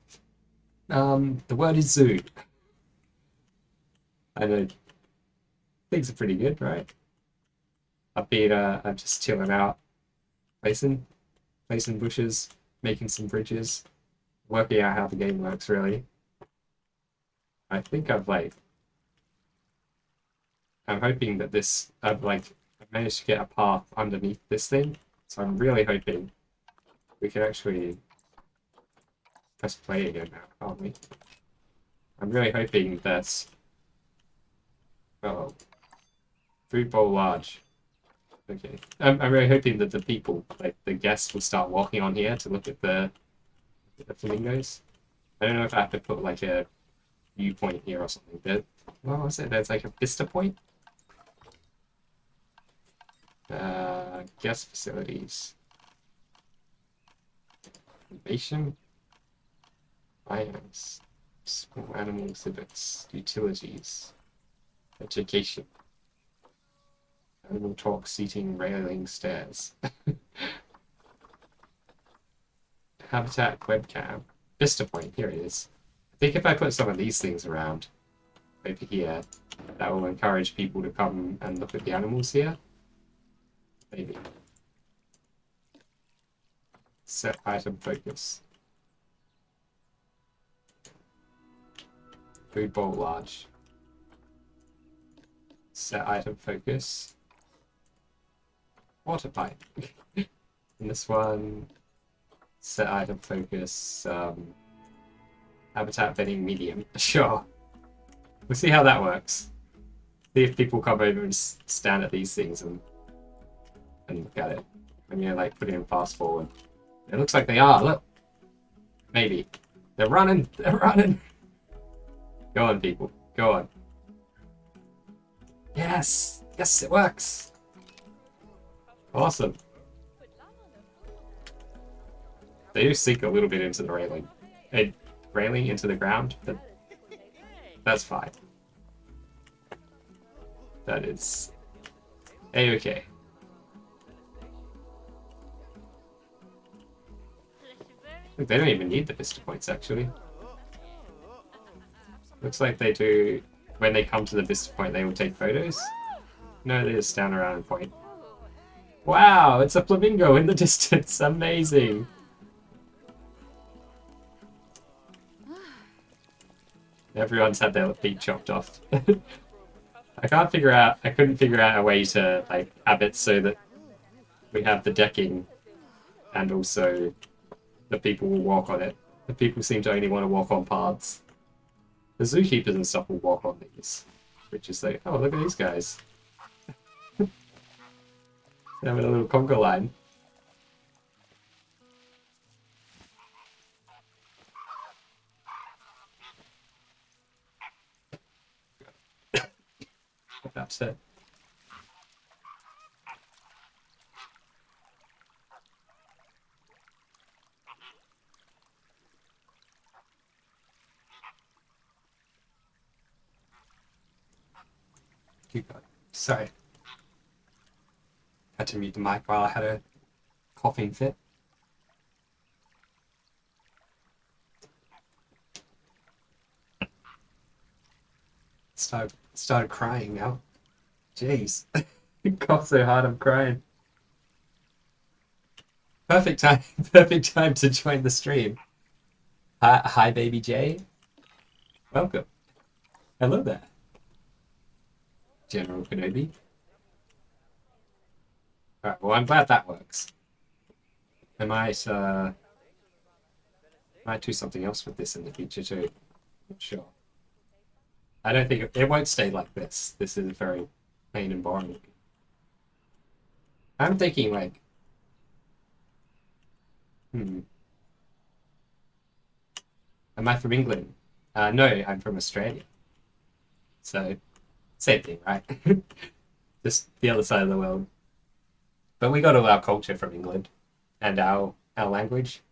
The word is zoo. I know. Things are pretty good, right? I'm just chilling out, placing bushes, making some bridges, working out how the game works, really. I think I'm hoping that I've managed to get a path underneath this thing, so I'm really hoping we can actually press play again now, can't we? I'm really hoping that, oh, food bowl large. Okay. I'm really hoping that the people, like the guests, will start walking on here to look at the flamingos. I don't know if I have to put like a viewpoint here or something. But what was it? There's like a vista point. Guest facilities. Information. Finance. Small animal exhibits. Utilities. Education. Animal talk, seating, railing, stairs. Habitat webcam. Vista point, here it is. I think if I put some of these things around, over here that will encourage people to come and look at the animals here. Maybe. Set item focus. Food bowl large. Set item focus. Water pipe. And this one, set item focus. Habitat bedding medium. Sure. We'll see how that works. See if people come over and stand at these things and look at it. And you're like putting them fast forward. It looks like they are. Look. Maybe. They're running. They're running. Go on, people. Go on. Yes. Yes, it works. Awesome. They do sink a little bit into the railing. Railing into the ground, but that's fine. That is A-okay. They don't even need the vista points, actually. Looks like they do. When they come to the vista point, they will take photos. No, they just stand around and point. Wow, it's a flamingo in the distance. Amazing. Everyone's had their feet chopped off. I couldn't figure out a way to like have it so that we have the decking and also the people will walk on it. The people seem to only want to walk on paths. The zookeepers and stuff will walk on these, which is like, oh, look at these guys. Having a little conga line. Upset. Keep going. Sorry. Had to mute the mic while I had a coughing fit. Started crying now. Jeez. Cough so hard I'm crying. Perfect time to join the stream. Hi baby Jay. Welcome. Hello there. General Kenobi. Alright, well I'm glad that works. I might do something else with this in the future too. Not sure. I don't think it won't stay like this. This is very plain and boring. I'm thinking like, am I from England? No, I'm from Australia. So, same thing, right? Just the other side of the world. But we got all our culture from England and our language.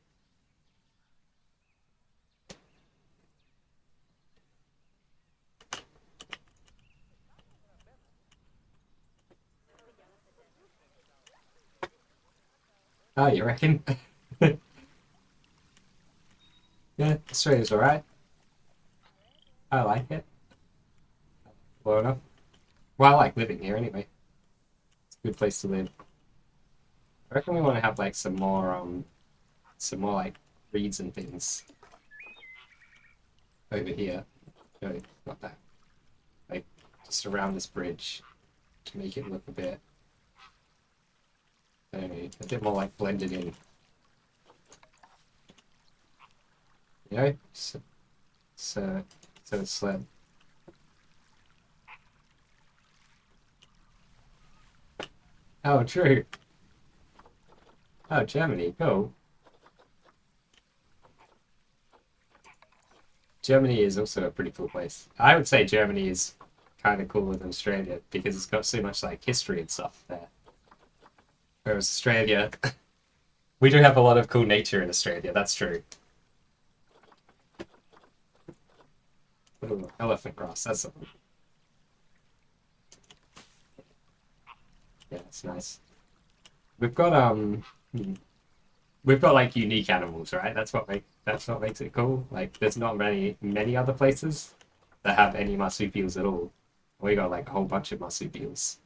Oh, you reckon? Yeah, Australia's alright. I like it. Well enough. Well, I like living here anyway. It's a good place to live. I reckon we want to have like some more like reeds and things over here. No, not that. Like just around this bridge to make it look a bit, I don't know, a bit more like blended in. You know, so it's oh, true. Oh, Germany, go. Germany is also a pretty cool place. I would say Germany is kind of cooler than Australia because it's got so much like history and stuff there. Whereas Australia, we do have a lot of cool nature in Australia, that's true. Ooh, elephant grass, that's something. Yeah, it's nice. We've got like unique animals, right? That's what makes it cool. Like there's not many other places that have any marsupials at all. We got like a whole bunch of marsupials.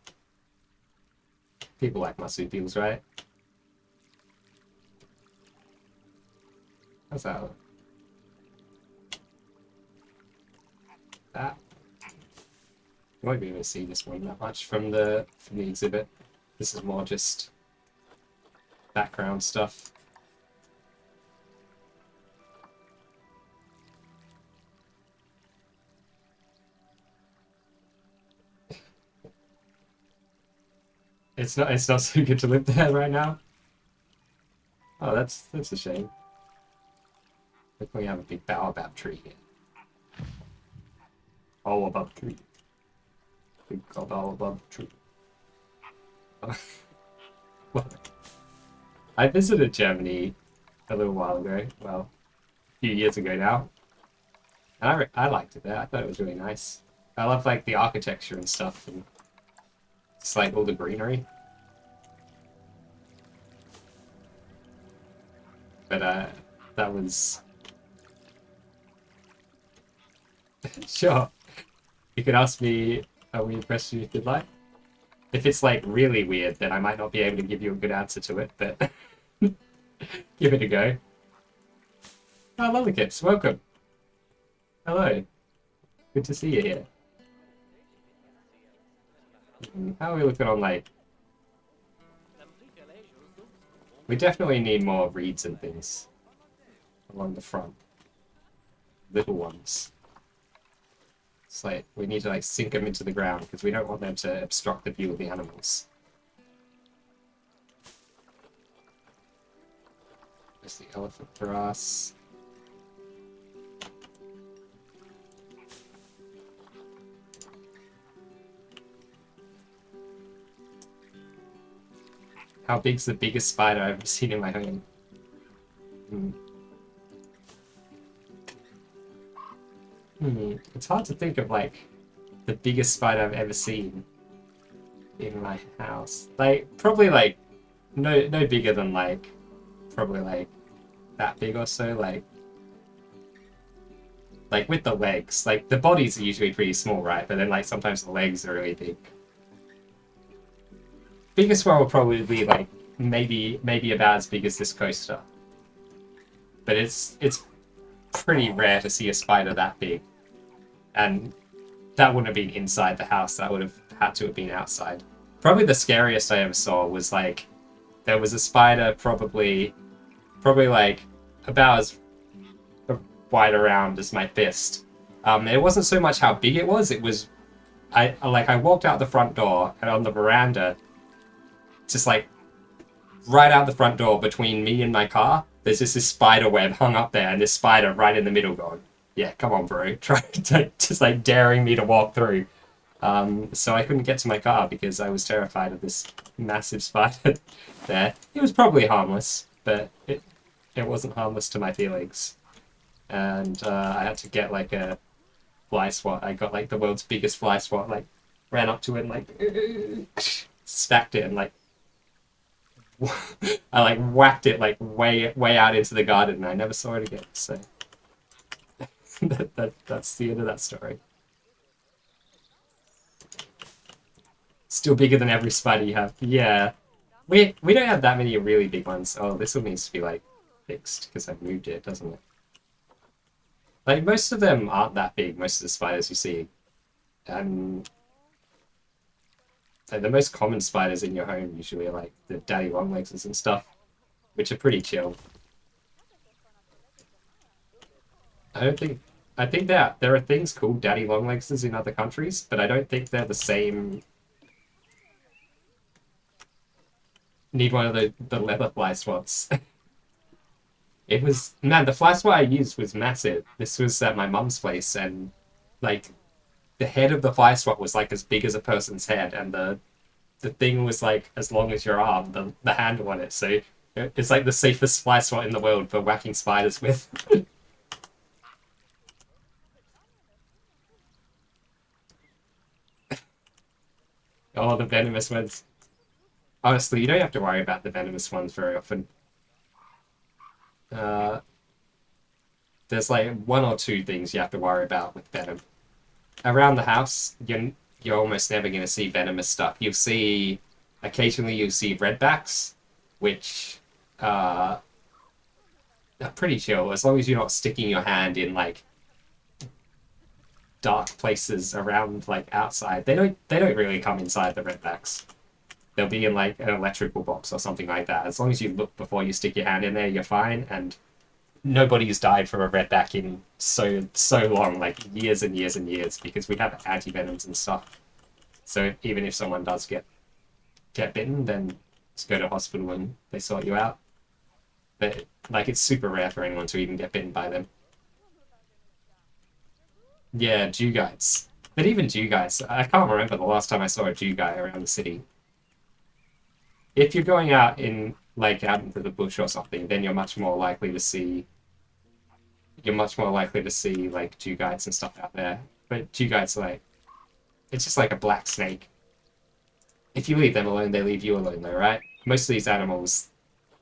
People like marsupials, right? How's that look? That. You won't be able to see this one that much from the exhibit. This is more just background stuff. It's not so good to live there right now. Oh, that's a shame. Look, we have a big baobab tree here. Baobab tree. Big baobab tree. I visited Germany a little while ago. Well, a few years ago now. And I liked it there. I thought it was really nice. I love like the architecture and stuff, and it's like all the greenery. But that was sure. You could ask me a weird question if you'd like. If it's like really weird, then I might not be able to give you a good answer to it, but give it a go. Oh, Lollikips, welcome. Hello. Good to see you here. How are we looking on like... We definitely need more reeds and things along the front. Little ones. It's like, we need to like sink them into the ground because we don't want them to obstruct the view of the animals. There's the elephant grass. How big's the biggest spider I've ever seen in my home? It's hard to think of like the biggest spider I've ever seen in my house. Like probably like no bigger than like probably like that big or so. Like with the legs. Like the bodies are usually pretty small, right? But then like sometimes the legs are really big. Biggest one will probably be like maybe about as big as this coaster. But it's pretty rare to see a spider that big. And that wouldn't have been inside the house, that would have had to have been outside. Probably the scariest I ever saw was like there was a spider probably like about as wide around as my fist. It wasn't so much how big it was I walked out the front door and on the veranda, just like right out the front door between me and my car, there's just this spider web hung up there and this spider right in the middle going, yeah, come on, bro. Just like daring me to walk through. So I couldn't get to my car because I was terrified of this massive spider there. It was probably harmless, but it wasn't harmless to my feelings. And I had to get like a fly swat. I got like the world's biggest fly swat, like ran up to it and like smacked it and like I like whacked it like way out into the garden and I never saw it again. So that's the end of that story. Still bigger than every spider you have. Yeah. We don't have that many really big ones. Oh, this one needs to be like fixed because I've moved it, doesn't it? Like most of them aren't that big, most of the spiders you see. Like the most common spiders in your home usually are like the daddy longlegs and stuff, which are pretty chill. I think that there are things called daddy longlegs in other countries, but I don't think they're the same. Need one of the leather fly swats. It was, man, the fly swat I used was massive. This was at my mum's place, and like the head of the fly swat was like as big as a person's head, and the thing was like as long as your arm, the handle on it. So it's like the safest fly swat in the world for whacking spiders with. Oh, the venomous ones. Honestly, you don't have to worry about the venomous ones very often. There's like one or two things you have to worry about with venom. around the house, you're almost never going to see venomous stuff. Occasionally you'll see redbacks, which uh, are pretty chill as long as you're not sticking your hand in like dark places around like outside. They don't really come inside the redbacks. They'll be in like an electrical box or something like that. As long as you look before you stick your hand in there, you're fine. And nobody's died from a redback in so long, like years and years and years, because we have anti-venoms and stuff. So even if someone does get bitten, then just go to hospital and they sort you out. But like it's super rare for anyone to even get bitten by them. Yeah, Jew guides. But even Jew guides, I can't remember the last time I saw a Jew guy around the city. If you're going out in like out into the bush or something, then you're much more likely to see like Jew guides and stuff out there. But Jew guides like it's just like a black snake. If you leave them alone, they leave you alone though, right? Most of these animals,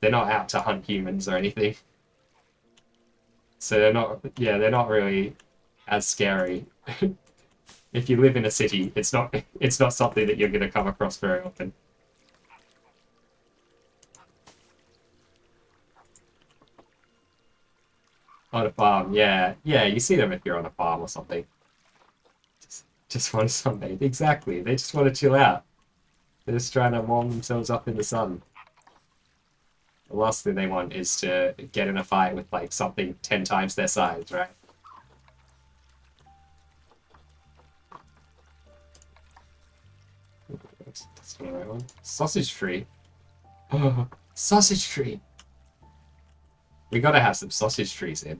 they're not out to hunt humans or anything. So they're not really as scary. If you live in a city, it's not something that you're going to come across very often. On a farm, yeah. Yeah, you see them if you're on a farm or something. Just want to sunbathe. Exactly. They just want to chill out. They're just trying to warm themselves up in the sun. The last thing they want is to get in a fight with like something 10 times their size, right? That's not the right one. Sausage tree. Oh, sausage tree. We gotta have some sausage trees in.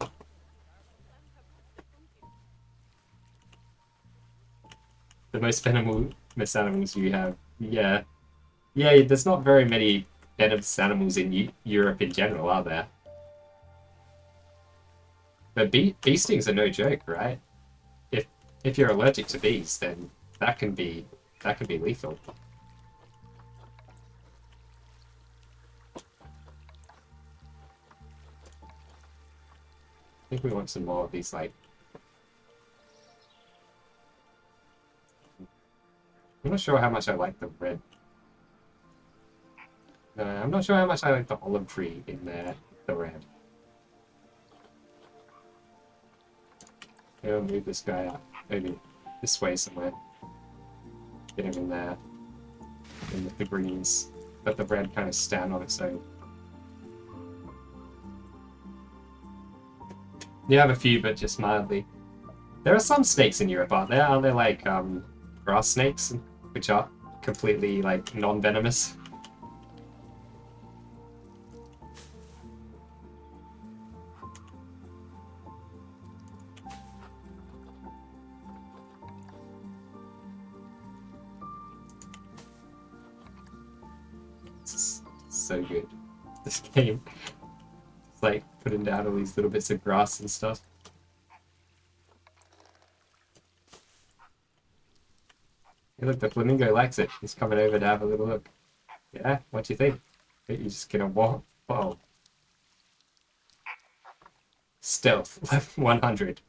The most venomous animals you have. Yeah. Yeah, there's not very many venomous animals in Europe in general, are there? But bee stings are no joke, right? If if you're allergic to bees, then that can be that can be lethal. I think we want some more of these like I'm not sure how much I like the red. No, I'm not sure how much I like the olive tree in there, the red. Maybe I'll move this guy up. Maybe this way somewhere. Get him in there. And with the greens. Let the red kind of stand on its own. You have a few, but just mildly. There are some snakes in Europe, aren't there? Aren't there like grass snakes, which are completely like non-venomous? It's so good. This game. It's like putting down all these little bits of grass and stuff. Hey, look, the flamingo likes it. He's coming over to have a little look. Yeah, what do you think? You're just gonna walk. Whoa. Stealth, level 100.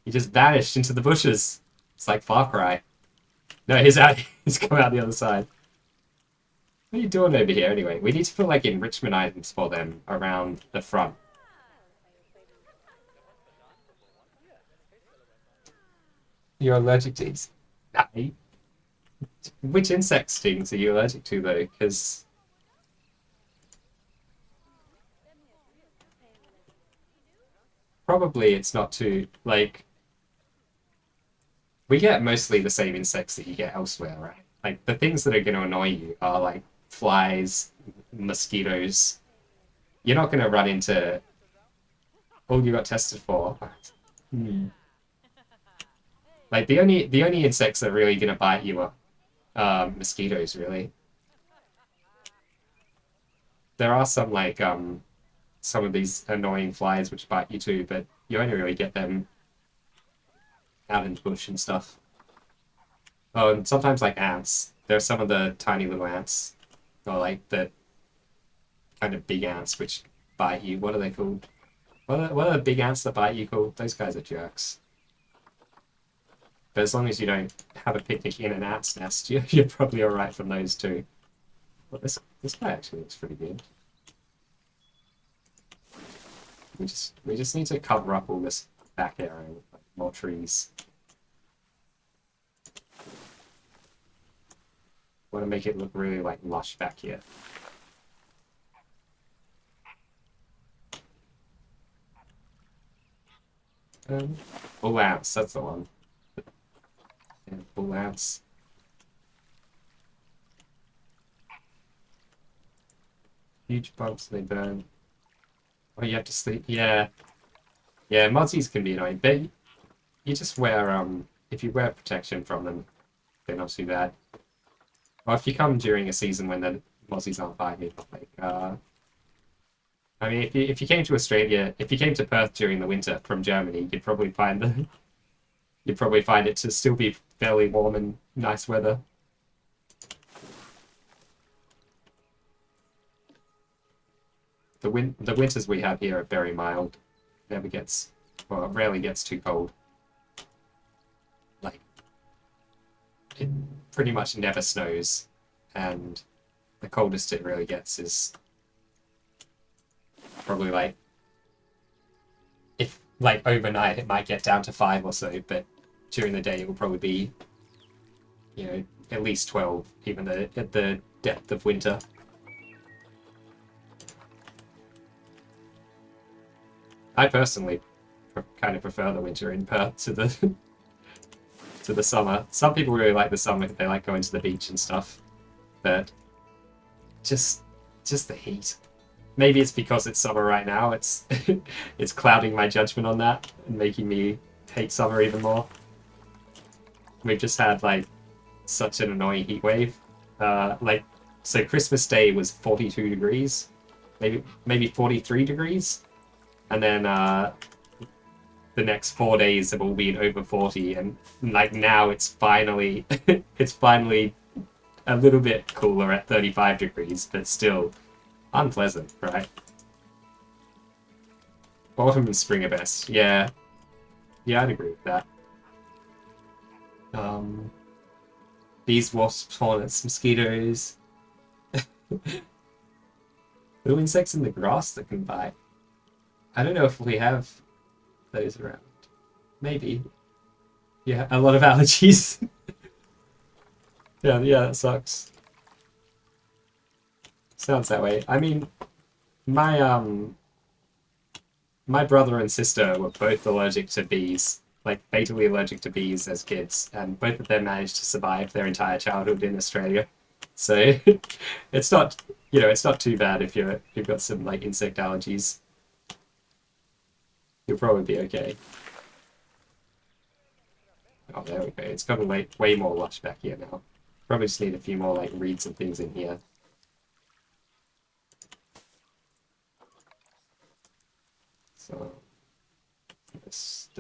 He just vanished into the bushes. It's like Far Cry. No, he's out. He's come out the other side. What are you doing over here anyway? We need to put like enrichment items for them around the front. You're allergic to these? Nah, which insect stings are you allergic to though? Because probably it's not too like we get mostly the same insects that you get elsewhere, right? Like the things that are going to annoy you are like flies, mosquitoes. You're not going to run into all you got tested for. Hmm. Like the only insects that are really going to bite you are mosquitoes. Really, there are some like some of these annoying flies which bite you too, but you only really get them out in the bush and stuff. Oh, and sometimes like ants. There's some of the tiny little ants, or like the kind of big ants which bite you. What are they called? What are the big ants that bite you called? Those guys are jerks. But as long as you don't have a picnic in an ant's nest, you're probably alright from those too. Well, this guy actually looks pretty good. We just need to cover up all this back area with like, more trees. Want to make it look really like lush back here. Bull ants, that's the one. Yeah, bull ants. Huge bumps, they burn. Oh, you have to sleep. Yeah, yeah. Mozzies can be annoying, but you just wear if you wear protection from them, they're not too bad. Or if you come during a season when the mozzies aren't biting, like I mean, if you came to Australia, if you came to Perth during the winter from Germany, you'd probably find you'd probably find it to still be fairly warm and nice weather. The winters we have here are very mild. Never gets, well, it rarely gets too cold. Like, it pretty much never snows, and the coldest it really gets is probably like, if like overnight it might get down to 5 or so, but during the day it will probably be, you know, at least 12, even at the depth of winter. I personally kind of prefer the winter in Perth to the to the summer. Some people really like the summer; they like going to the beach and stuff. But just the heat. Maybe it's because it's summer right now. It's it's clouding my judgment on that and making me hate summer even more. We've just had like such an annoying heat wave. Like so, Christmas Day was 42 degrees, maybe 43 degrees. And then the next 4 days have all been over 40, and like now it's finally it's finally a little bit cooler at 35 degrees, but still unpleasant, right? Autumn and spring are best. Yeah, yeah, I'd agree with that. Bees, wasps, hornets, mosquitoes, little insects in the grass that can bite. I don't know if we have those around. Maybe. Yeah, a lot of allergies. Yeah, that sucks. Sounds that way. I mean, my my brother and sister were both allergic to bees, like fatally allergic to bees as kids, and both of them managed to survive their entire childhood in Australia. So it's not, it's not too bad if you've got some like insect allergies. You'll probably be okay. Oh, there we go. It's got like way more lush back here now. Probably just need a few more like reeds and things in here. So, just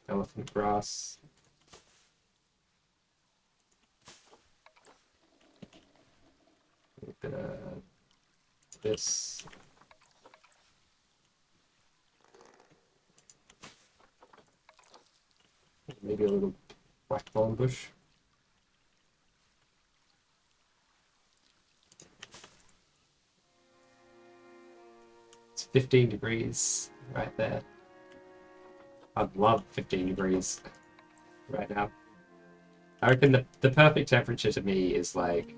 elephant grass. A bit of this. Maybe a little blackthorn bush. It's 15 degrees right there. I'd love 15 degrees right now. I reckon the perfect temperature to me is like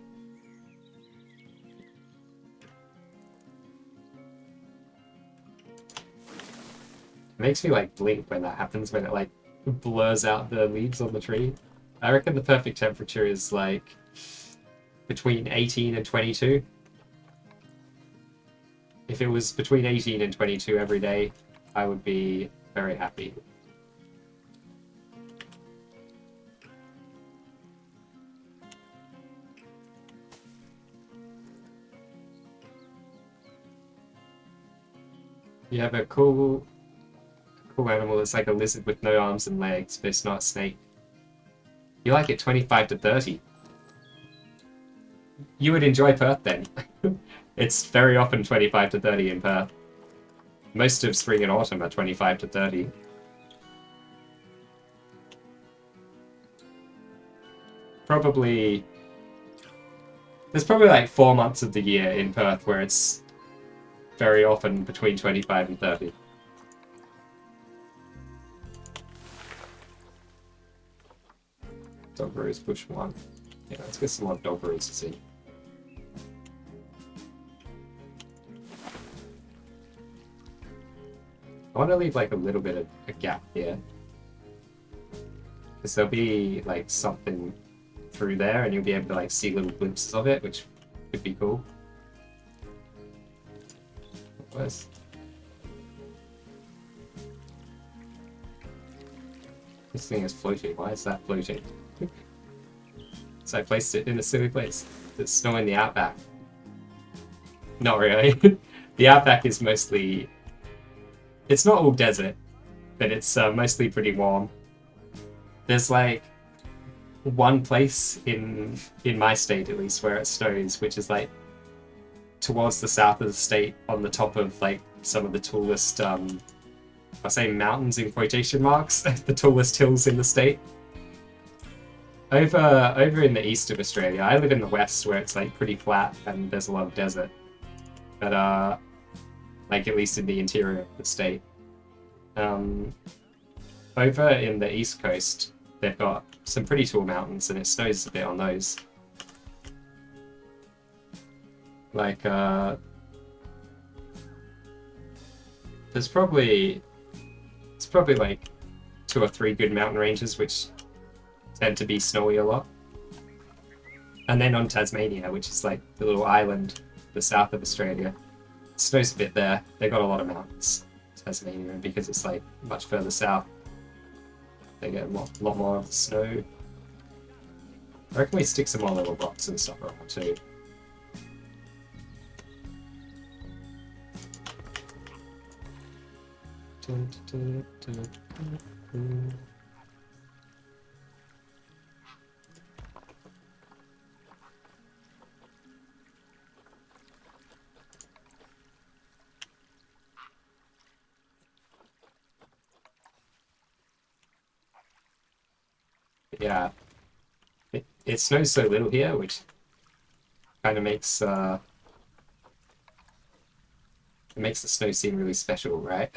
it makes me like blink when that happens, when it like blurs out the leaves on the tree. I reckon the perfect temperature is like between 18 and 22. If it was between 18 and 22 every day, I would be very happy. You have a cool animal. It's like a lizard with no arms and legs, but it's not a snake. You like it 25 to 30. You would enjoy Perth then. It's very often 25 to 30 in Perth. Most of spring and autumn are 25 to 30. probably there's probably like 4 months of the year in Perth where it's very often between 25 and 30. Dog Rose Bush 1. Yeah, let's get some more Dog Rose to see. I want to leave like a little bit of a gap here. Because there'll be like something through there and you'll be able to like see little glimpses of it, which could be cool. Where's... This thing is floating. Why is that floating? So I placed it in a silly place. There's snow in the outback. Not really. The outback is mostly... It's not all desert, but it's mostly pretty warm. There's like one place in my state at least where it snows, which is like towards the south of the state on the top of like some of the tallest I say mountains in quotation marks, the tallest hills in the state. Over in the east of Australia, I live in the west where it's like pretty flat and there's a lot of desert. But like at least in the interior of the state. Over in the east coast, they've got some pretty tall mountains and it snows a bit on those. Like it's probably like 2 or 3 good mountain ranges which tend to be snowy a lot. And then on Tasmania, which is like the little island the south of Australia, it snows a bit there. They've got a lot of mountains, Tasmania, and because it's like much further south, they get a lot more of the snow. I reckon we stick some more little rocks and stuff around too. Yeah, it snows so little here, which kind of makes it makes the snow seem really special, right?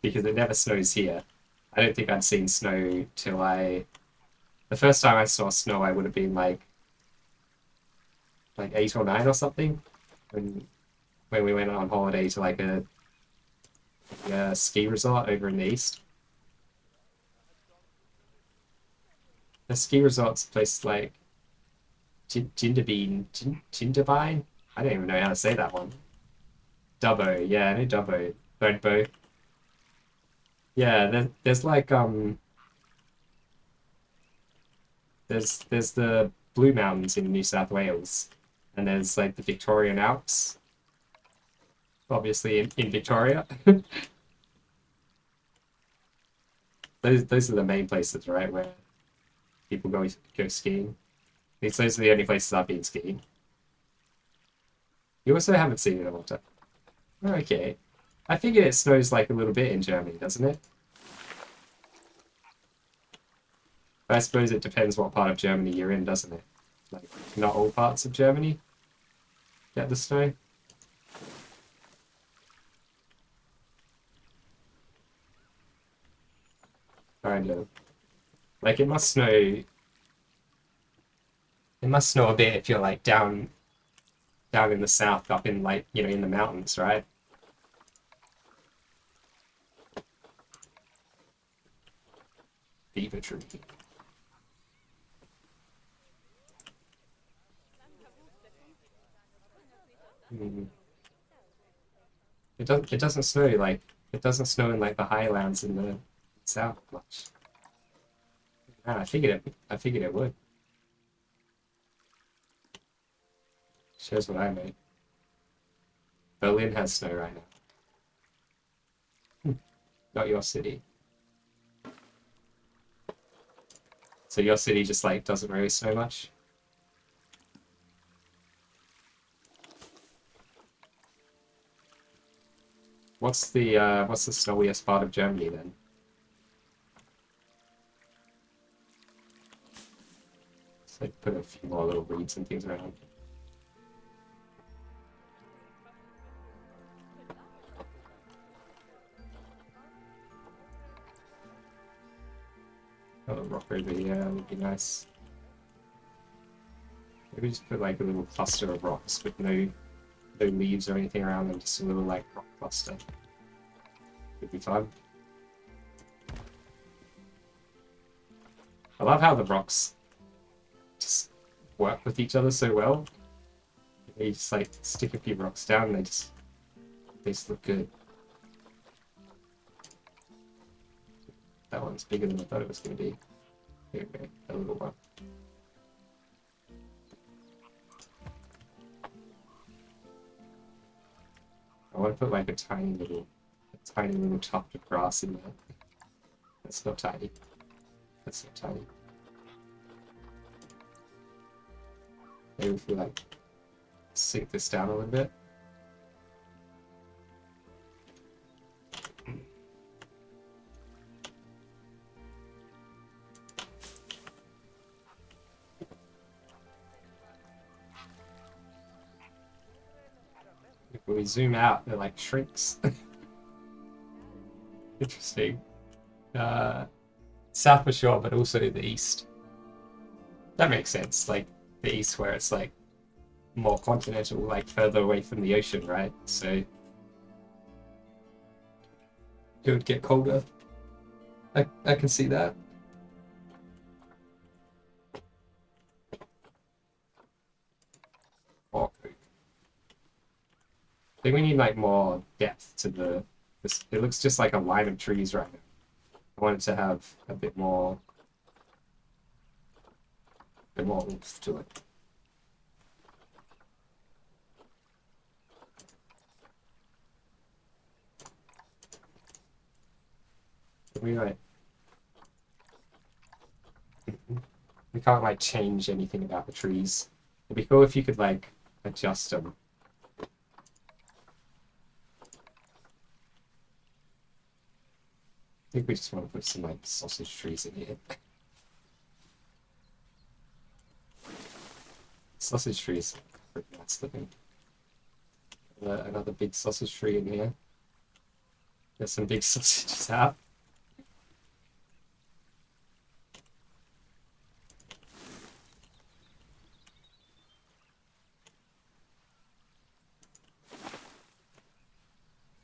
Because it never snows here. I don't think I'd seen snow till the first time I saw snow, I would have been like 8 or 9 or something, when we went on holiday to like a ski resort over in the east. The ski resort's a place like Jindabyne? I don't even know how to say that one. Dubbo, yeah, I know Dubbo. Threadbow. Yeah, there's like there's the Blue Mountains in New South Wales, and there's like the Victorian Alps, obviously in Victoria. Those are the main places, right, where people go skiing. At least those are the only places I've been skiing. You also haven't seen it in a long time. Oh, okay. I figured it snows like a little bit in Germany, doesn't it? But I suppose it depends what part of Germany you're in, doesn't it? Like, not all parts of Germany get the snow. Kind of. Like, it must snow... It must snow a bit if you're, like, down in the south, up in, like, you know, in the mountains, right? Beaver tree. Mm. It doesn't snow like it doesn't snow in like the highlands in the south much. Man, I figured it would. Shows what I made. Berlin has snow right now. Not your city. So your city just like doesn't really snow much? What's the snowiest part of Germany then? It's like breed some things around. Oh, a rock over here would be nice. Maybe just put like a little cluster of rocks with no leaves or anything around them, just a little like rock cluster. Would be fun. I love how the rocks just work with each other so well. You just like stick a few rocks down and they just look good. That one's bigger than I thought it was going to be. Here we go, a little one. I want to put like a tiny little tuft of grass in there. That's not tiny. That's not tiny. Maybe if we like sink this down a little bit. When we zoom out, it like shrinks. Interesting. South for sure, but also the east. That makes sense. Like the east, where it's like more continental, like further away from the ocean, right? So it would get colder. I can see that. I think we need like more depth to this. It looks just like a line of trees right now. I want it to have a bit more oomph to it. We can't like change anything about the trees. It'd be cool if you could like adjust them. I think we just want to put some like sausage trees in here. Sausage trees, pretty nice looking. Another big sausage tree in here. There's some big sausages out.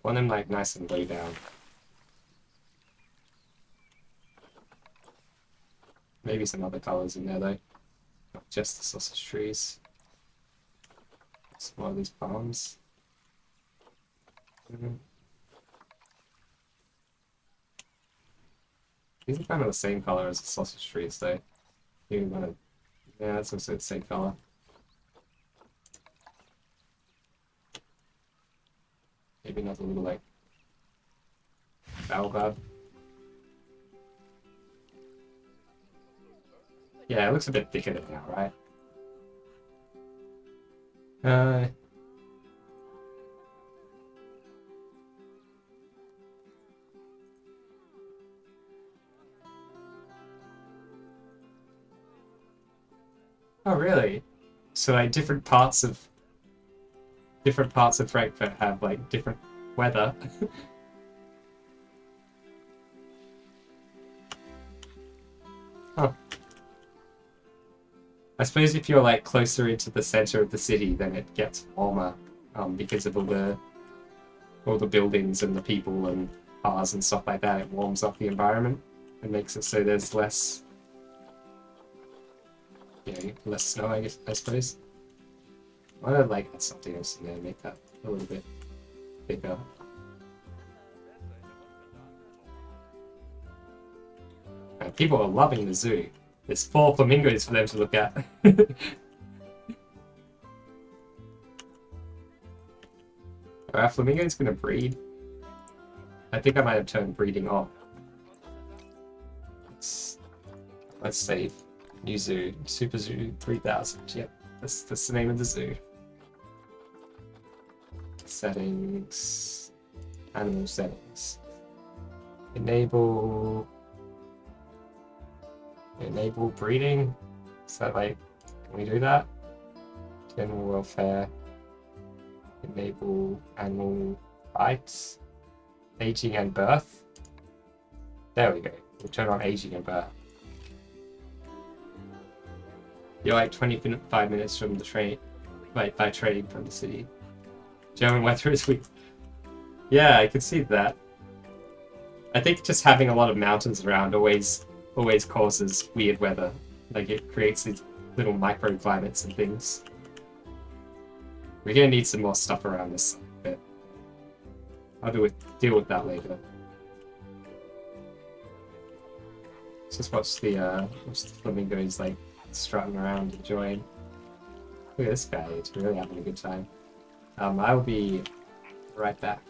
Want them like nice and low down. Maybe some other colors in there though, not just the sausage trees. Some more of these palms. These are kind of the same color as the sausage trees though. Yeah, that's also the same color. Maybe another little like baobab. Yeah, it looks a bit thicker now, right? Oh, really? So like different parts of Frankfurt have like different weather. Huh. I suppose if you're like closer into the center of the city, then it gets warmer, because of all the buildings and the people and cars and stuff like that. It warms up the environment and makes it so there's less, less snow. I suppose. I would like add something else in there, make that a little bit bigger. And people are loving the zoo. There's 4 flamingos for them to look at. Are our flamingos gonna breed? I think I might have turned breeding off. Let's save. New zoo. Super Zoo 3000. Yep, that's the name of the zoo. Settings. Animal settings. Enable breeding. Is that like, can we do that? General welfare. Enable animal rights. Aging and birth. There we go. We'll turn on aging and birth. You're like 25 minutes from the train, like by train from the city. German weather is weak. Yeah, I could see that. I think just having a lot of mountains around always causes weird weather. Like it creates these little microclimates and things. We're gonna need some more stuff around this bit. I'll deal with that later. Let's just watch the flamingos like strutting around, enjoying. Look at this guy, he's really having a good time. I'll be right back.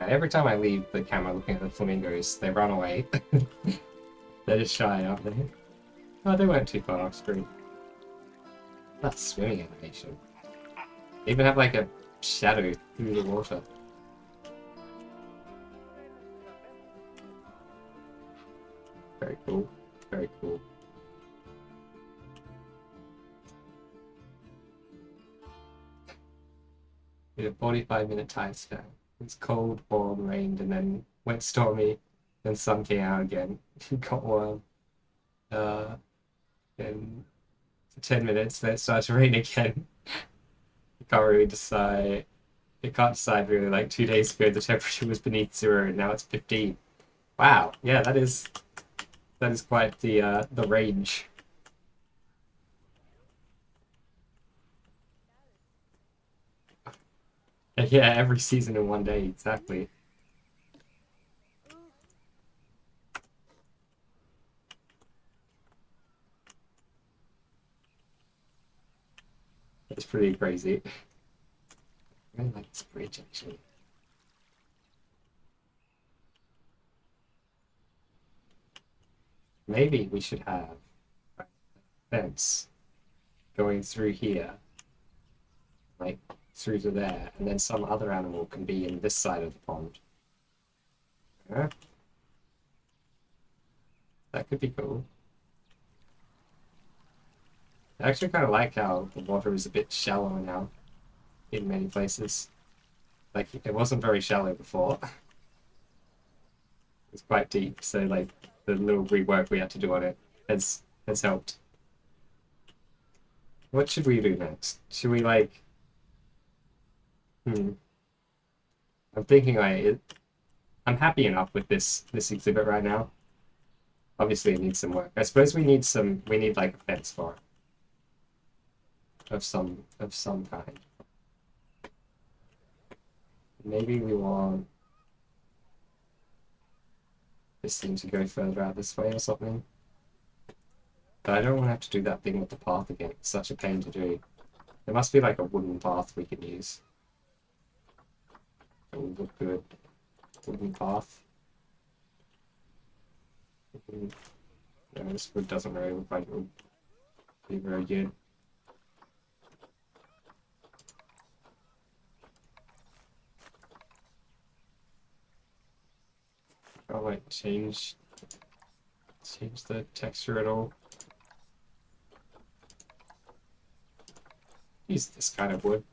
Every time I leave the camera looking at the flamingos, they run away. They're just shy, aren't they? Oh, they weren't too far off screen. That's swimming animation. They even have like a shadow through the water. Very cool. Very cool. We had a 45-minute time span. It's cold, warm, rained, and then went stormy, then sun came out again. Got warm. Then for 10 minutes, then it started to rain again. You can't really decide. You can't decide really. Like 2 days ago, the temperature was beneath 0, and now it's 15. Wow. Yeah, that is quite the range. Yeah, every season in 1 day, exactly. It's pretty crazy. I really like this bridge, actually. Maybe we should have a fence going through here, like through to there, and then some other animal can be in this side of the pond. Yeah. That could be cool. I actually kind of like how the water is a bit shallower now in many places. Like, it wasn't very shallow before. It's quite deep, so like the little rework we had to do on it has helped. What should we do next? Should we like... I'm thinking I'm happy enough with this exhibit right now. Obviously it needs some work. I suppose we need like a fence for it. Of some kind. Maybe we want this thing to go further out this way or something. But I don't want to have to do that thing with the path again. It's such a pain to do. There must be like a wooden path we can use. will look good. Wooden path. No, this wood doesn't really look like it would be very good. I'll like change the texture at all. Use this kind of wood.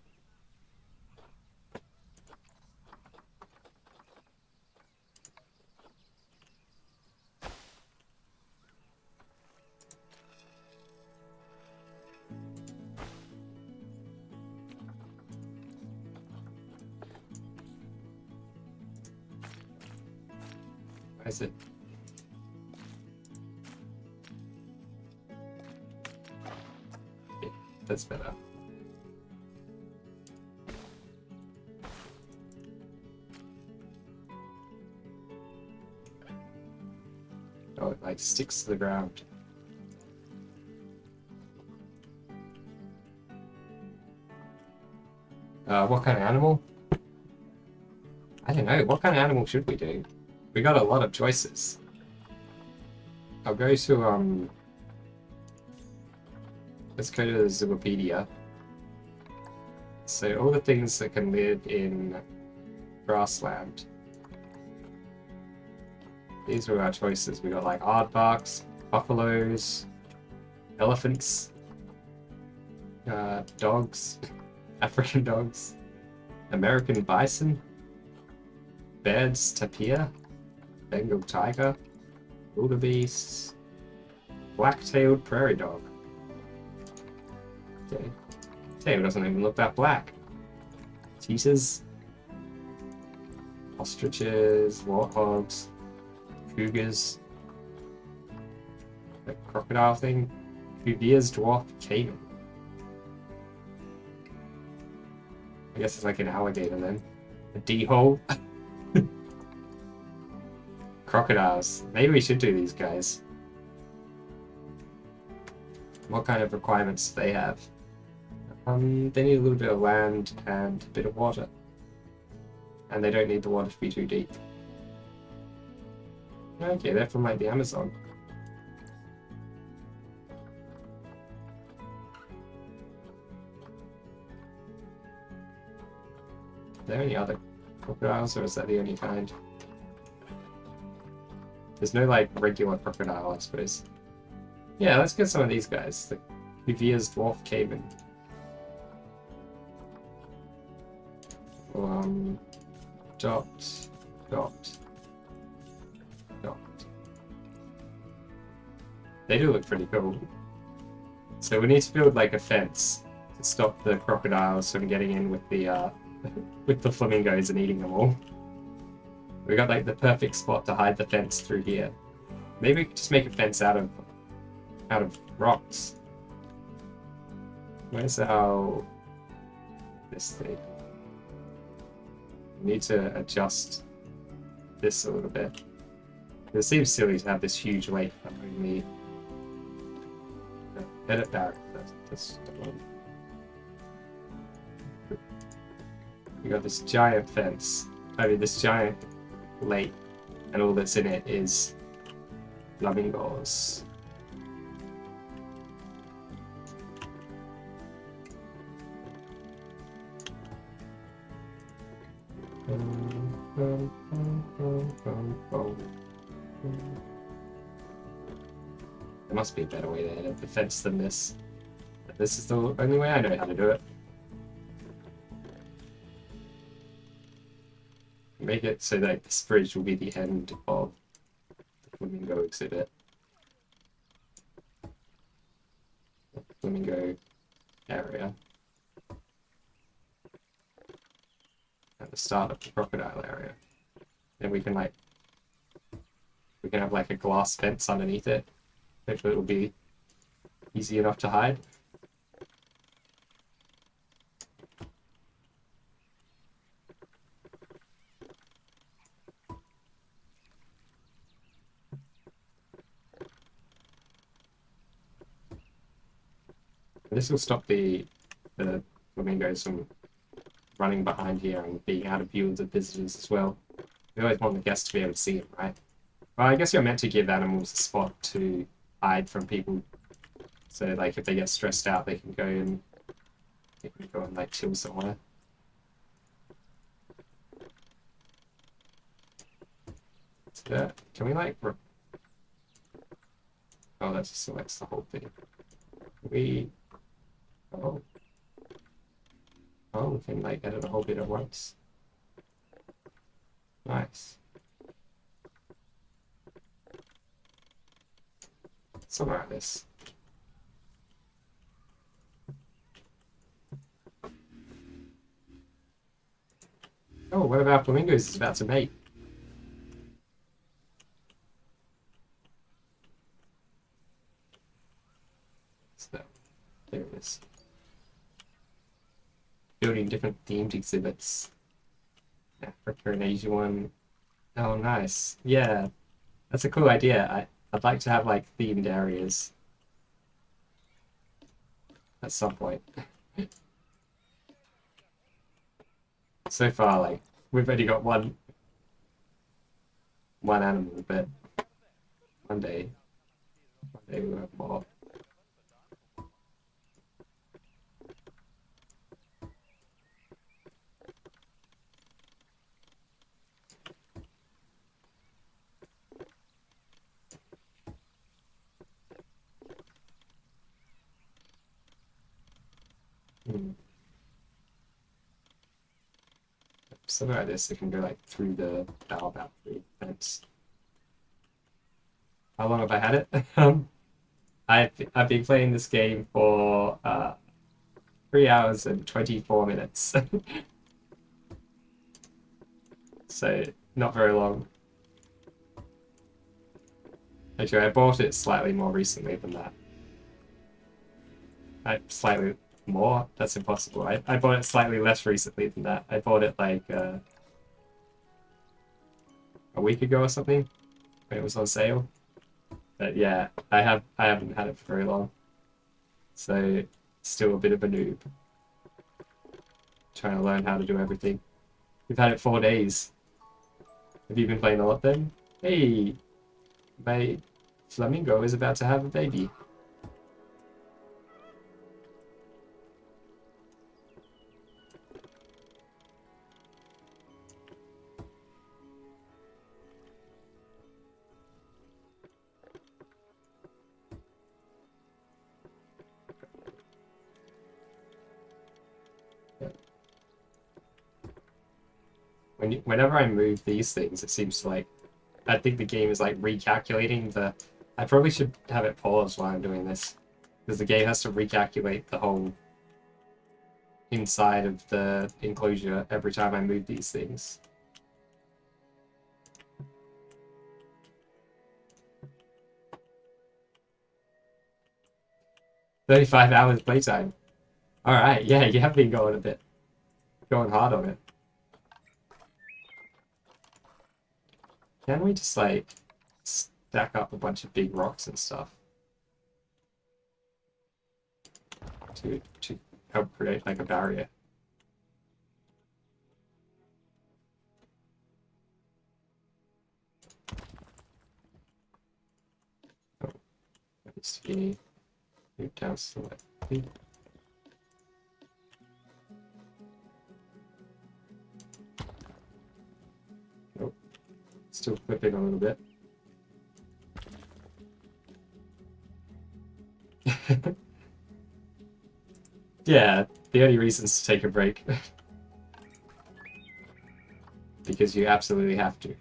Why is it? Yeah, that's better. Oh, it like sticks to the ground. What kind of animal? I don't know. What kind of animal should we do? We got a lot of choices. I'll go to, let's go to the Zoopedia. So all the things that can live in grassland. These were our choices. We got like aardvarks, buffaloes, elephants, dogs, African dogs, American bison, bears, tapir, Bengal tiger, wildebeest, black-tailed prairie dog. Okay. Tail doesn't even look that black. Cheetahs, ostriches, warthogs, cougars, the crocodile thing, Cuvier's dwarf caiman. I guess it's like an alligator then. A D-hole. Crocodiles. Maybe we should do these guys. What kind of requirements do they have? They need a little bit of land and a bit of water. And they don't need the water to be too deep. Okay, they're from like the Amazon. Are there any other crocodiles, or is that the only kind? There's no like regular crocodile, I suppose. Yeah, let's get some of these guys. The Cuvier's dwarf caiman. Dot, dot, dot. They do look pretty cool. So we need to build like a fence to stop the crocodiles from getting in with the with the flamingos and eating them all. We got like the perfect spot to hide the fence through here. Maybe we could just make a fence out of rocks. Where's our this thing? We need to adjust this a little bit. It seems silly to have this huge lake that only edit that. That's the one. We got this giant fence. I mean, this giant lake, and all that's in it is flamingos. There must be a better way to edit the fence than this. This is the only way I know how to do it. Make it so that this bridge will be the end of the flamingo exhibit. The flamingo area. At the start of the crocodile area. Then we can have like a glass fence underneath it. Hopefully it will be easy enough to hide. This will stop the flamingos from running behind here and being out of view of the visitors as well. We always want the guests to be able to see it, right? Well, I guess you're meant to give animals a spot to hide from people. So, like, if they get stressed out, they can go and like chill somewhere. So, can we like? Oh, that just selects the whole thing. We oh we can like edit a whole bit at once. Nice. Something like this. Oh, what about flamingos is about to mate? So, there it is. Building different themed exhibits. Africa and Asia one. Oh, nice. Yeah, that's a cool idea. I'd like to have like themed areas at some point. So far, like we've only got one animal, but one day we'll have more. Something like this, it can go like through the bow fence. How long have I had it? I've been playing this game for 3 hours and 24 minutes. So not very long. Actually, I bought it slightly more recently than that. Slightly more? That's impossible. I bought it slightly less recently than that. I bought it like a week ago or something when it was on sale. But yeah, I haven't had it for very long. So still a bit of a noob. Trying to learn how to do everything. We've had it 4 days. Have you been playing a lot then? Hey, my flamingo is about to have a baby. 'Whenever I move these things, it seems to like, I think the game is like recalculating the. I probably should have it paused while I'm doing this, because the game has to recalculate the whole inside of the enclosure every time I move these things. "35 hours playtime." All right, yeah, you have been going hard on it. Can we just like stack up a bunch of big rocks and stuff to help create like a barrier? Oh, that needs to be moved down slightly. Oh, still flipping a little bit. Yeah, the only reason is to take a break. Because you absolutely have to.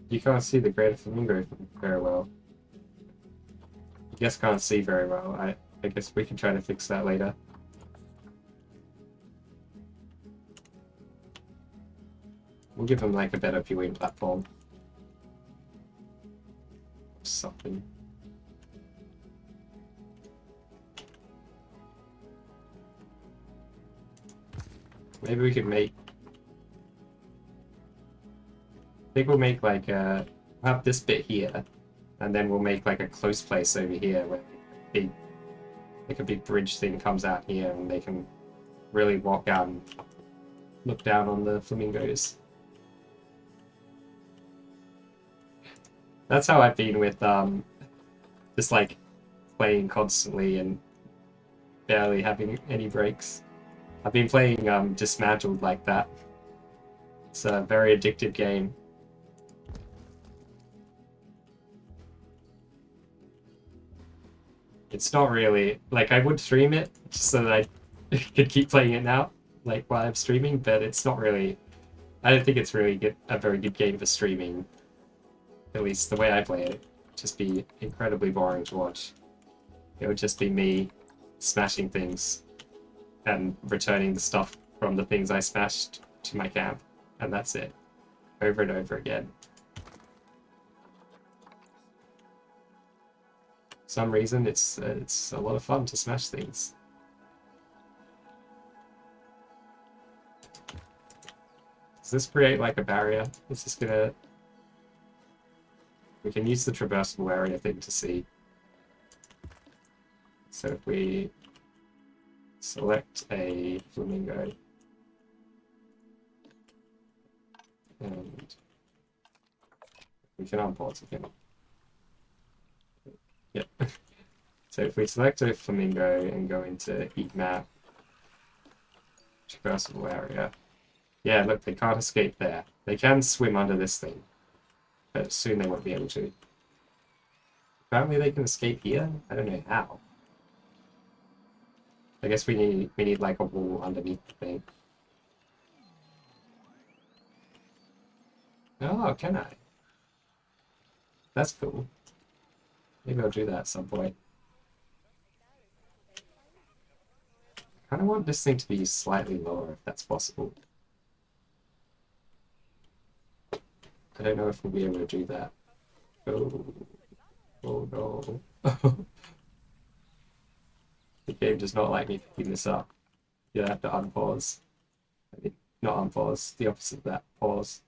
You can't see the greater flamingo very well. You guess can't see very well. I guess we can try to fix that later. We'll give him like a better viewing platform. Something. Maybe we could make. I think we'll make like have this bit here, and then we'll make like a close place over here where big, like a big bridge thing comes out here, and they can really walk out and look down on the flamingos. That's how I've been with just like playing constantly and barely having any breaks. I've been playing Dismantled like that. It's a very addictive game. It's not really like I would stream it just so that I could keep playing it now, like while I'm streaming, but it's not really. I don't think it's really a very good game for streaming. At least the way I play it, it'd just be incredibly boring to watch. It would just be me smashing things and returning the stuff from the things I smashed to my camp, and that's it, over and over again. For some reason, it's a lot of fun to smash things. Does this create like a barrier? Is this gonna... We can use the traversable area thing to see. So if we select a flamingo and we can unpause again. Yep. So if we select a flamingo and go into heat map, traversable area. Yeah, look, they can't escape there. They can swim under this thing, but soon they won't be able to. Apparently they can escape here? I don't know how. I guess we need like a wall underneath the thing. Oh, can I? That's cool. Maybe I'll do that at some point. I kind of want this thing to be slightly lower if that's possible. I don't know if we'll be able to do that. Oh, oh no. The game does not like me picking this up. You'll have to unpause. I mean, not unpause, the opposite of that, pause.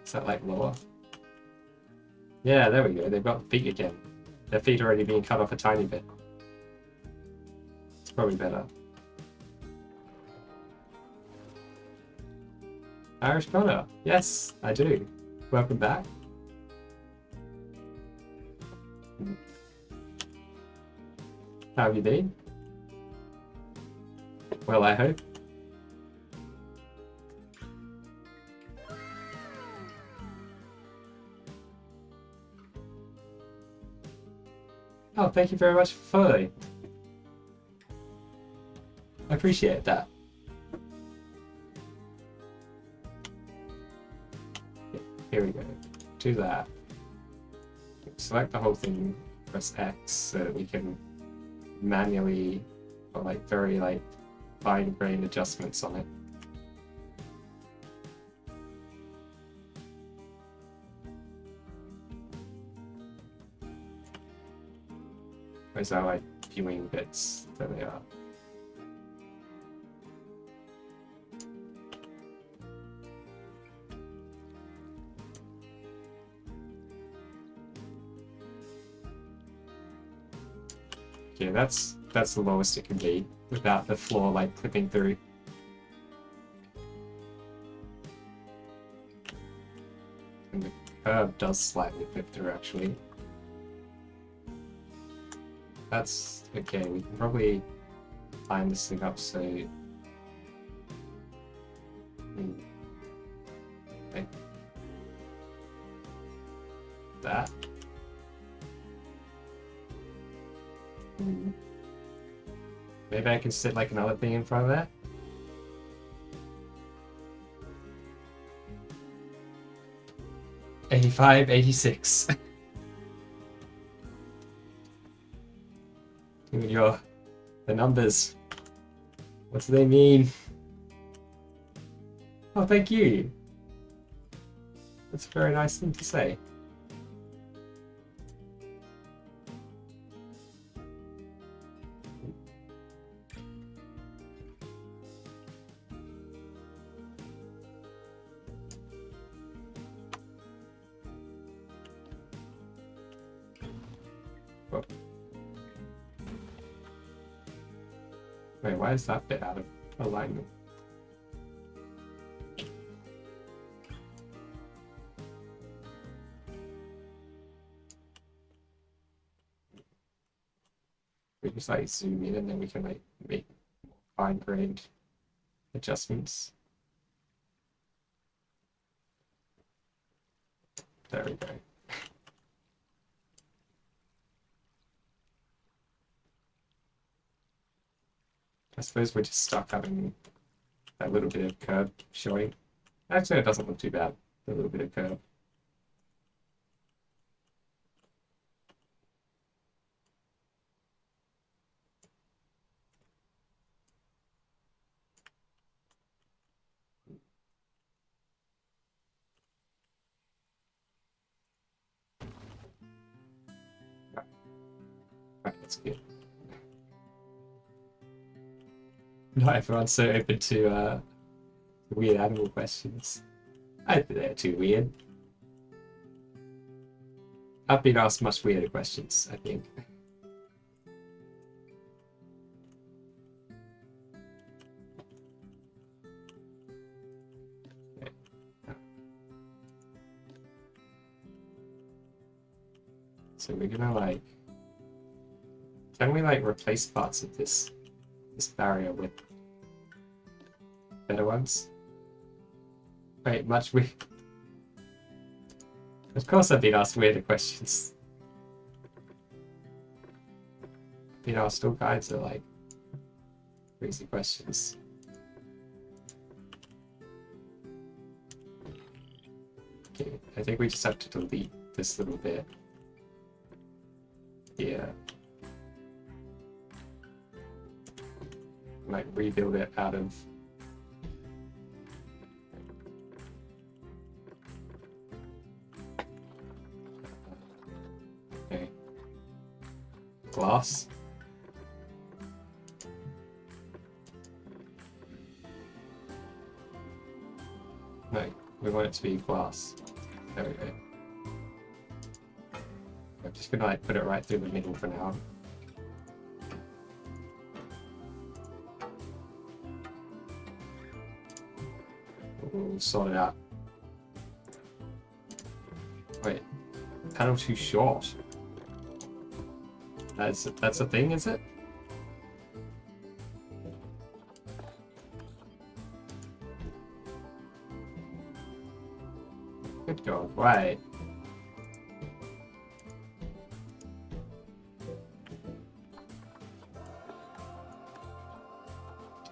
Is that like lower? Yeah, there we go. They've got feet again. Their feet are already being cut off a tiny bit. It's probably better. Irish Connor. Yes, I do. Welcome back. How have you been? Well, I hope. Oh, thank you very much for following. I appreciate that. Here we go. Do that. Select the whole thing, press X so that we can manually, or like very like fine-grained adjustments on it. Where's our like viewing bits? There they are. Okay, that's the lowest it can be without the floor like clipping through. And the curve does slightly clip through actually. That's okay, we can probably line this thing up so like that. Maybe I can sit like another thing in front of that. $85, $86. The numbers. What do they mean? Oh, thank you. That's a very nice thing to say. Oh. Wait, why is that bit out of alignment? We just like zoom in and then we can like make fine-grained adjustments. There we go. I suppose we're just stuck having that little bit of curve showing. Actually, it doesn't look too bad, a little bit of curve. Right, that's good. Not everyone's so open to weird animal questions. I think they're too weird. I've been asked much weirder questions, I think. So we're gonna like, can we like replace parts of this barrier with better ones? Wait, much weird. Of course I've been asked weirder questions. Been asked all kinds of like crazy questions. Okay, I think we just have to delete this little bit. Yeah. Like rebuild it out of glass. No, we want it to be glass. There we go. I'm just gonna like put it right through the middle for now. We'll sort it out. Wait, panel too short. That's a thing, is it? Good God, right.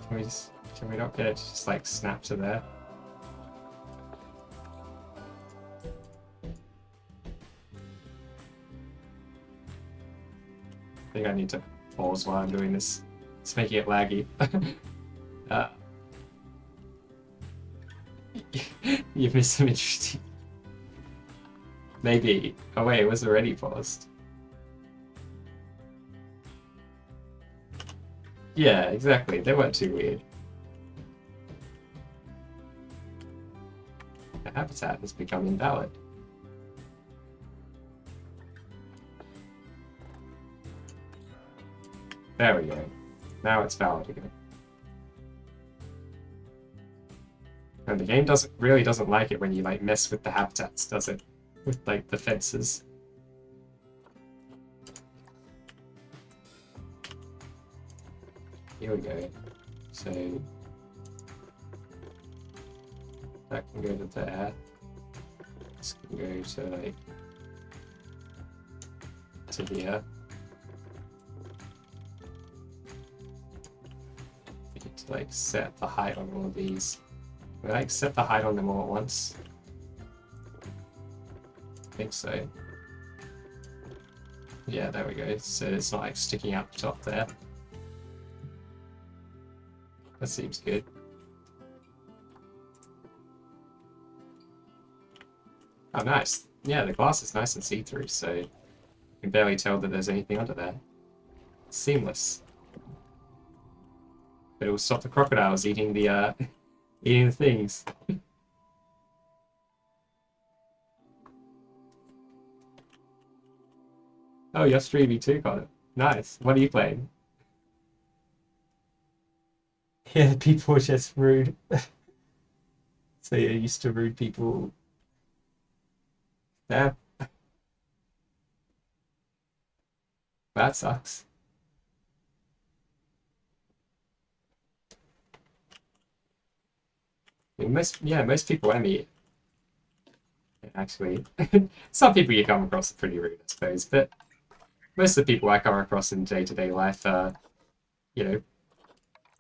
Can we not get it to just like snap to there? I think I need to pause while I'm doing this. It's making it laggy. You've missed some interesting. Maybe. Oh wait, it was already paused. Yeah, exactly. They weren't too weird. The habitat has become invalid. There we go. Now it's valid again. And the game really doesn't like it when you like mess with the habitats, does it? With like the fences. Here we go. So that can go to there. This can go to like to here. We need to like set the height on all of these. We like set the height on them all at once. I think so. Yeah, there we go. So it's not like sticking out the top there. That seems good. Oh, nice. Yeah, the glass is nice and see-through, so you can barely tell that there's anything under there. It's seamless. But it will stop the crocodiles eating the eating the things. Oh, you're streaming too, Connor. Nice. What are you playing? Yeah, people are just rude. So you're used to rude people. Yeah, that sucks. I mean, most people I meet, actually, some people you come across are pretty rude, I suppose, but most of the people I come across in day-to-day life are, you know,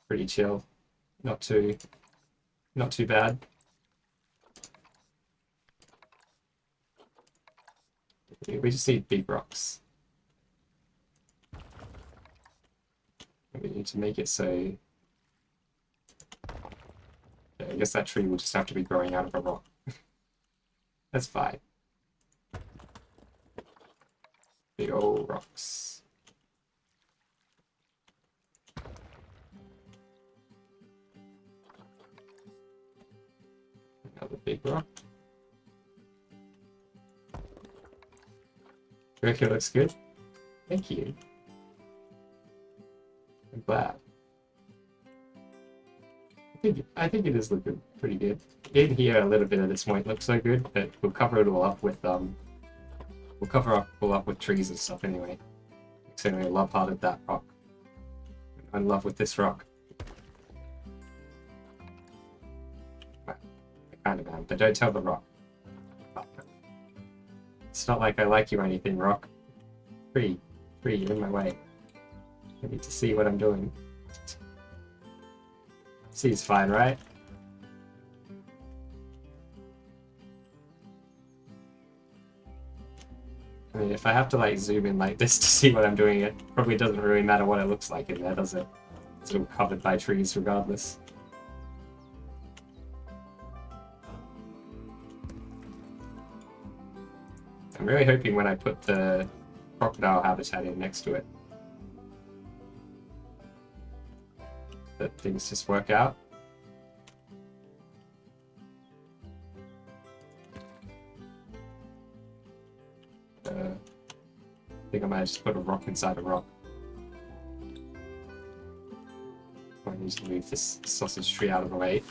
pretty chill, not too, not too bad. We just need big rocks. We need to make it so. Yeah, I guess that tree will just have to be growing out of a rock. That's fine. Big old rocks. Another big rock. Okay, looks good. Thank you. I'm glad. I think it is looking pretty good. In here, a little bit of this won't look so good, but we'll cover it all up with we'll cover up all up with trees and stuff anyway. So I love-hearted that rock. I'm in love with this rock. Well, I kind of am, but don't tell the rock. It's not like I like you or anything, rock. Free, you're in my way. I need to see what I'm doing. See's fine, right? I mean, if I have to like zoom in like this to see what I'm doing, it probably doesn't really matter what it looks like in there, does it? It's all covered by trees regardless. I'm really hoping when I put the crocodile habitat in next to it that things just work out. I think I might just put a rock inside a rock. I need to move this sausage tree out of the way.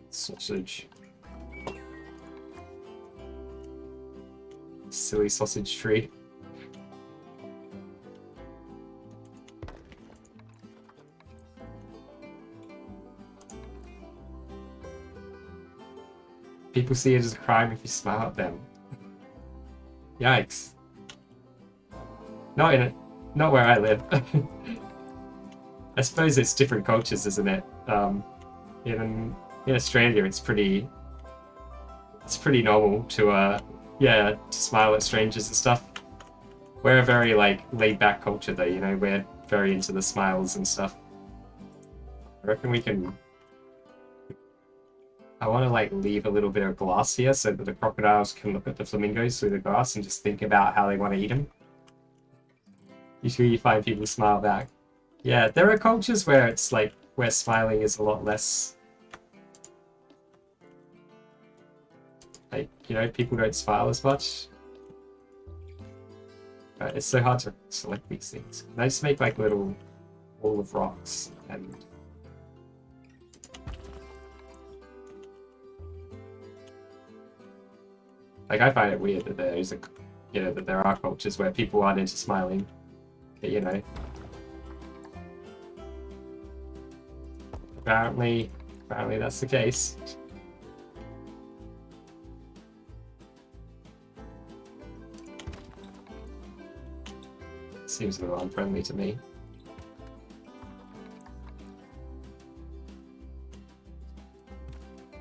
Sausage. Silly sausage tree. People see it as a crime if you smile at them. Yikes. Not where I live. I suppose it's different cultures, isn't it? Even in Australia, it's pretty normal to yeah, to smile at strangers and stuff. We're a very like laid back culture though, you know, we're very into the smiles and stuff. I reckon we can. I want to like leave a little bit of glass here so that the crocodiles can look at the flamingos through the glass and just think about how they want to eat them. Usually you find people smile back. Yeah, there are cultures where it's like where smiling is a lot less like, you know, people don't smile as much. It's so hard to select these things. And I just make like little wall of rocks and like I find it weird that there is a, you know, that there are cultures where people aren't into smiling, but you know, apparently that's the case. Seems a little unfriendly to me.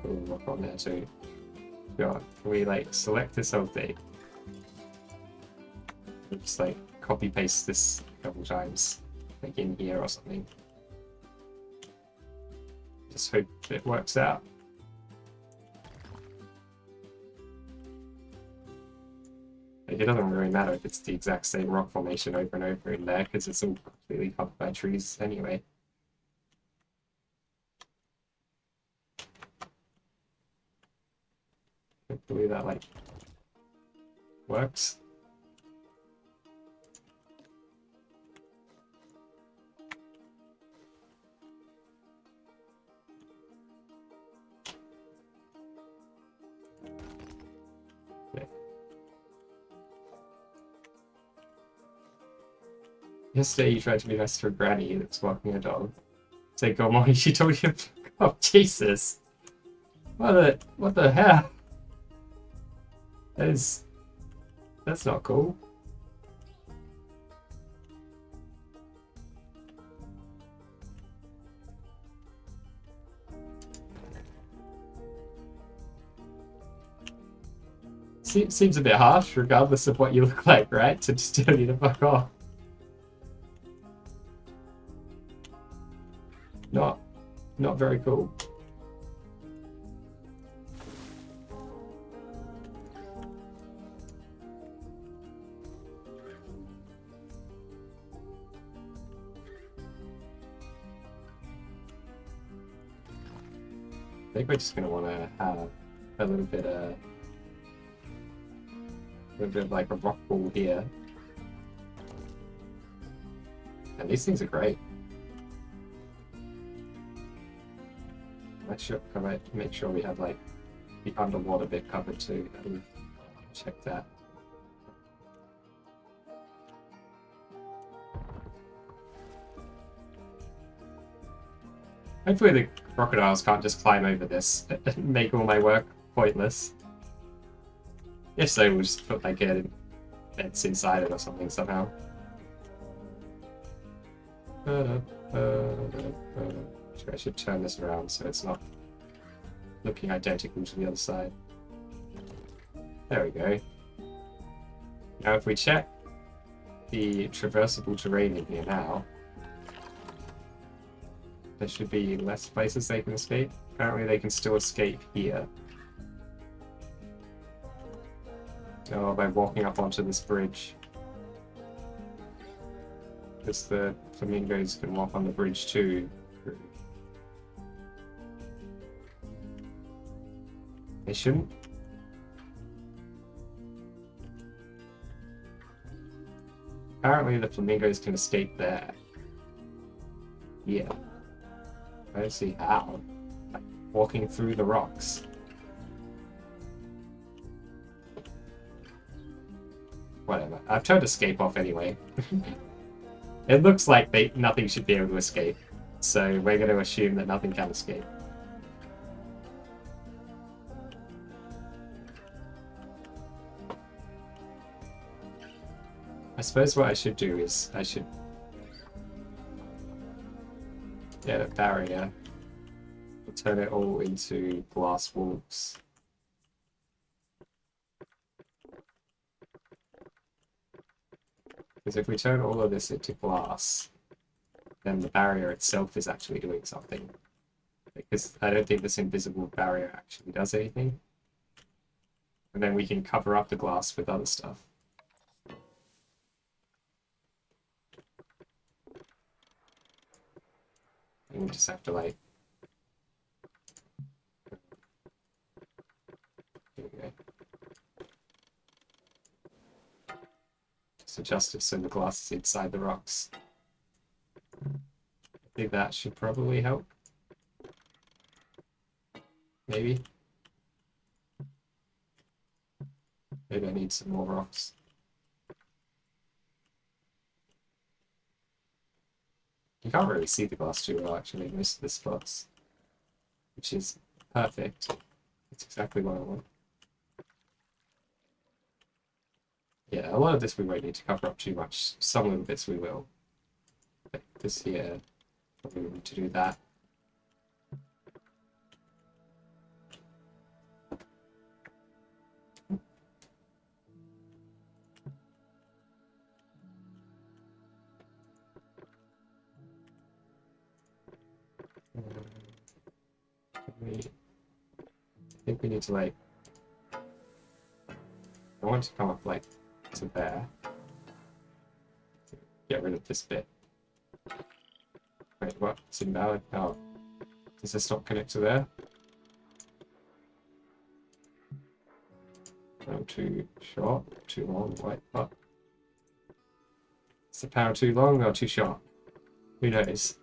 Ooh, rock on there too. God, can we like select this whole thing? We'll just like copy paste this a couple times, like in here or something. Just hope it works out. Like, it doesn't really matter if it's the exact same rock formation over and over in there, because it's all completely covered by trees anyway. Hopefully that like works. Yesterday you tried to be nice to a granny that's walking a dog. Say, go on, she told you to fuck off. Jesus. What the hell? That's not cool. Seems a bit harsh, regardless of what you look like, right? To just tell you to fuck off. Not very cool. I think we're just gonna want to have a little bit of like a rock pool here. And these things are great. I might make sure we have like the underwater bit covered too. Check that. Hopefully the crocodiles can't just climb over this and make all my work pointless. If so, we'll just put like a fence inside it or something somehow. I should turn this around so it's not looking identical to the other side. There we go. Now if we check the traversable terrain in here now, there should be less places they can escape. Apparently they can still escape here. Oh, by walking up onto this bridge. Because the flamingos can walk on the bridge too. They shouldn't. Apparently the flamingos can escape there. Yeah. I don't see how. Like, walking through the rocks. Whatever. I've turned escape off anyway. It looks like nothing should be able to escape. So we're going to assume that nothing can escape. I suppose what I should do is I should get a barrier, turn it all into glass walls. Because if we turn all of this into glass, then the barrier itself is actually doing something. Because I don't think this invisible barrier actually does anything. And then we can cover up the glass with other stuff. And we just have to like... There we go. Just adjust it so the glass is inside the rocks. I think that should probably help. Maybe. Maybe I need some more rocks. You can't really see the glass too well actually in most of the spots, which is perfect. That's exactly what I want. Yeah, a lot of this we won't need to cover up too much. Some little bits we will. Like this here, probably need to do that. I think we need to like... I want to come up like to there. Get rid of this bit. Wait, what? It's invalid? Oh. Does this not connect to there? Oh, too short? Too long? Wait, what? Is the power too long or too short? Who knows?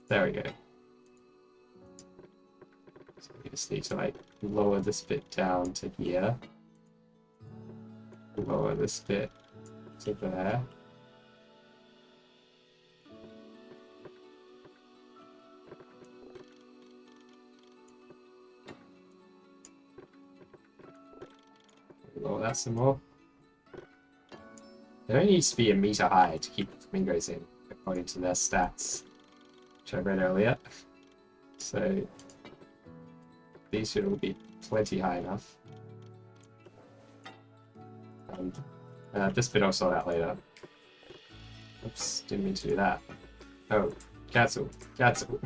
There we go. So we just need to like lower this bit down to here. Lower this bit to there. that some more. It only needs to be a meter high to keep the flamingos in, according to their stats, which I read earlier. So these should all be plenty high enough. This bit I'll sort out later. Oops, didn't mean to do that. Oh, cancel, cancel.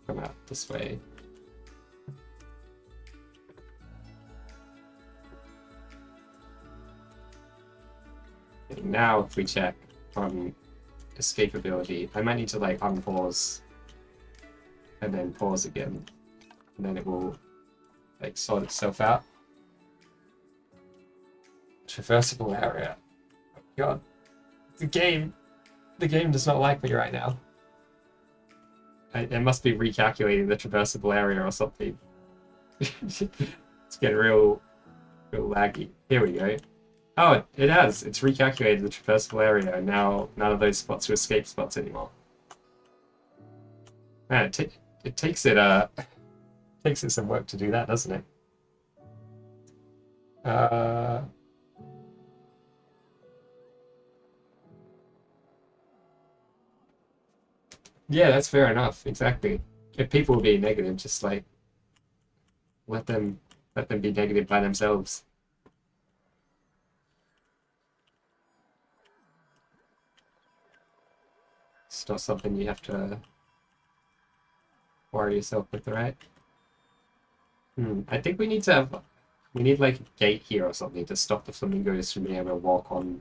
Come out this way. Okay, now if we check on escapability, I might need to like unpause and then pause again, and then it will like sort itself out. Traversable area. Oh God, the game does not like me right now. It must be recalculating the traversable area or something. It's getting real laggy. Here we go. Oh, it has. It's recalculated the traversable area, and now none of those spots are escape spots anymore. Man, it takes it takes it some work to do that, doesn't it? Yeah, that's fair enough. Exactly. If people will be negative, just like let them be negative by themselves. It's not something you have to worry yourself with, right? I think we need like a gate here or something to stop the flamingos from being able to walk on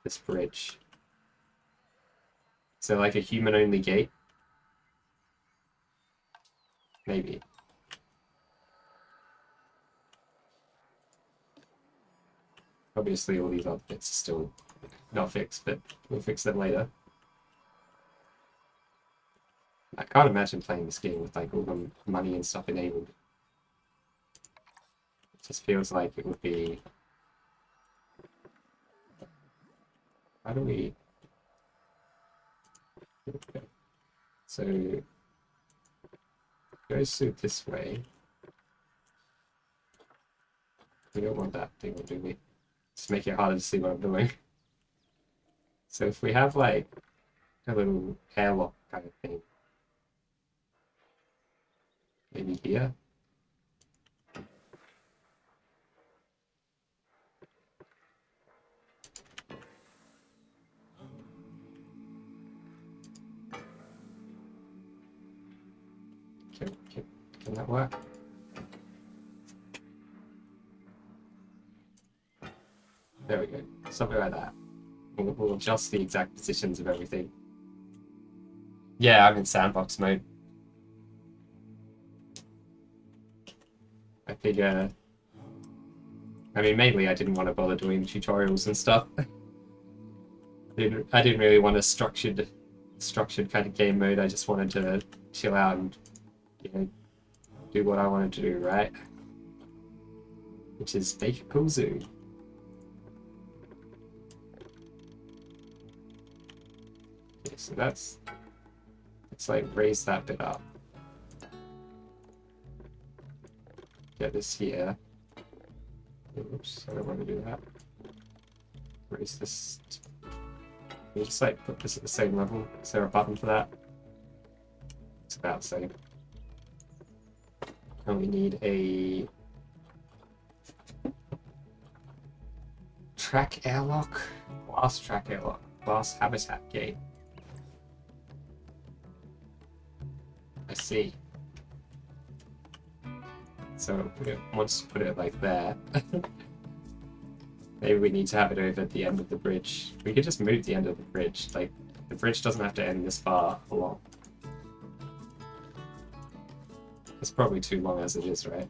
this bridge. So like a human-only gate? Maybe. Obviously all these other bits are still not fixed, but we'll fix them later. I can't imagine playing this game with like all the money and stuff enabled. It just feels like it would be... How do we... Okay. So... It goes through this way. We don't want that thing, do we? Just make it harder to see what I'm doing. So if we have like a little airlock kind of thing, maybe here. Can that work? There we go. Something like that. We'll adjust the exact positions of everything. Yeah, I'm in sandbox mode. I figure... I mean, mainly I didn't want to bother doing tutorials and stuff. I didn't really want a structured kind of game mode. I just wanted to chill out and, you know, do what I wanted to do, right? Which is make a cool zoo. Okay, so let's like raise that bit up. Get this here. Oops, I don't want to do that. Raise this. Can you just like put this at the same level? Is there a button for that? It's about the same. And we need a track airlock? Glass track airlock. Glass habitat gate. I see. So it wants to put it like there. Maybe we need to have it over at the end of the bridge. We could just move the end of the bridge. Like, the bridge doesn't have to end this far along. It's probably too long as it is, right?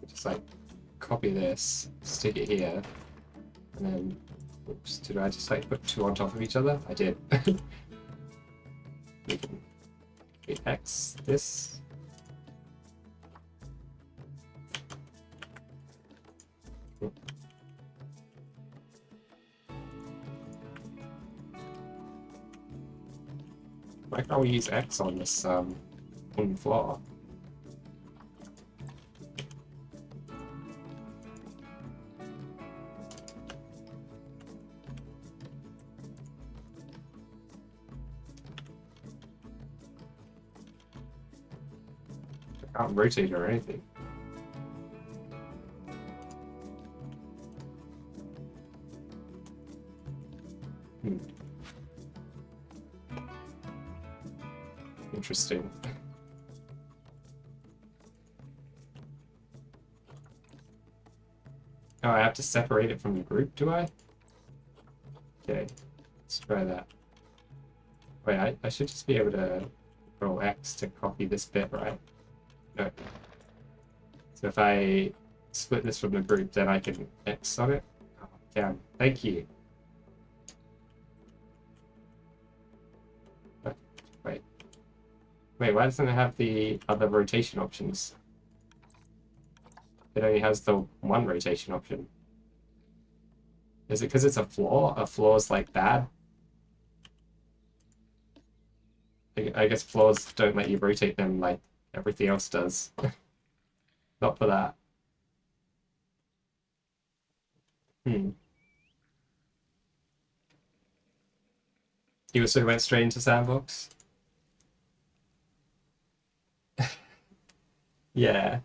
Just like copy this, stick it here, and then, oops, did I just like put two on top of each other? I did. We can X this. Why can't we use X on this on the floor? I can't rotate or anything. Interesting. Oh, I have to separate it from the group, do I? Okay, let's try that. Wait, I should just be able to roll X to copy this bit, right? No. So if I split this from the group, then I can X on it? Oh, damn. Thank you. Wait. Wait, why doesn't it have the other rotation options? It only has the one rotation option. Is it because it's a floor? A floor's like bad? I guess floors don't let you rotate them like everything else does. Not for that. You also went straight into sandbox? Yeah.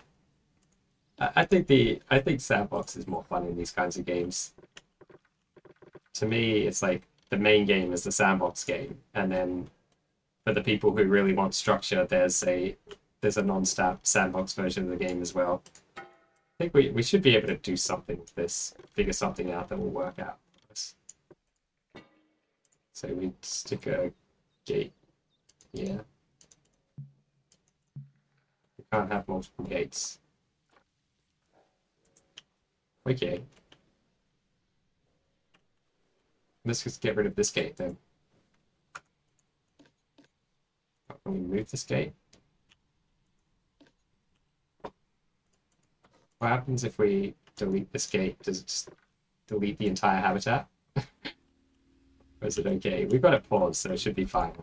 I think sandbox is more fun in these kinds of games. To me, it's like the main game is the sandbox game, and then for the people who really want structure, there's a non-stab sandbox version of the game as well. I think we should be able to do something with this, figure something out that will work out for us. So we stick a gate here. We can't have multiple gates. Okay. Let's just get rid of this gate then. Can we move this gate? What happens if we delete this gate? Does it just delete the entire habitat? Or is it okay? We've got it paused, so it should be fine.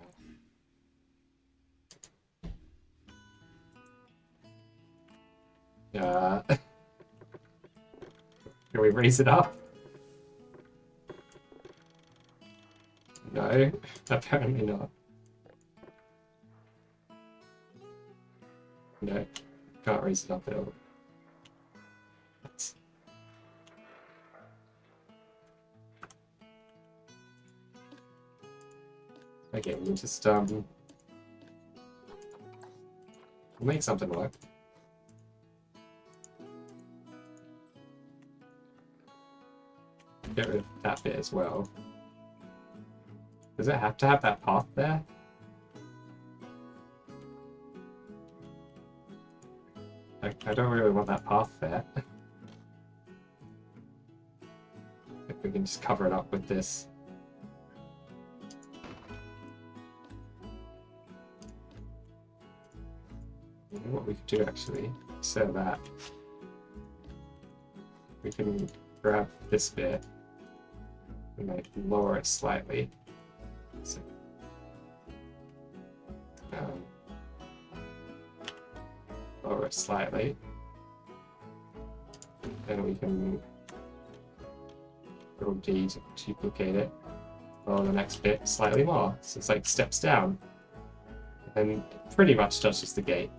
Can we raise it up? No, apparently not. No, can't raise it up at all. Okay, we'll just we'll make something work. Get rid of that bit as well. Does it have to have that path there? I don't really want that path there. If we can just cover it up with this. You know what we could do actually? Instead of that, we can grab this bit and like lower it slightly. So, lower it slightly. Then we can Control D to duplicate it. Lower the next bit slightly more. So it's like steps down. And pretty much touches the gate.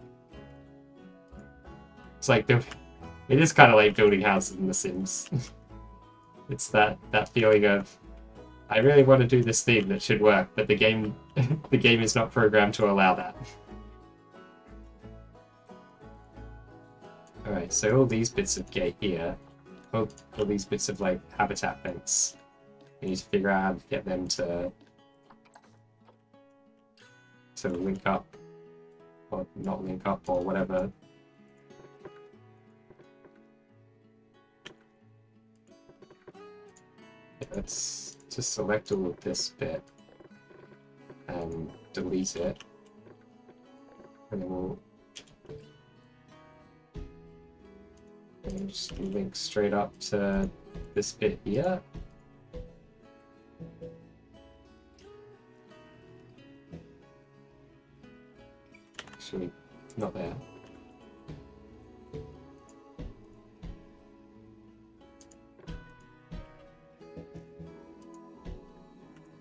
It's like it is kind of like building houses in The Sims. It's that feeling of I really want to do this thing that should work, but the game is not programmed to allow that. Alright, so all these bits of gate here, all these bits of like habitat vents, we need to figure out how to get them to link up, or not link up, or whatever. Let's just select all of this bit and delete it, and then we'll just link straight up to this bit here. actually not there.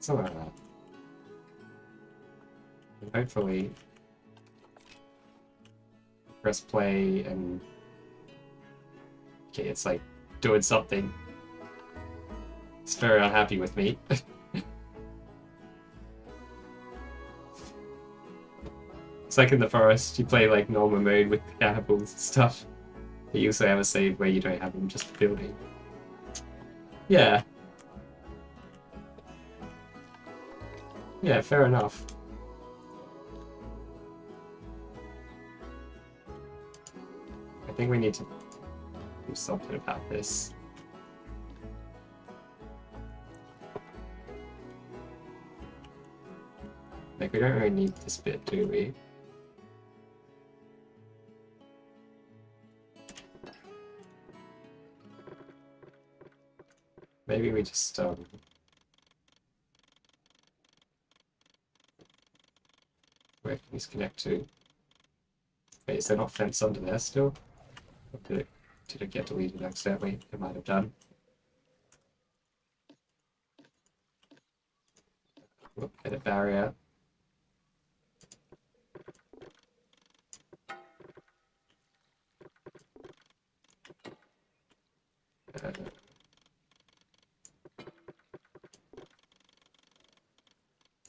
Somewhere like that. And hopefully press play and okay, it's like doing something. It's very unhappy with me. It's like in the forest, you play like normal mode with the cannibals and stuff. But you also have a save where you don't have them just building. Yeah. Yeah, fair enough. I think we need to do something about this. Like, we don't really need this bit, do we? Maybe we just, where can these connect to? Wait, is there not fence under there still? Or did it get deleted accidentally? It might have done. Oh, edit barrier.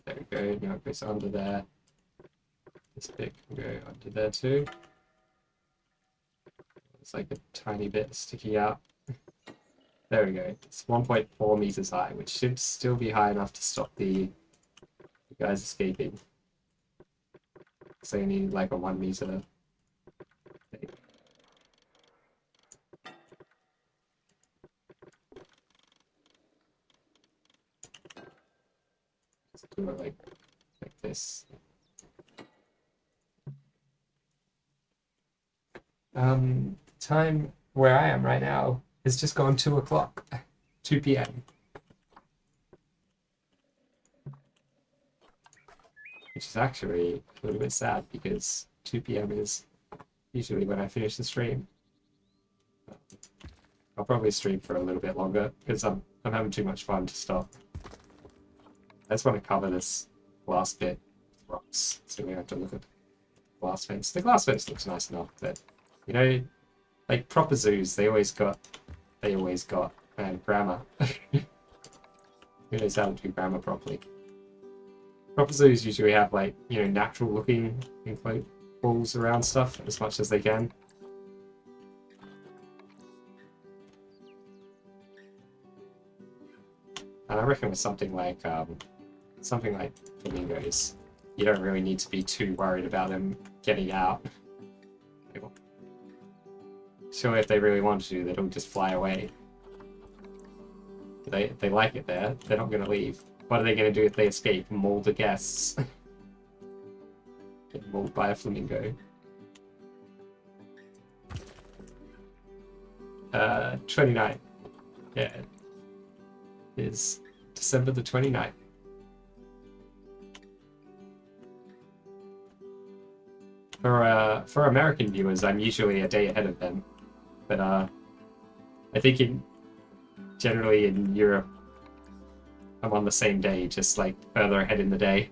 There we go, now it goes under there. This bit can go under there too. It's like a tiny bit sticking out. There we go. It's 1.4 meters high, which should still be high enough to stop the guys escaping. So you need like a 1 meter thing. Just do it like this. Time where I am right now is just gone 2 o'clock, 2 p.m. Which is actually a little bit sad because 2 p.m. is usually when I finish the stream. I'll probably stream for a little bit longer because I'm having too much fun to stop. I just want to cover this last bit with rocks, so we have to look at the glass fence. The glass fence looks nice enough, but you know, like proper zoos, they always got grammar. Who knows how to do grammar properly? Proper zoos usually have like, you know, natural looking enclosed walls around stuff as much as they can. And I reckon with something like flamingos, you don't really need to be too worried about them getting out. Sure, if they really want to, they'll just fly away. They like it there. They're not going to leave. What are they going to do if they escape? Maul the guests. Get mauled by a flamingo. 29th. Yeah. Is December the 29th. For American viewers, I'm usually a day ahead of them. But I think generally in Europe, I'm on the same day, just like further ahead in the day.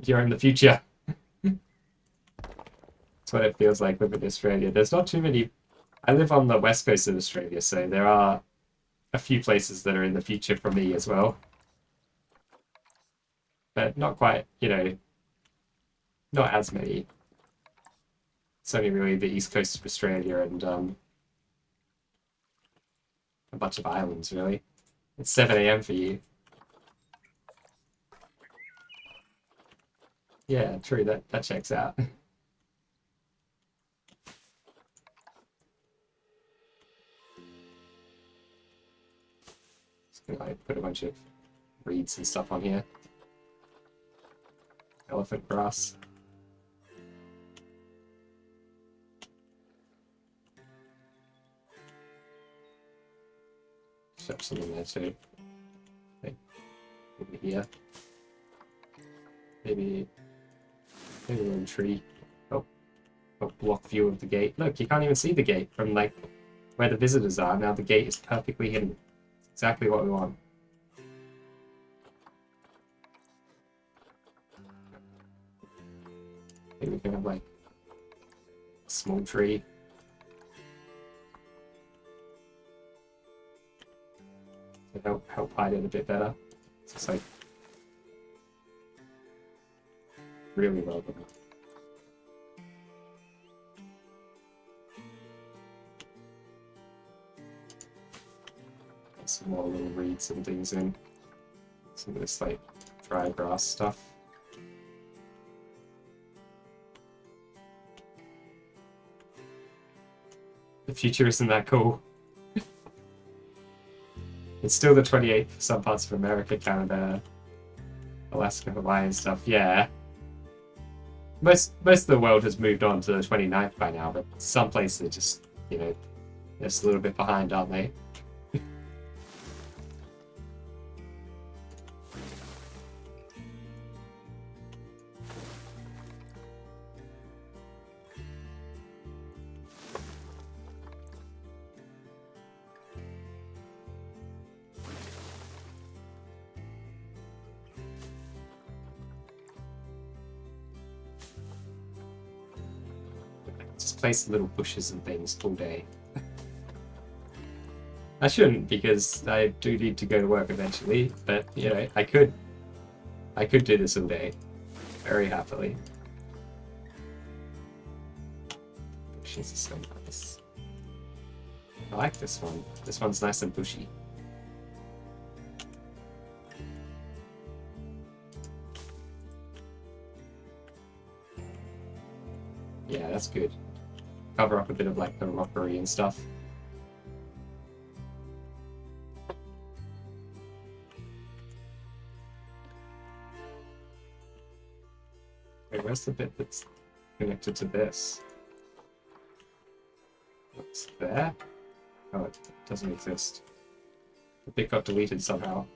You're in the future. That's what it feels like living in Australia. There's not too many. I live on the west coast of Australia, so there are a few places that are in the future for me as well. But not quite, you know, not as many. It's only really the east coast of Australia and a bunch of islands, really. It's 7 a.m. for you. Yeah, true, that checks out. Just gonna like, put a bunch of reeds and stuff on here. Elephant grass. Shove some in there too. Okay. Over here. Maybe a little tree. Oh, block view of the gate. Look, you can't even see the gate from like where the visitors are. Now the gate is perfectly hidden. It's exactly what we want. Maybe we can have like a small tree. To help hide it a bit better. It's just like really well done. Some more little reeds and things in. Some of this like dry grass stuff. The future isn't that cool. It's still the 28th for some parts of America, Canada, Alaska, Hawaii and stuff, yeah. Most of the world has moved on to the 29th by now, but some places are just, you know, just a little bit behind, aren't they? Just place little bushes and things all day. I shouldn't, because I do need to go to work eventually, but you know, I could do this all day, very happily. Bushes are so nice. I like this one. This one's nice and bushy. Yeah, that's good. Cover up a bit of like the rockery and stuff. Wait, where's the bit that's connected to this? What's there? Oh, it doesn't exist. The bit got deleted somehow.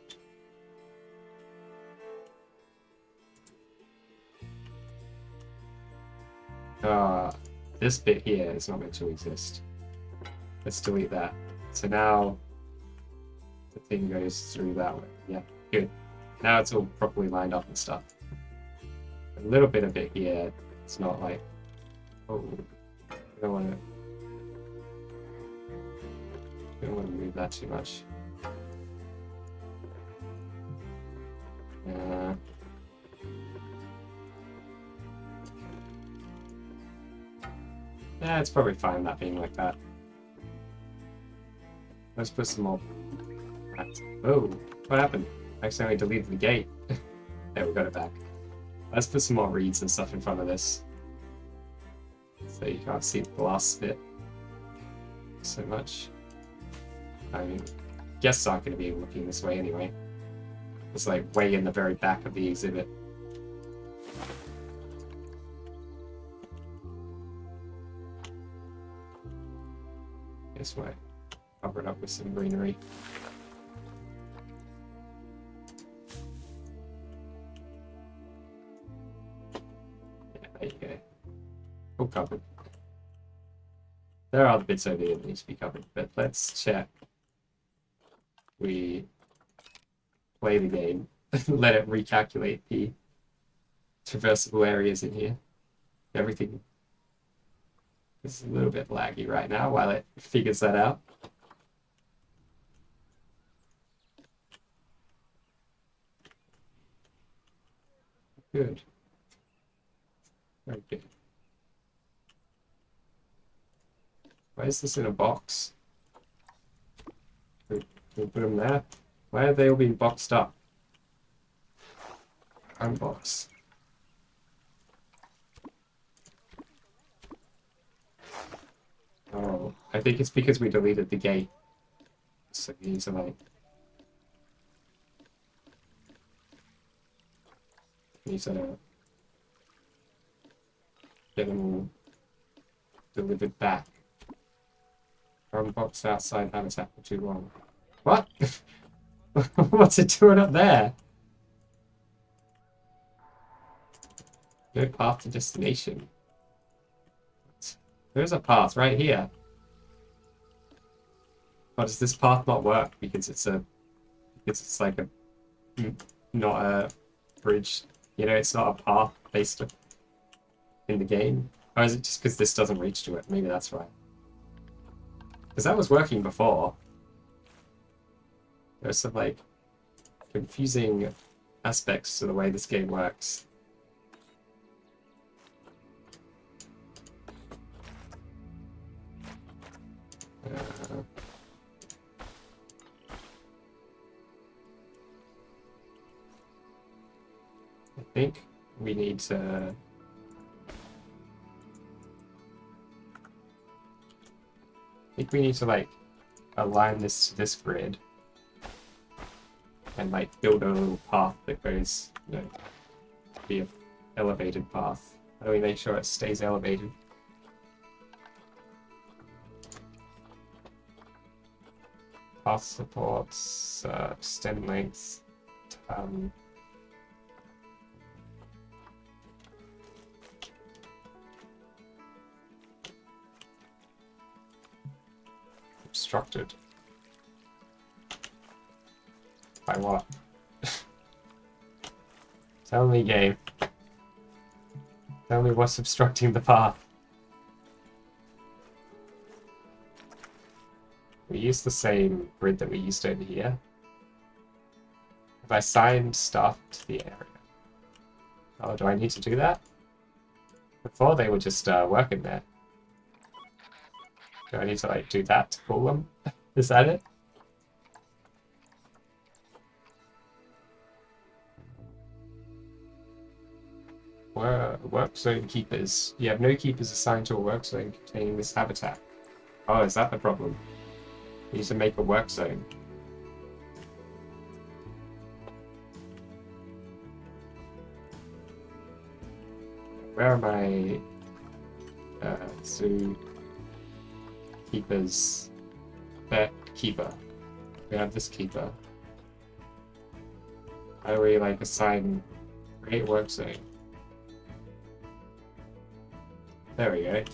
This bit here is not meant to exist. Let's delete that. So now the thing goes through that way. Yeah, good. Now it's all properly lined up and stuff. A little bit of it here, it's not like, oh, I don't want to move that too much. Yeah, it's probably fine that being like that. Let's put some more. Oh, what happened? I accidentally deleted the gate. There, we got it back. Let's put some more reeds and stuff in front of this, so you can't see the last bit so much. I mean, guests aren't going to be looking this way anyway. It's like way in the very back of the exhibit. This way. Cover it up with some greenery. Yeah, there you go. All covered. There are the bits over here that need to be covered, but let's check. We play the game, let it recalculate the traversable areas in here. Everything is a little bit laggy right now while it figures that out. Good. Very good. Why is this in a box? Can we put them there? Why are they all being boxed up? Unbox. Oh, I think it's because we deleted the gate. So these are like... These are... Get them all delivered back. Unboxed outside habitat for too long. What? What's it doing up there? No path to destination. There's a path right here. Why does this path not work? Because it's like a not a bridge. You know, it's not a path based in the game. Or is it just because this doesn't reach to it? Maybe that's right. Because that was working before. There's some like confusing aspects to the way this game works. I think we need to... like align this to this grid and like build a little path that goes, you know, be an elevated path. How do we make sure it stays elevated? Path supports, stem length, obstructed. By what? Tell me, game. Tell me what's obstructing the path. We use the same grid that we used over here. Have I signed stuff to the area? Oh, do I need to do that? Before they were just working there. Do I need to like do that to pull them? Is that it? Work zone keepers. You have no keepers assigned to a work zone containing this habitat. Oh, is that the problem? We need to make a work zone. Where are my zoo keepers? Pet keeper. We have this keeper. How do we like assign create work zone? There we go.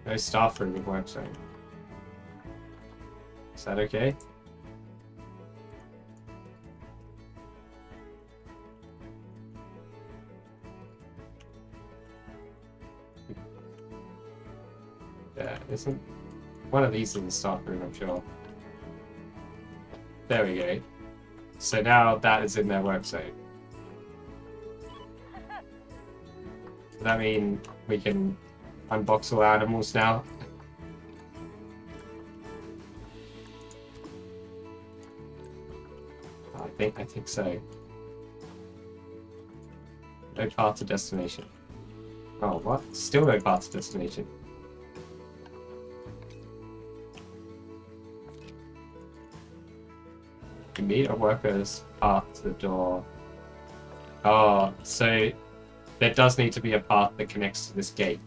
No staff room in work zone. Is that okay? Yeah, isn't one of these in the staff room, I'm sure. There we go. So now that is in their work zone. Does that mean we can unbox all animals now? I think so. No path to destination. Oh, what? Still no path to destination. You meet a worker's path to the door. Oh, so there does need to be a path that connects to this gate.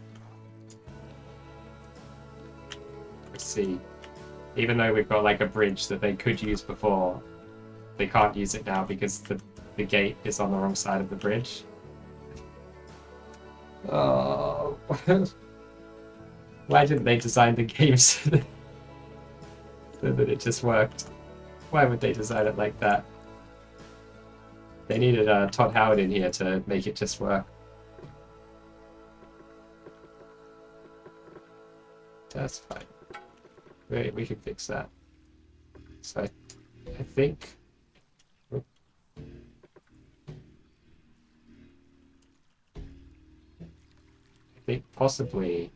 Let's see. Even though we've got like a bridge that they could use before, they can't use it now because the gate is on the wrong side of the bridge. Oh. Why didn't they design the game so that it just worked? Why would they design it like that? They needed Todd Howard in here to make it just work. That's fine. We can fix that. So I think... possibly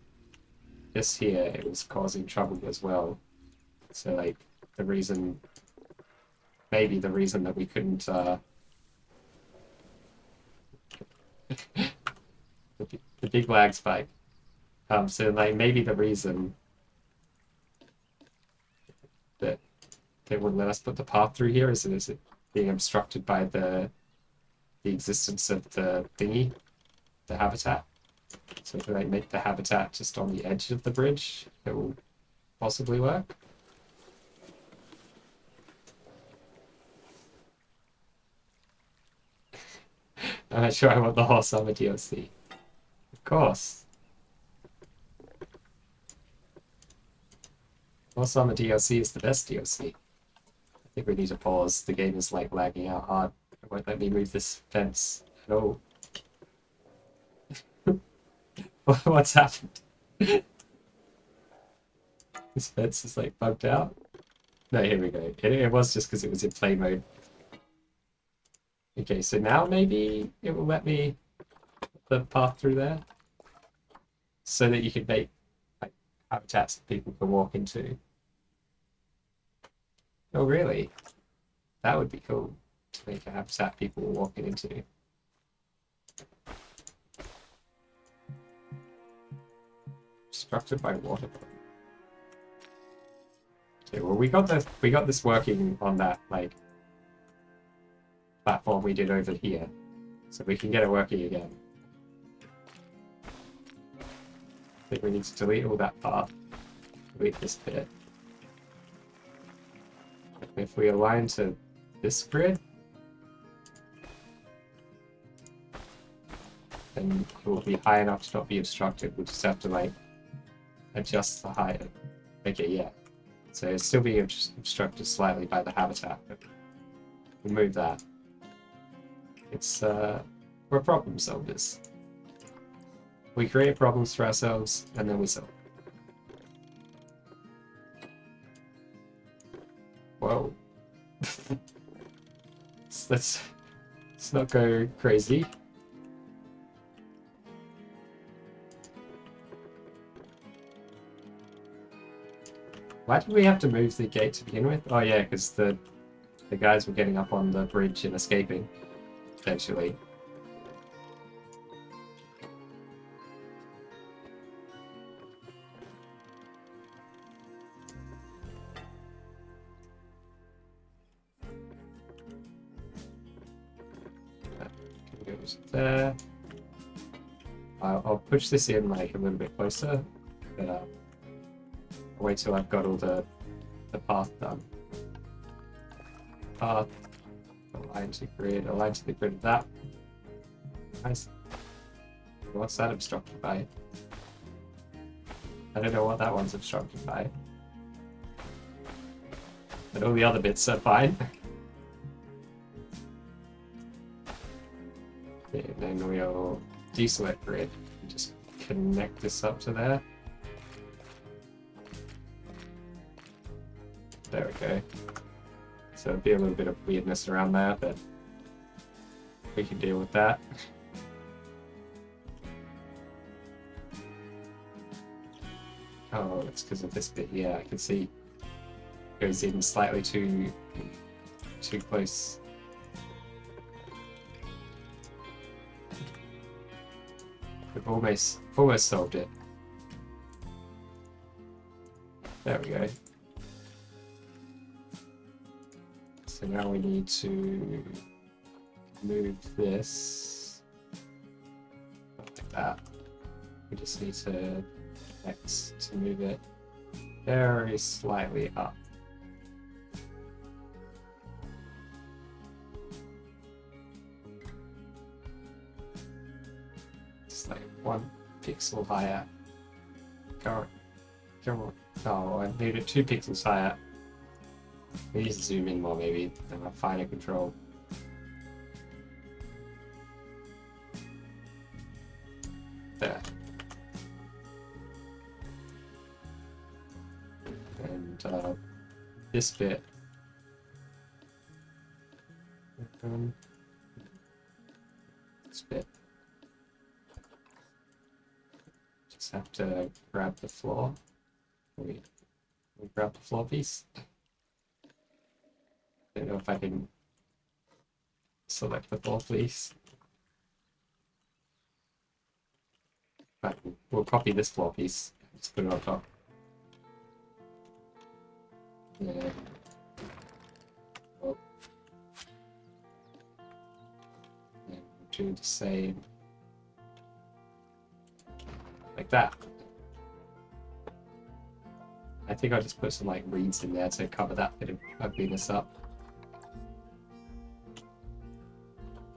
this here, it was causing trouble as well. So like the reason, maybe the reason that we couldn't the big lag spike. So like maybe the reason that they wouldn't let us put the path through here is it being obstructed by the existence of the thingy, the habitat. So if we like make the habitat just on the edge of the bridge, it will possibly work. I'm not sure I want the Horse Armor DLC. Of course. Horse Armor DLC is the best DLC. I think we need to pause. The game is like lagging out hard. It won't let me move this fence at all. What's happened? This fence is like bugged out. No, here we go. It was just because it was in play mode. Okay, so now maybe it will let me put the path through there so that you can make like habitats that people can walk into. Oh, really? That would be cool to make a habitat people walking into. Obstructed by water. Okay, well we got this working on that like platform we did over here, so we can get it working again. I think we need to delete all that path, delete this bit. If we align to this grid, then it will be high enough to not be obstructed. We'll just have to like adjust the height. Okay, yeah. So it's still being obstructed slightly by the habitat, but we'll move that. It's we're problem solvers. We create problems for ourselves and then we solve. Whoa. let's not go crazy. Why did we have to move the gate to begin with? Oh yeah, because the guys were getting up on the bridge and escaping, eventually. That goes there. I'll push this in like a little bit closer, but I'll wait till I've got all the path done. Path, align to grid, align to the grid of that. Nice. What's that obstructed by? I don't know what that one's obstructed by. But all the other bits are fine. Okay, then we'll deselect grid and just connect this up to there. There we go. So it'd be a little bit of weirdness around there, but we can deal with that. Oh, it's because of this bit. Yeah, I can see it goes in slightly too close. We've almost solved it. There we go. So now we need to move this like that. We just need to X to move it very slightly up. Just like 1 pixel higher. Come on. Oh, I moved it 2 pixels higher. We need to zoom in more maybe, then have finer control. There. And this bit. This bit. Just have to grab the floor. We grab the floor piece. Don't know if I can select the floor piece. Right, we'll copy this floor piece. Just put it on top. Yeah. Oh. And do the same. Like that. I think I'll just put some like reeds in there to cover that bit of ugliness up.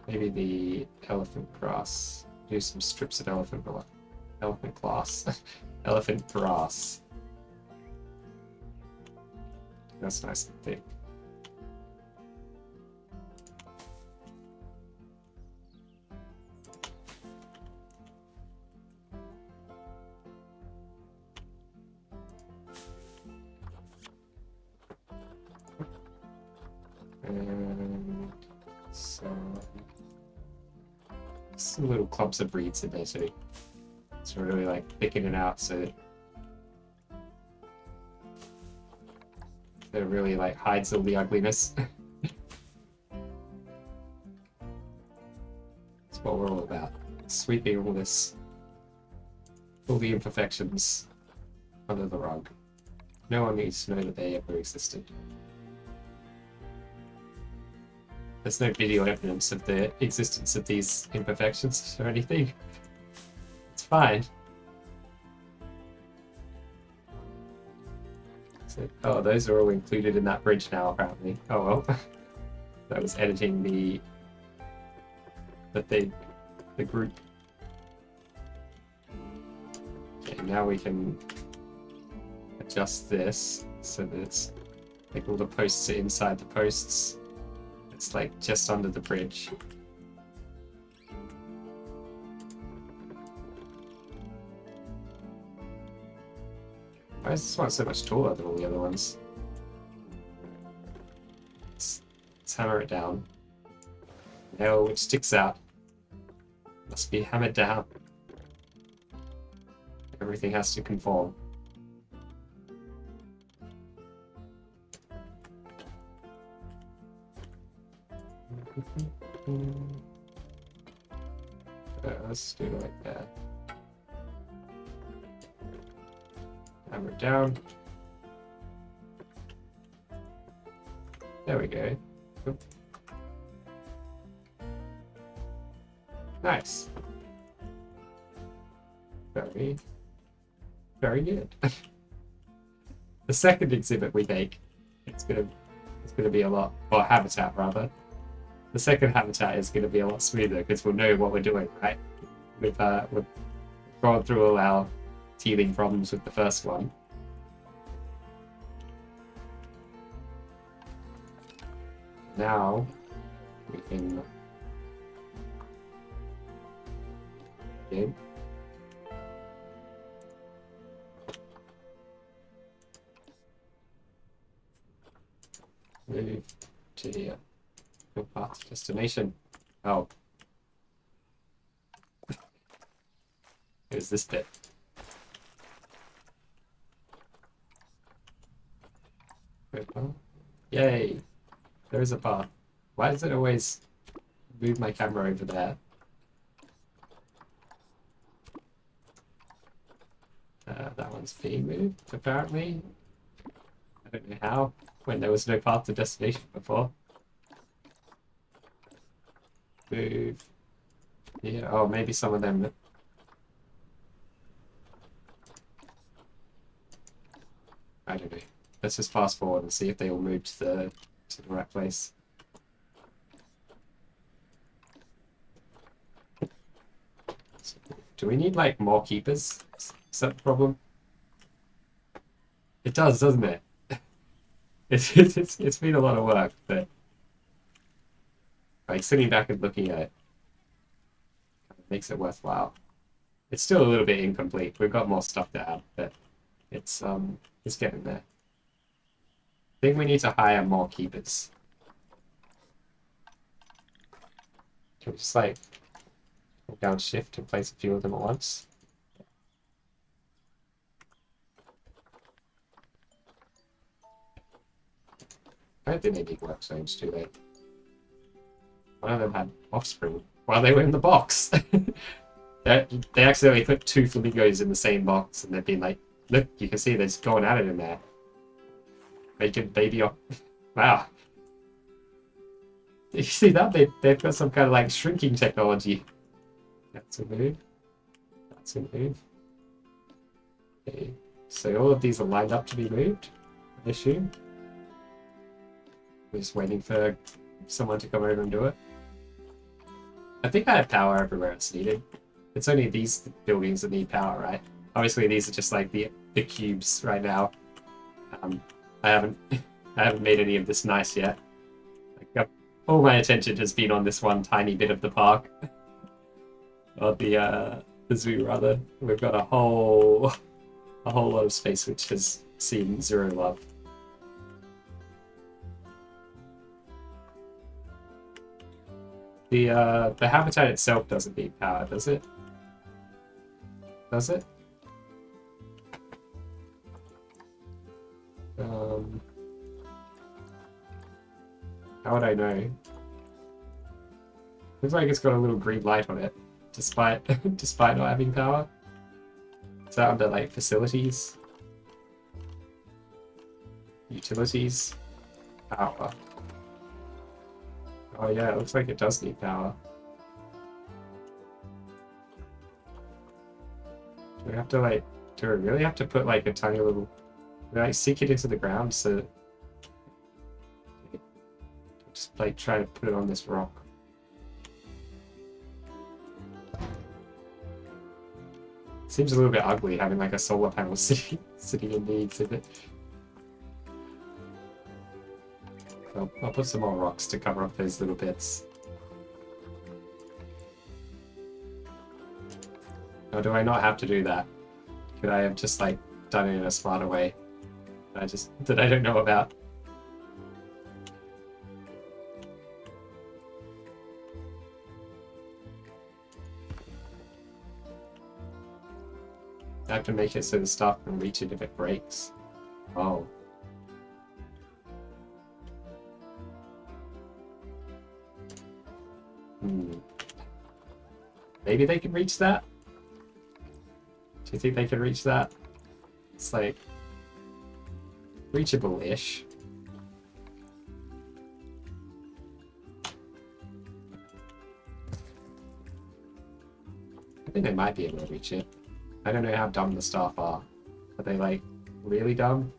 Maybe the elephant grass. Do some strips of elephant grass. Elephant grass. That's nice and thick. And some little clumps of reeds in there too. It's really like thickening out so that it really like hides all the ugliness. That's what we're all about. Sweeping all the imperfections under the rug. No one needs to know that they ever existed. There's no video evidence of the existence of these imperfections or anything. It's fine. So, oh, those are all included in that bridge now, apparently. Oh well. That was editing the group. Okay, now we can adjust this so that it's like all the posts are inside the posts. It's like just under the bridge. Why is this one so much taller than all the other ones? Let's hammer it down. Nail which sticks out must be hammered down. Everything has to conform. Let's do it like that. Hammer it down. There we go. Oop. Nice. Very, very good. The second exhibit we make, it's gonna be a lot, or habitat rather. The second habitat is gonna be a lot smoother because we'll know what we're doing, right? We've gone through all our teething problems with the first one. Now we can move to here. Go path to destination. Oh. Here's this bit. Yay! There is a path. Why does it always move my camera over there? That one's being moved, apparently. I don't know how, when there was no path to destination before. Move. Yeah, oh, maybe some of them. I don't know. Let's just fast forward and see if they all move to the right place. Do we need like more keepers? Is that the problem? It does, doesn't it? It's been a lot of work, but like sitting back and looking at it makes it worthwhile. It's still a little bit incomplete. We've got more stuff to add, but it's getting there. I think we need to hire more keepers. Can we just like hold down shift and place a few of them at once? I don't think they need work zones, do they? One of them had offspring while they were in the box. They accidentally put two flamingos in the same box, and they've been like, look, you can see they're just going at it in there. Making baby off. Wow. You see that? They've got some kind of like shrinking technology. That's a move. That's a move. Okay. So all of these are lined up to be moved, I assume. We're just waiting for someone to come over and do it. I think I have power everywhere it's needed. It's only these buildings that need power, right? Obviously, these are just like the cubes right now. Um, I haven't I haven't made any of this nice yet. Like, all my attention has been on this one tiny bit of the park, or the zoo rather. We've got a whole lot of space which has seen zero love. The habitat itself doesn't need power, does it? Does it? Um, how would I know? Looks like it's got a little green light on it, despite despite not having power. Is that under like facilities? Utilities? Power. Oh yeah, it looks like it does need power. Do we have to like, do we really have to put like a tiny little, we like sink it into the ground so just like try to put it on this rock. Seems a little bit ugly having like a solar panel sitting in the exhibit. I'll put some more rocks to cover up those little bits. Or do I not have to do that? Could I have just like done it in a smarter way that I don't know about? I have to make it so the stuff can reach it if it breaks. Oh. Maybe they can reach that? Do you think they can reach that? It's like reachable-ish. I think they might be able to reach it. I don't know how dumb the staff are. Are they like really dumb?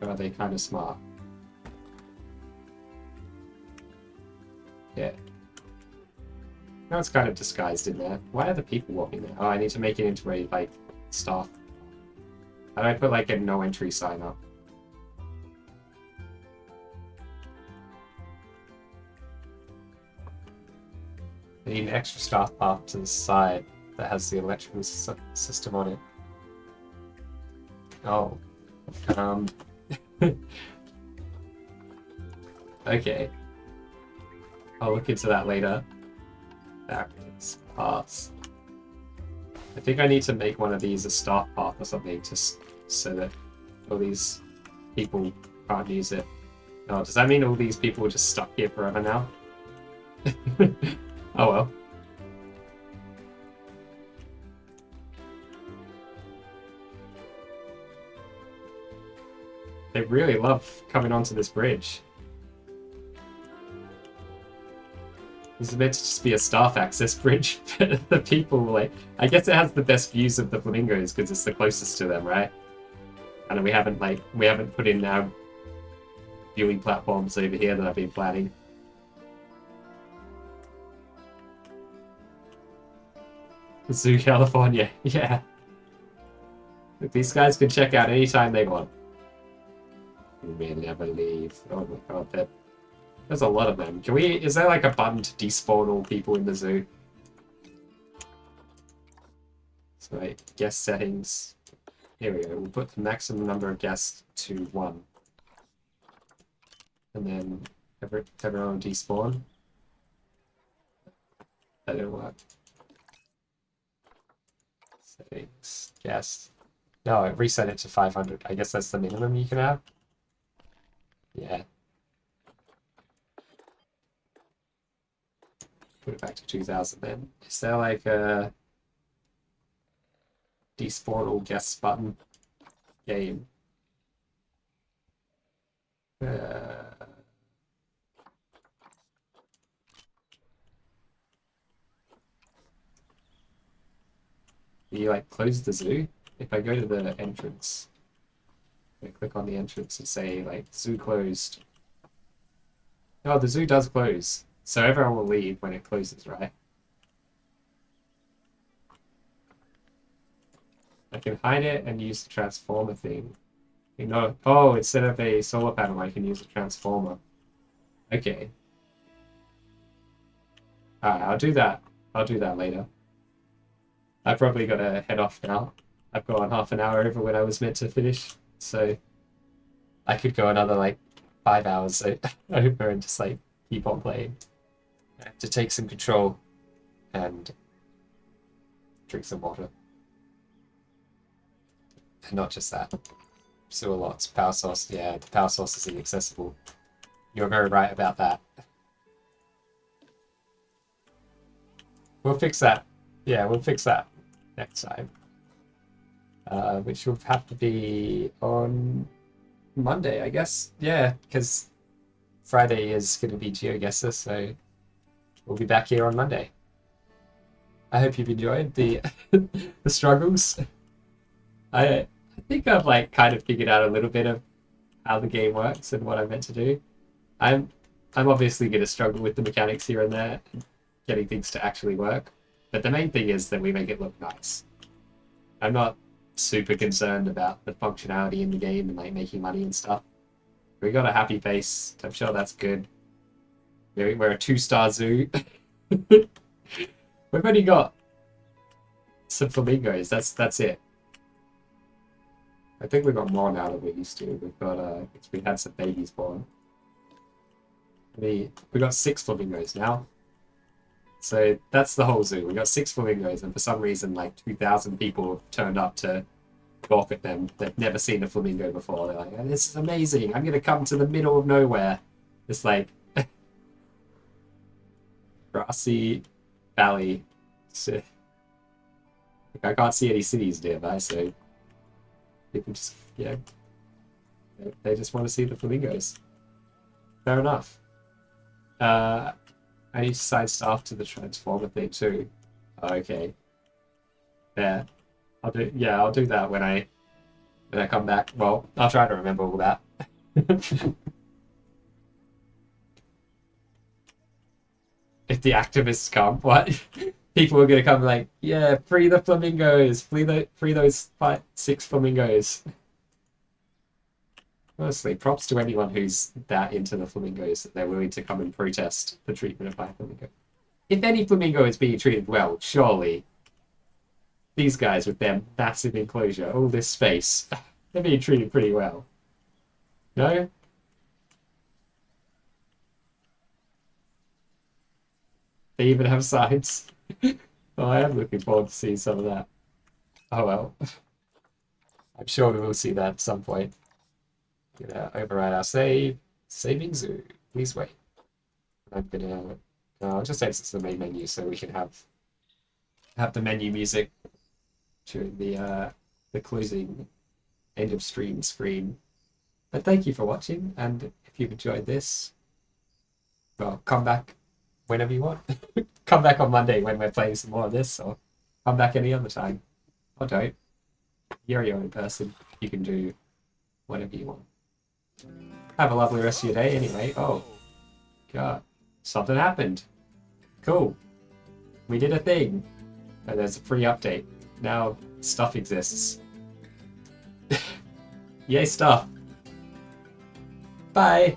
Or are they kind of smart? Yeah. Now it's kind of disguised in there. Why are the people walking there? Oh, I need to make it into a, like, staff. How do I put, like, a no entry sign up? I need an extra staff path to the side that has the electrical system on it. Oh. Okay. I'll look into that later. Backwards paths. I think I need to make one of these a staff path or something, just so that all these people can't use it. Oh, does that mean all these people are just stuck here forever now? Oh well. They really love coming onto this bridge. This is meant to just be a staff access bridge, but the people, like, I guess it has the best views of the flamingos because it's the closest to them, right? And we haven't put in our viewing platforms over here that I've been planning. Zoo, California, yeah. Look, these guys can check out anytime they want. You may never leave. Oh my god, there's a lot of them. Is there like a button to despawn all people in the zoo? So like, guest settings. Here we go. We'll put the maximum number of guests to 1. And then everyone despawn. That didn't work. Settings, guest. No, it reset it to 500. I guess that's the minimum you can have. Yeah. Put it back to 2000 then. Is there like a despawn all guests button? Game. You like close the zoo? If I go to the entrance, I click on the entrance and say like zoo closed. Oh, the zoo does close. So everyone will leave when it closes, right? I can hide it and use the transformer thing. You know, oh, instead of a solar panel, I can use a transformer. Okay. Alright, I'll do that. I'll do that later. I've probably got to head off now. I've gone half an hour over when I was meant to finish, so I could go another like 5 hours over and just like keep on playing. I have to take some control and drink some water. And not just that. Sewer lots, power source. Yeah, the power source is inaccessible. You're very right about that. We'll fix that. Yeah, we'll fix that next time. Which will have to be on Monday, I guess. Yeah, because Friday is going to be GeoGuessr, so we'll be back here on Monday. I hope you've enjoyed the the struggles. I think I've like kind of figured out a little bit of how the game works and what I'm meant to do. I'm obviously going to struggle with the mechanics here and there, getting things to actually work. But the main thing is that we make it look nice. I'm not super concerned about the functionality in the game and like making money and stuff. We got a happy face. I'm sure that's good. We're a 2-star zoo. We've only got some flamingos. That's it. I think we've got more now than we used to. We've got we had some babies born. We got 6 flamingos now. So that's the whole zoo. We got 6 flamingos, and for some reason, like 2,000 people have turned up to gawk at them. They've never seen a flamingo before. They're like, oh, "This is amazing! I'm gonna come to the middle of nowhere." It's like grassy valley. So, I can't see any cities nearby, so people just they just want to see the flamingos. Fair enough. I need to side staff to the transformer thing too. Okay. Yeah. I'll do that when I come back. Well, I'll try to remember all that. If the activists come, what? People are gonna come like, yeah, free the flamingos, free those 6 flamingos. Honestly, props to anyone who's that into the flamingos that they're willing to come and protest the treatment of my flamingo. If any flamingo is being treated well, surely these guys with their massive enclosure, all this space, they're being treated pretty well. No? They even have signs. Oh, I am looking forward to seeing some of that. Oh well. I'm sure we will see that at some point. Gonna override our save. Saving zoo. Please wait. I'm gonna. I'll just exit to the main menu so we can have the menu music during the closing end of stream screen. But thank you for watching, and if you've enjoyed this, well, come back whenever you want. Come back on Monday when we're playing some more of this, or come back any other time. Or don't. You're your own person. You can do whatever you want. Have a lovely rest of your day anyway. Oh, God. Something happened. Cool. We did a thing. And there's a free update. Now stuff exists. Yay, stuff. Bye.